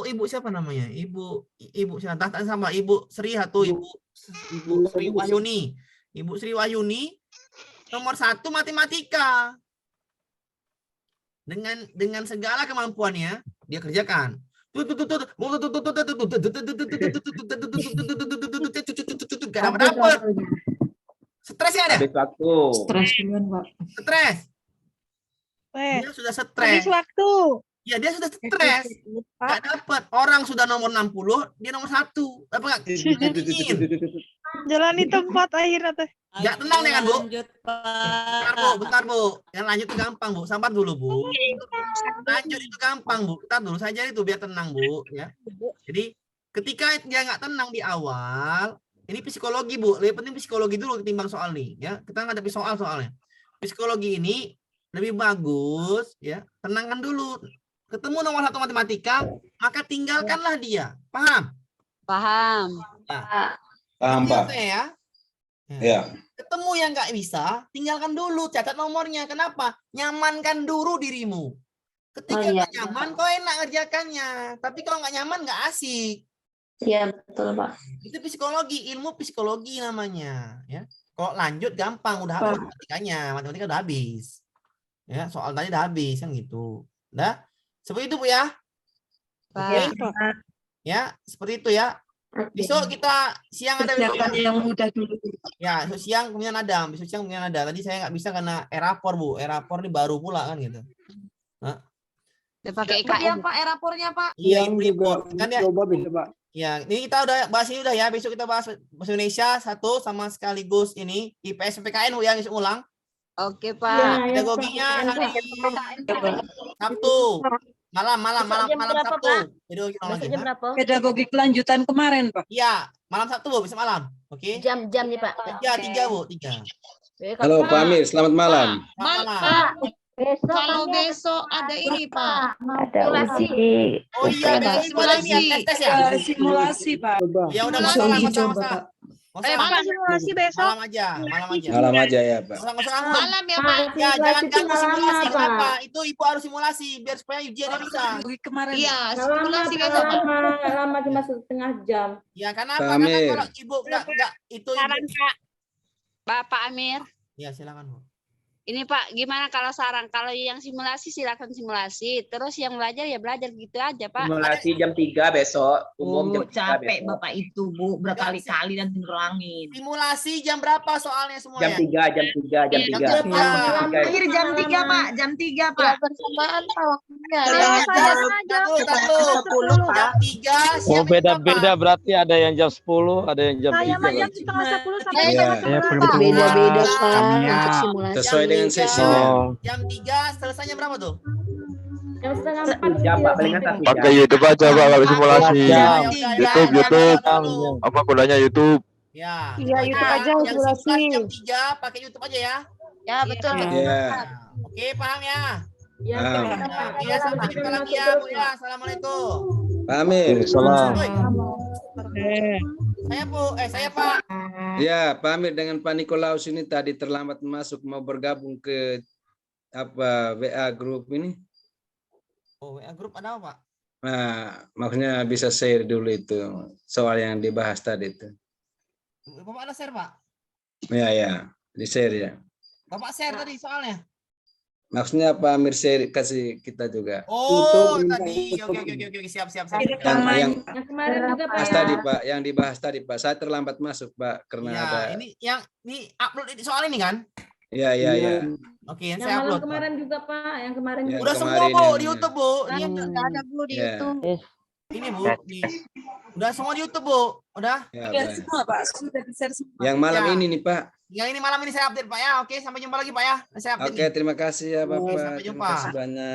[SPEAKER 1] Ibu siapa namanya? Ibu siapa? Sama Ibu Sri atau Ibu Sri Wahyuni. Ibu Sri Wahyuni nomor 1 matematika. Dengan segala kemampuannya dia kerjakan. Gak dapat. Stres ya ada?
[SPEAKER 10] Habis waktu.
[SPEAKER 1] Stres. Dia sudah stres.
[SPEAKER 9] Habis waktu.
[SPEAKER 1] Ya dia sudah stres. Gak dapat. Orang sudah nomor 60, dia nomor 1. Apa enggak?
[SPEAKER 9] Jalani tempat akhirnya teh.
[SPEAKER 1] Enggak tenang dengan Bu. Bentar Bu. Yang lanjut itu gampang Bu. Sabar dulu Bu. Lanjut itu gampang Bu. Bentar dulu saja itu biar tenang Bu. Ya. Jadi ketika dia nggak tenang di awal, ini psikologi Bu. Lebih penting psikologi dulu ketimbang soal nih. Ya, kita ngadepi soalnya. Psikologi ini lebih bagus. Ya, tenangkan dulu. Ketemu nomor 1 matematika, maka tinggalkanlah dia. Paham?
[SPEAKER 4] Paham.
[SPEAKER 1] Nah,
[SPEAKER 16] paham Pak.
[SPEAKER 1] Ya.
[SPEAKER 16] Ya.
[SPEAKER 1] Ketemu yang nggak bisa, tinggalkan dulu, catat nomornya. Kenapa? Nyamankan dulu dirimu. Ketika nggak nyaman, kau enak ngerjakannya. Tapi kalau nggak nyaman, nggak asik.
[SPEAKER 14] Iya betul Pak.
[SPEAKER 1] Itu psikologi, ilmu psikologi namanya. Ya. Kalau lanjut gampang, udah habis matematika udah habis. Ya, soal tadi udah habis kan gitu. Udah, seperti itu Bu ya. Oke. Ya, seperti itu ya. Besok kita siang ada besok
[SPEAKER 2] Kerjakan yang mudah dulu.
[SPEAKER 1] ya, besok siang kemudian ada, besok siang kemudian ada. Tadi saya nggak bisa karena erapor Bu, erapor ini baru pula kan gitu. Nah.
[SPEAKER 5] Pakai IKN Pak, erapornya Pak.
[SPEAKER 1] Iya,
[SPEAKER 12] Yang
[SPEAKER 1] import
[SPEAKER 12] juga
[SPEAKER 1] kan ya.
[SPEAKER 12] coba bisa Pak.
[SPEAKER 1] Ya, ini kita udah bahas ini udah ya. Besok kita bahas bahasa Indonesia satu sama sekaligus ini IPS PPKN Bu yang ulang.
[SPEAKER 5] Oke Pak.
[SPEAKER 1] Pedagoginya hari Sabtu. Malam Sabtu.
[SPEAKER 8] Pedagogi kelanjutan kemarin, Pak.
[SPEAKER 1] Iya, malam Sabtu Bu, bisa malam. Oke.
[SPEAKER 14] Jam-jamnya Pak.
[SPEAKER 1] Ya, 3 Bu, 3.
[SPEAKER 16] Halo Pak Amir, selamat malam.
[SPEAKER 14] Besok
[SPEAKER 5] Kalau
[SPEAKER 14] kami ada
[SPEAKER 5] besok ada ini Pak.
[SPEAKER 6] Ada uji.
[SPEAKER 1] Oh iya, ada simulasi ya, tes ya.
[SPEAKER 8] Simulasi, Pak.
[SPEAKER 1] Ya udah
[SPEAKER 15] Bisa
[SPEAKER 1] masalah.
[SPEAKER 15] uji coba, Pak.
[SPEAKER 9] Mana simulasi besok?
[SPEAKER 1] Malam aja, malam aja.
[SPEAKER 16] Malam aja ya Pak.
[SPEAKER 5] Malam ya Pak.
[SPEAKER 1] Ya, jangan ganggu simulasi. Kenapa? Itu Ibu harus simulasi biar supaya ujiannya bisa.
[SPEAKER 8] Kemarin.
[SPEAKER 5] Iya, simulasi besok Pak.
[SPEAKER 14] lama cuma setengah jam.
[SPEAKER 1] Ya, karena apa?
[SPEAKER 16] Pak
[SPEAKER 1] Karena
[SPEAKER 16] Amir.
[SPEAKER 1] kalau Ibu enggak itu
[SPEAKER 17] Saran
[SPEAKER 1] Ibu.
[SPEAKER 17] Pak. Bapak Amir.
[SPEAKER 1] Ya, silakan Bu.
[SPEAKER 17] Ini Pak, gimana kalau saran? Kalau yang simulasi silakan simulasi, terus yang belajar ya belajar gitu aja Pak.
[SPEAKER 10] Simulasi jam 3 besok. Umum
[SPEAKER 5] Oh,
[SPEAKER 10] jam 3
[SPEAKER 5] capek
[SPEAKER 10] besok.
[SPEAKER 5] Bapak itu Bu, berkali-kali dan ngulangin.
[SPEAKER 1] Simulasi jam berapa soalnya
[SPEAKER 10] Jam
[SPEAKER 1] semuanya?
[SPEAKER 10] 3, jam 3, jam 3.
[SPEAKER 5] Akhir jam 3 Pak, jam 3 Pak.
[SPEAKER 14] Bersamaan Pak waktunya.
[SPEAKER 1] Jam 3
[SPEAKER 3] Oh, beda-beda berarti ada yang jam 10, ada yang jam
[SPEAKER 9] Saya
[SPEAKER 3] 3.
[SPEAKER 9] mah jam setengah 10 sampai
[SPEAKER 16] Iya.
[SPEAKER 9] setengah 11.
[SPEAKER 6] Beda-beda Pak untuk simulasi.
[SPEAKER 16] Sesuai dengan sesinya.
[SPEAKER 1] Jam 3 selesainya berapa tuh?
[SPEAKER 14] Jam setengah
[SPEAKER 10] 1 jam Pak, palingan 1 jam.
[SPEAKER 18] Pakai YouTube aja Pak kalau simulasi. YouTube.
[SPEAKER 1] Apa
[SPEAKER 18] Apa gunanya YouTube?
[SPEAKER 1] Ya.
[SPEAKER 6] Iya, YouTube aja
[SPEAKER 1] Yang
[SPEAKER 6] simulasi.
[SPEAKER 1] jam 3 pakai YouTube aja ya.
[SPEAKER 14] Ya betul.
[SPEAKER 16] Iya.
[SPEAKER 1] Oke, paham ya?
[SPEAKER 14] Ya,
[SPEAKER 1] Ya, sampai jumpa lagi ya, Bu ya. Assalamualaikum.
[SPEAKER 16] Pak Amir.
[SPEAKER 3] Salam.
[SPEAKER 1] Saya Pak.
[SPEAKER 16] Ya, Pak Amir dengan Pak Nikolaus ini tadi terlambat masuk mau bergabung ke WA grup ini.
[SPEAKER 1] Oh, WA grup ada apa, Pak?
[SPEAKER 16] Nah, maksudnya bisa share dulu itu soal yang dibahas tadi itu.
[SPEAKER 1] Bapak ada share, Pak?
[SPEAKER 16] Ya, di share ya.
[SPEAKER 1] Bapak share tadi soalnya.
[SPEAKER 16] Maksudnya Pak Amir share kasih kita juga.
[SPEAKER 1] Oh, tadi. Oke, siap.
[SPEAKER 16] Yang
[SPEAKER 14] kemarin juga Pak.
[SPEAKER 16] bahas tadi Pak, yang dibahas tadi Pak. Saya terlambat masuk Pak karena
[SPEAKER 1] Ya,
[SPEAKER 16] ada.
[SPEAKER 1] ini upload soal ini kan?
[SPEAKER 16] Ya.
[SPEAKER 1] Oke,
[SPEAKER 14] Yang
[SPEAKER 1] saya
[SPEAKER 14] malam
[SPEAKER 1] upload.
[SPEAKER 14] kemarin juga Pak, yang kemarin
[SPEAKER 16] Ya,
[SPEAKER 14] juga.
[SPEAKER 1] Udah semua
[SPEAKER 16] kemarin
[SPEAKER 1] Bu
[SPEAKER 16] yang-
[SPEAKER 1] di YouTube Bu.
[SPEAKER 14] Nggak ada Bu di
[SPEAKER 16] Ya.
[SPEAKER 14] YouTube.
[SPEAKER 1] Ini Bu, udah semua di YouTube Bu. Udah?
[SPEAKER 16] Ya,
[SPEAKER 8] Share
[SPEAKER 16] Pak.
[SPEAKER 8] semua, Pak. Sudah di-share semua.
[SPEAKER 16] Yang malam
[SPEAKER 1] Ya.
[SPEAKER 16] ini nih Pak.
[SPEAKER 1] Yang ini malam ini saya update Pak ya. Oke, sampai jumpa lagi Pak ya. Saya update.
[SPEAKER 16] Oke, terima kasih ya Bapak.
[SPEAKER 1] Sampai
[SPEAKER 16] Terima
[SPEAKER 1] jumpa.
[SPEAKER 16] kasih banyak.